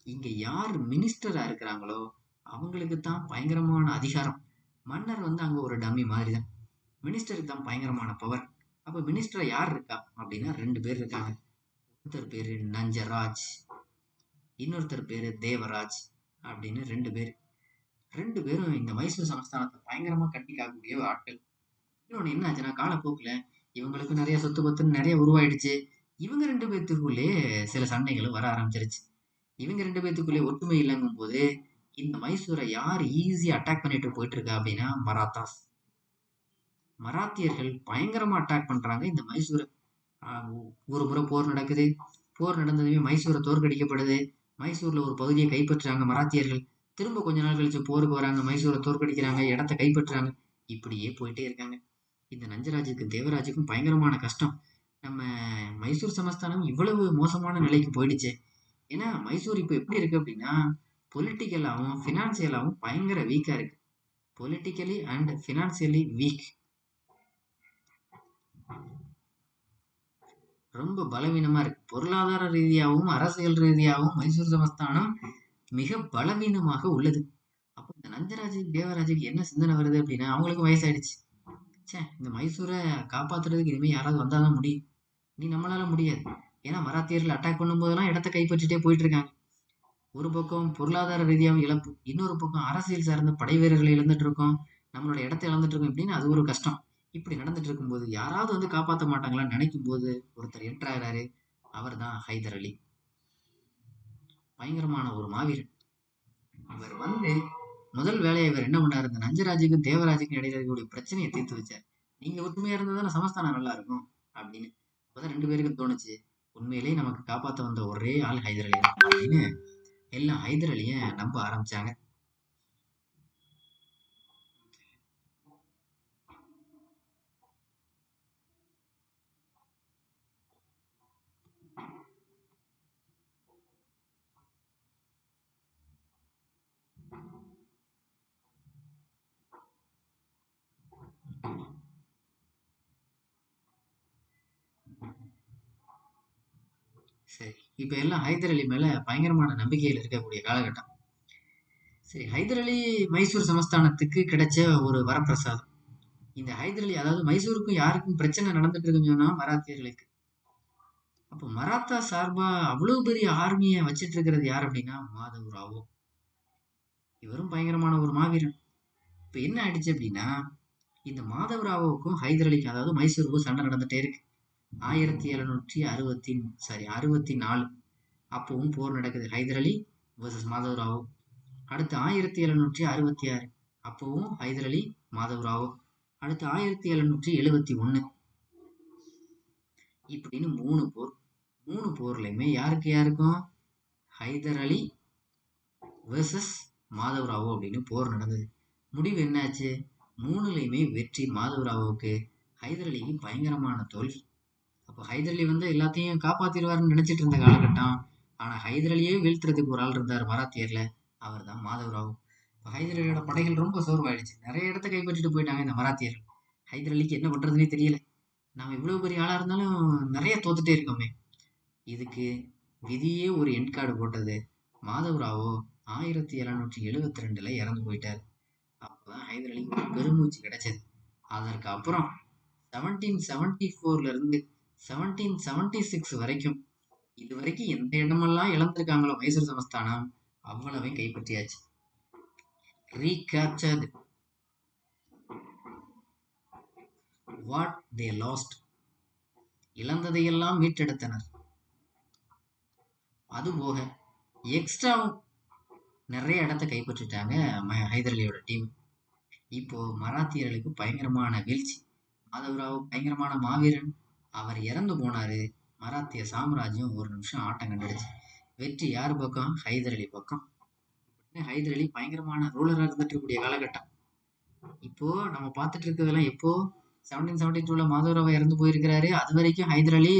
இங்க யார் மினிஸ்டரா இருக்கிறாங்களோ அவங்களுக்கு தான் பயங்கரமான அதிகாரம். மன்னர் அங்க ஒரு டம்மி மாதிரி தான், மினிஸ்டருக்கு தான் பயங்கரமான பவர். அப்ப மினிஸ்டரா யார் இருக்கா அப்படின்னா 2 பேர் இருக்காங்க. ஒருத்தர் பேரு நஞ்சராஜ், இன்னொருத்தர் பேரு தேவராஜ் அப்படின்னு 2 பேர். 2 பேரும் இந்த மைசூர் சமஸ்தானத்தை பயங்கரமா கட்டி காக்கக்கூடிய ஆட்கள். இன்னொன்னு என்ன ஆச்சுன்னா காலப்போக்குல இவங்களுக்கு நிறைய சொத்து பத்து நிறைய உருவாயிடுச்சு. இவங்க 2 பேத்துக்குள்ளே சில சண்டைகளும் வர ஆரம்பிச்சிருச்சு. இவங்க 2 பேத்துக்குள்ளே ஒற்றுமை இல்லைங்கும் போது இந்த மைசூரை யார் ஈஸியா அட்டாக் பண்ணிட்டு போயிட்டு இருக்கா அப்படின்னா மராத்தாஸ். மராத்தியர்கள் பயங்கரமா அட்டாக் பண்றாங்க இந்த மைசூரை. ஒரு முறை போர் நடக்குது. போர் நடந்ததுமே மைசூரை தோற்கடிக்கப்படுது. மைசூர்ல ஒரு பகுதியை கைப்பற்றுறாங்க மராத்தியர்கள். திரும்ப கொஞ்ச நாள் கழிச்சு போருக்கு வராங்க, மைசூரை தோற்கடிக்கிறாங்க, இடத்த கைப்பற்றுறாங்க. இப்படியே போயிட்டே இருக்காங்க. இந்த நஞ்சராஜுக்கும் தேவராஜுக்கும் பயங்கரமான கஷ்டம். நம்ம மைசூர் சமஸ்தானம் இவ்வளவு மோசமான நிலைக்கு போயிடுச்சு. ஏன்னா மைசூர் இப்போ எப்படி இருக்கு அப்படின்னா பொலிட்டிக்கலாகவும் ஃபினான்சியலாகவும் பயங்கர வீக்கா இருக்கு. பொலிட்டிக்கலி அண்ட் ஃபினான்சியலி வீக், ரொம்ப பலவீனமா இருக்கு. பொருளாதார ரீதியாகவும் அரசியல் ரீதியாகவும் மைசூர் சமஸ்தானம் மிக பலவீனமாக உள்ளது. அப்போ இந்த நஞ்சராஜுக்கு தேவராஜுக்கு என்ன சிந்தனை வருது அப்படின்னா அவங்களுக்கு வயசாயிடுச்சு. இந்த மைசூரை காப்பாத்துறதுக்கு இனிமே யாராவது வந்தாதான் முடியும், நீ நம்மளால முடியாது. ஏன்னா மராத்தியர்கள் அட்டாக் பண்ணும் போதெல்லாம் இடத்த கைப்பற்றிட்டே போயிட்டு இருக்காங்க. ஒரு பக்கம் பொருளாதார ரீதியாகவும் இழப்பு, இன்னொரு பக்கம் அரசியல் சார்ந்த படை வீரர்களை இழந்துட்டு இருக்கோம், நம்மளோட இடத்த இழந்துட்டு இருக்கோம். இப்படின்னு அது ஒரு கஷ்டம். இப்படி நடந்துட்டு இருக்கும்போது யாராவது காப்பாற்ற மாட்டாங்களான்னு நினைக்கும் போது ஒருத்தர் என்ட்ராகிறாரு. அவர் தான் ஹைதர் அலி. பயங்கரமான ஒரு மாவீரன். இவர் முதல் வேலையை இவர் என்ன பண்ணாரு, இந்த நஞ்சராஜுக்கும் தேவராஜுக்கும் இடையில இருக்கக்கூடிய பிரச்சனையை தீர்த்து வச்சார். நீங்க ஒற்றுமையா இருந்தா சமஸ்தானம் நல்லா இருக்கும் அப்படின்னு. அப்பதான் 2 பேருக்கும் தோணுச்சு உண்மையிலேயே நமக்கு காப்பாற்ற வந்த ஒரே ஆள் ஹைதர் அலி அப்படின்னு. எல்லாம் ஹைதர் அலிய நம்ப ஆரம்பிச்சாங்க. சரி, இப்ப எல்லாம் ஹைதர் அலி மேல பயங்கரமான நம்பிக்கையில் இருக்கக்கூடிய காலகட்டம். சரி, ஹைதர் அலி மைசூர் சமஸ்தானத்துக்கு கிடைச்ச ஒரு வரப்பிரசாதம். இந்த ஹைதர் அலி, அதாவது மைசூருக்கும் யாருக்கும் பிரச்சனை நடந்துட்டு இருக்குன்னு சொன்னா மராத்தியர்களுக்கு. அப்போ மராத்தா சார்பா அவ்வளவு பெரிய ஆர்மியை வச்சிட்டு இருக்கிறது யார் அப்படின்னா மாதவ் ராவோ. இவரும் பயங்கரமான ஒரு மாவீரன். இப்ப என்ன ஆயிடுச்சு அப்படின்னா இந்த மாதவ் ராவோவுக்கும் ஹைதர் அலிக்கும், அதாவது மைசூருக்கும் சண்டை நடந்துட்டே இருக்கு. 1764 அப்பவும் போர் நடக்குது. ஹைதர் அலி வர்சஸ் மாதவ் ராவோ. அடுத்து 1766 அப்பவும் ஹைதர் அலி மாதவ் ராவோ. அடுத்து 1771 இப்படின்னு 3 போர். 3 போர்லையுமே யாருக்கும் ஹைதர் அலி வர்சஸ் மாதவ் ராவோ அப்படின்னு போர் நடந்தது. முடிவு என்னாச்சு? 3லையுமே வெற்றி மாதவ் ராவோவுக்கு. ஹைதர் அலிக்கு பயங்கரமான தோல்வி. அப்போ ஹைதர் அலி எல்லாத்தையும் காப்பாத்திடுவாருன்னு நினைச்சிட்டு இருந்த காலகட்டம். ஆனா ஹைதர் அலியே வீழ்த்துறதுக்கு ஒரு ஆள் இருந்தார் மராத்தியர்ல, அவர் தான் மாதவ் ராவ். இப்போ ஹைதர் அலியோட படைகள் ரொம்ப சோர்வாயிடுச்சு. நிறைய இடத்த கைப்பற்றிட்டு போயிட்டாங்க இந்த மராத்தியர்கள். ஹைதர் அலிக்கு என்ன பண்றதுன்னே தெரியல. நாம இவ்வளவு பெரிய ஆளா இருந்தாலும் நிறைய தோத்துட்டே இருக்கோமே. இதுக்கு விதியே ஒரு எண்ட் கார்டு போட்டது. மாதவ் ராவோ 1772 இறந்து போயிட்டார். அப்போதான் ஹைதர் அலிக்கு ஒரு பெருமூச்சு கிடைச்சது. அதற்கு அப்புறம் 1774 இருந்து 1776 வரைக்கும் இது வரைக்கும் எந்த இடமெல்லாம் இழந்திருக்காங்களோ மைசூர் சமஸ்தானம் அவ்வளவையும் கைப்பற்றியாச்சு. ரீகேப்சர்ட் வாட் தே லாஸ்ட், இழந்ததையெல்லாம் மீட்டெடுத்தனர். அதுபோக எக்ஸ்ட்ராவும் நிறைய இடத்த கைப்பற்றிட்டாங்க ஹைதர் அலியோட டீம். இப்போ மராத்தியர்களுக்கு பயங்கரமான வீழ்ச்சி. மாதவராவ் பயங்கரமான மாவீரன், அவர் இறந்து போனாரு. மராத்திய சாம்ராஜ்யம் ஒரு நிமிஷம் ஆட்டம் கண்டுடுச்சு. வெற்றி யார் பக்கம்? ஹைதர் அலி பக்கம். ஹைதர் அலி பயங்கரமான ரூலராக இருந்துட்டு இருக்கக்கூடிய காலகட்டம். இப்போ நம்ம பார்த்துட்டு இருக்கிறதெல்லாம் எப்போ 1772 மாதவராவ் இறந்து போயிருக்கிறாரு. அது வரைக்கும் ஹைதர் அலி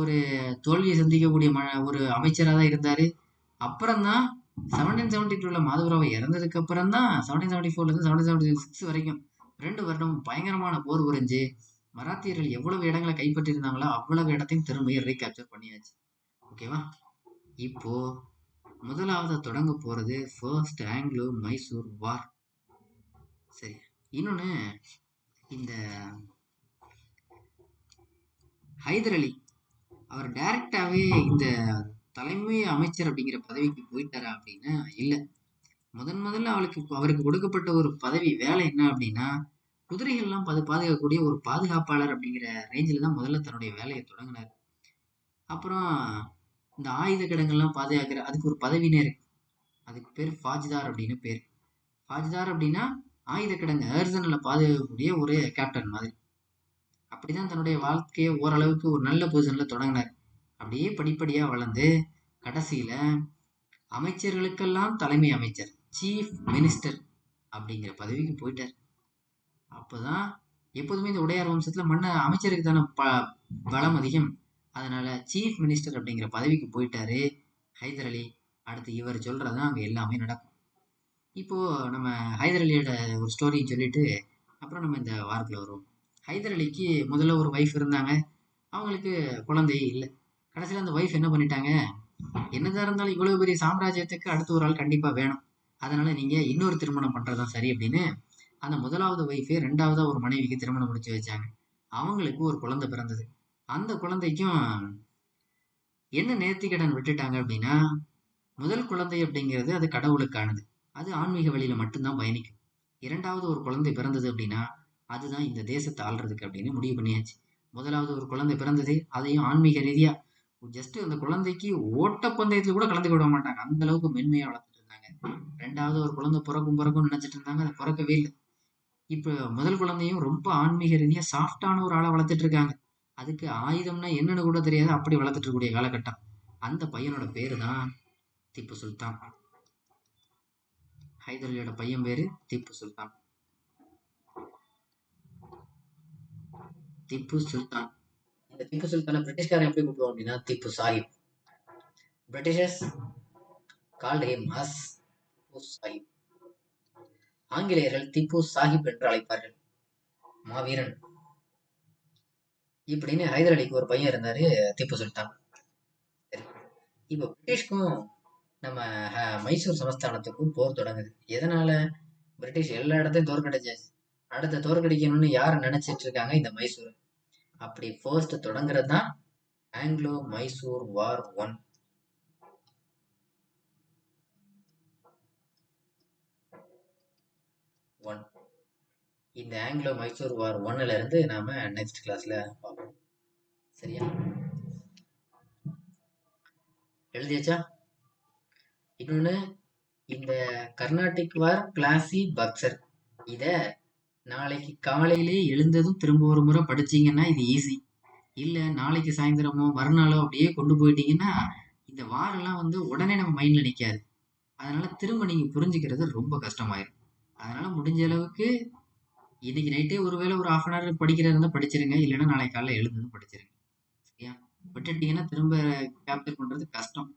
ஒரு தோல்வியை சந்திக்கக்கூடிய ஒரு அமைச்சராக தான் இருந்தாரு. அப்புறம்தான் 1772 மாதவராவ் இறந்ததுக்கு அப்புறம் தான் 1774 1776 வரைக்கும் 2 வருடம் பயங்கரமான போர் புரிஞ்சு மராத்தியர்கள் எவ்வளவு இடங்களை கைப்பற்றியிருந்தாங்களோ அவ்வளவு இடத்தையும் திரும்பி ரீகேப்சர் பண்ணியாச்சு. ஓகேவா? இப்போ முதலாவது தொடங்க போறது ஃபர்ஸ்ட் ஆங்கிலோ மைசூர் வார். சரி, இன்னொன்னு, இந்த ஹைதர் அலி அவர் டைரக்டாவே இந்த தலைமை அமைச்சர் அப்படிங்கிற பதவிக்கு போயிட்டாரா அப்படின்னா இல்லை. முதல்ல அவருக்கு கொடுக்கப்பட்ட ஒரு பதவி வேலை என்ன அப்படின்னா குதிரைகள்லாம் பாதுகாக்கக்கூடிய ஒரு பாதுகாப்பாளர் அப்படிங்கிற ரேஞ்சில் தான் முதல்ல தன்னுடைய வேலையை தொடங்கினார். அப்புறம் இந்த ஆயுத கிடங்கள்லாம் பாதுகாக்கிற அதுக்கு ஒரு பதவினே இருக்கு. அதுக்கு பேர் ஃபாஜ்தார் அப்படின்னு பேர். ஃபாஜ்தார் அப்படின்னா ஆயுத கிடங்கு ஏர்சனில் பாதுகாக்கக்கூடிய ஒரு கேப்டன் மாதிரி. அப்படிதான் தன்னுடைய வாழ்க்கையை ஓரளவுக்கு ஒரு நல்ல பொசிஷன்ல தொடங்கினார். அப்படியே படிப்படியா வளர்ந்து கடைசியில அமைச்சர்களுக்கெல்லாம் தலைமை அமைச்சர், சீஃப் மினிஸ்டர் அப்படிங்கிற பதவிக்கு போயிட்டார். அப்போதான் எப்போதுமே இந்த உடையார் வம்சத்துல அமைச்சருக்கு தானே பலம் அதிகம். அதனால சீஃப் மினிஸ்டர் அப்படிங்கிற பதவிக்கு போயிட்டாரு ஹைதர் அலி. அடுத்து இவர் சொல்றதான் அங்க எல்லாமே நடக்கும். இப்போ நம்ம ஹைதர் அலியோட ஒரு ஸ்டோரி சொல்லிட்டு அப்புறம் நம்ம இந்த வாரத்துல வருவோம். ஹைதர் அலிக்கு முதல்ல ஒரு ஒய்ஃப் இருந்தாங்க. அவங்களுக்கு குழந்தையே இல்லை. கடைசியில் அந்த ஒய்ஃப் என்ன பண்ணிட்டாங்க, என்னதான் இருந்தாலும் இவ்வளவு பெரிய சாம்ராஜ்யத்துக்கு அடுத்து ஒரு ஆள் கண்டிப்பா வேணும், அதனால நீங்க இன்னொரு திருமணம் பண்றதுதான் சரி அப்படின்னு அந்த முதலாவது ஒய்ஃபே ரெண்டாவதா ஒரு மனைவிக்கு திருமணம் முடிச்சு வச்சாங்க. அவங்களுக்கு ஒரு குழந்தை பிறந்தது. அந்த குழந்தைக்கும் என்ன நேர்த்திக்கடன் விட்டுட்டாங்க அப்படின்னா, முதல் குழந்தை அப்படிங்கிறது அது கடவுளுக்கானது, அது ஆன்மீக வழியில மட்டும்தான் பயணிக்கும். இரண்டாவது ஒரு குழந்தை பிறந்தது அப்படின்னா அதுதான் இந்த தேசத்தை ஆள்றதுக்கு அப்படின்னு முடிவு பண்ணியாச்சு. முதலாவது ஒரு குழந்தை பிறந்தது, அதையும் ஆன்மீக ரீதியா ஜஸ்ட் அந்த குழந்தைக்கு ஓட்டப்பந்தயத்துல கூட கலந்து விட மாட்டாங்க, அந்த அளவுக்கு மென்மையா வளர்த்துட்டு இருந்தாங்க. ரெண்டாவது ஒரு குழந்தை பிறக்கும் நினைச்சிட்டு இருந்தாங்க, அது பிறக்கவே இல்லை. இப்ப முதல் குழந்தையும் ரொம்ப ஆன்மீக ரீதியா சாஃப்டான ஒரு ஆளை வளர்த்துட்டு இருக்காங்க. அதுக்கு ஆயுதம்னா என்னன்னு கூட தெரியாது, அப்படி வளர்த்துட்டு இருக்கக்கூடிய காலகட்டம். அந்த பையனோட பேரு தான் திப்பு சுல்தான். ஹைதர் அலியோட பையன் பேரு திப்பு சுல்தான். திப்பு சுல்தான். இந்த திப்பு சுல்தானை பிரிட்டிஷ்காரன் எப்படி கூப்பிடுவோம் அப்படின்னா Tipu Sahib. Britishers called him as Tipu Sahib. ஆங்கிலேயர்கள் திப்பு சாஹிப் என்று அழைப்பார்கள், மாவீரன். இப்படின்னு ஹைதர் அலிக்கு ஒரு பையன் இருந்தாரு, திப்பு சுல்தான். சரி, இப்போ பிரிட்டிஷ்க்கும் நம்ம மைசூர் சமஸ்தானத்துக்கும் போர் தொடங்குது. எதனால? பிரிட்டிஷ் எல்லா இடத்தையும் தோற்கடிச்சாச்சு, அடுத்த தோற்கடிக்கணும்னு யார் நினைச்சிட்டு இருக்காங்க? இந்த மைசூர். அப்படி ஃபர்ஸ்ட் தொடங்குறது தான் ஆங்கிலோ மைசூர் வார் 1. இந்த ஆங்கிலோ மைசூர் வார் 1ல இருந்து நாம நெக்ஸ்ட் கிளாஸ்ல பார்ப்போம். சரியா? எழுதியாச்சா? இன்னொன்னு, இந்த கர்நாடிக் வார், பிளாசி, பக்சர், இத நாளைக்கு காலையிலே எழுந்ததும் திரும்ப ஒரு முறை படிச்சீங்கன்னா இது ஈஸி. இல்ல நாளைக்கு சாயந்தரமோ மறுநாளோ அப்படியே கொண்டு போயிட்டீங்கன்னா இந்த வாரெல்லாம் உடனே நம்ம மைண்ட்ல நிக்காது. அதனால திரும்ப நீங்க புரிஞ்சுக்கிறது ரொம்ப கஷ்டமாயிரும். அதனால முடிஞ்ச அளவுக்கு இன்னைக்கு நைட்டே ஒருவேளை ஒரு 1/2 hour படிக்கிறதா இருந்தா படிச்சிருங்க, இல்லைன்னா நாளைக்கு காலைல எழுந்ததும் படிச்சிருங்க. சரியா? விட்டுட்டீங்கன்னா திரும்ப கேப்சர் பண்றது கஷ்டம்.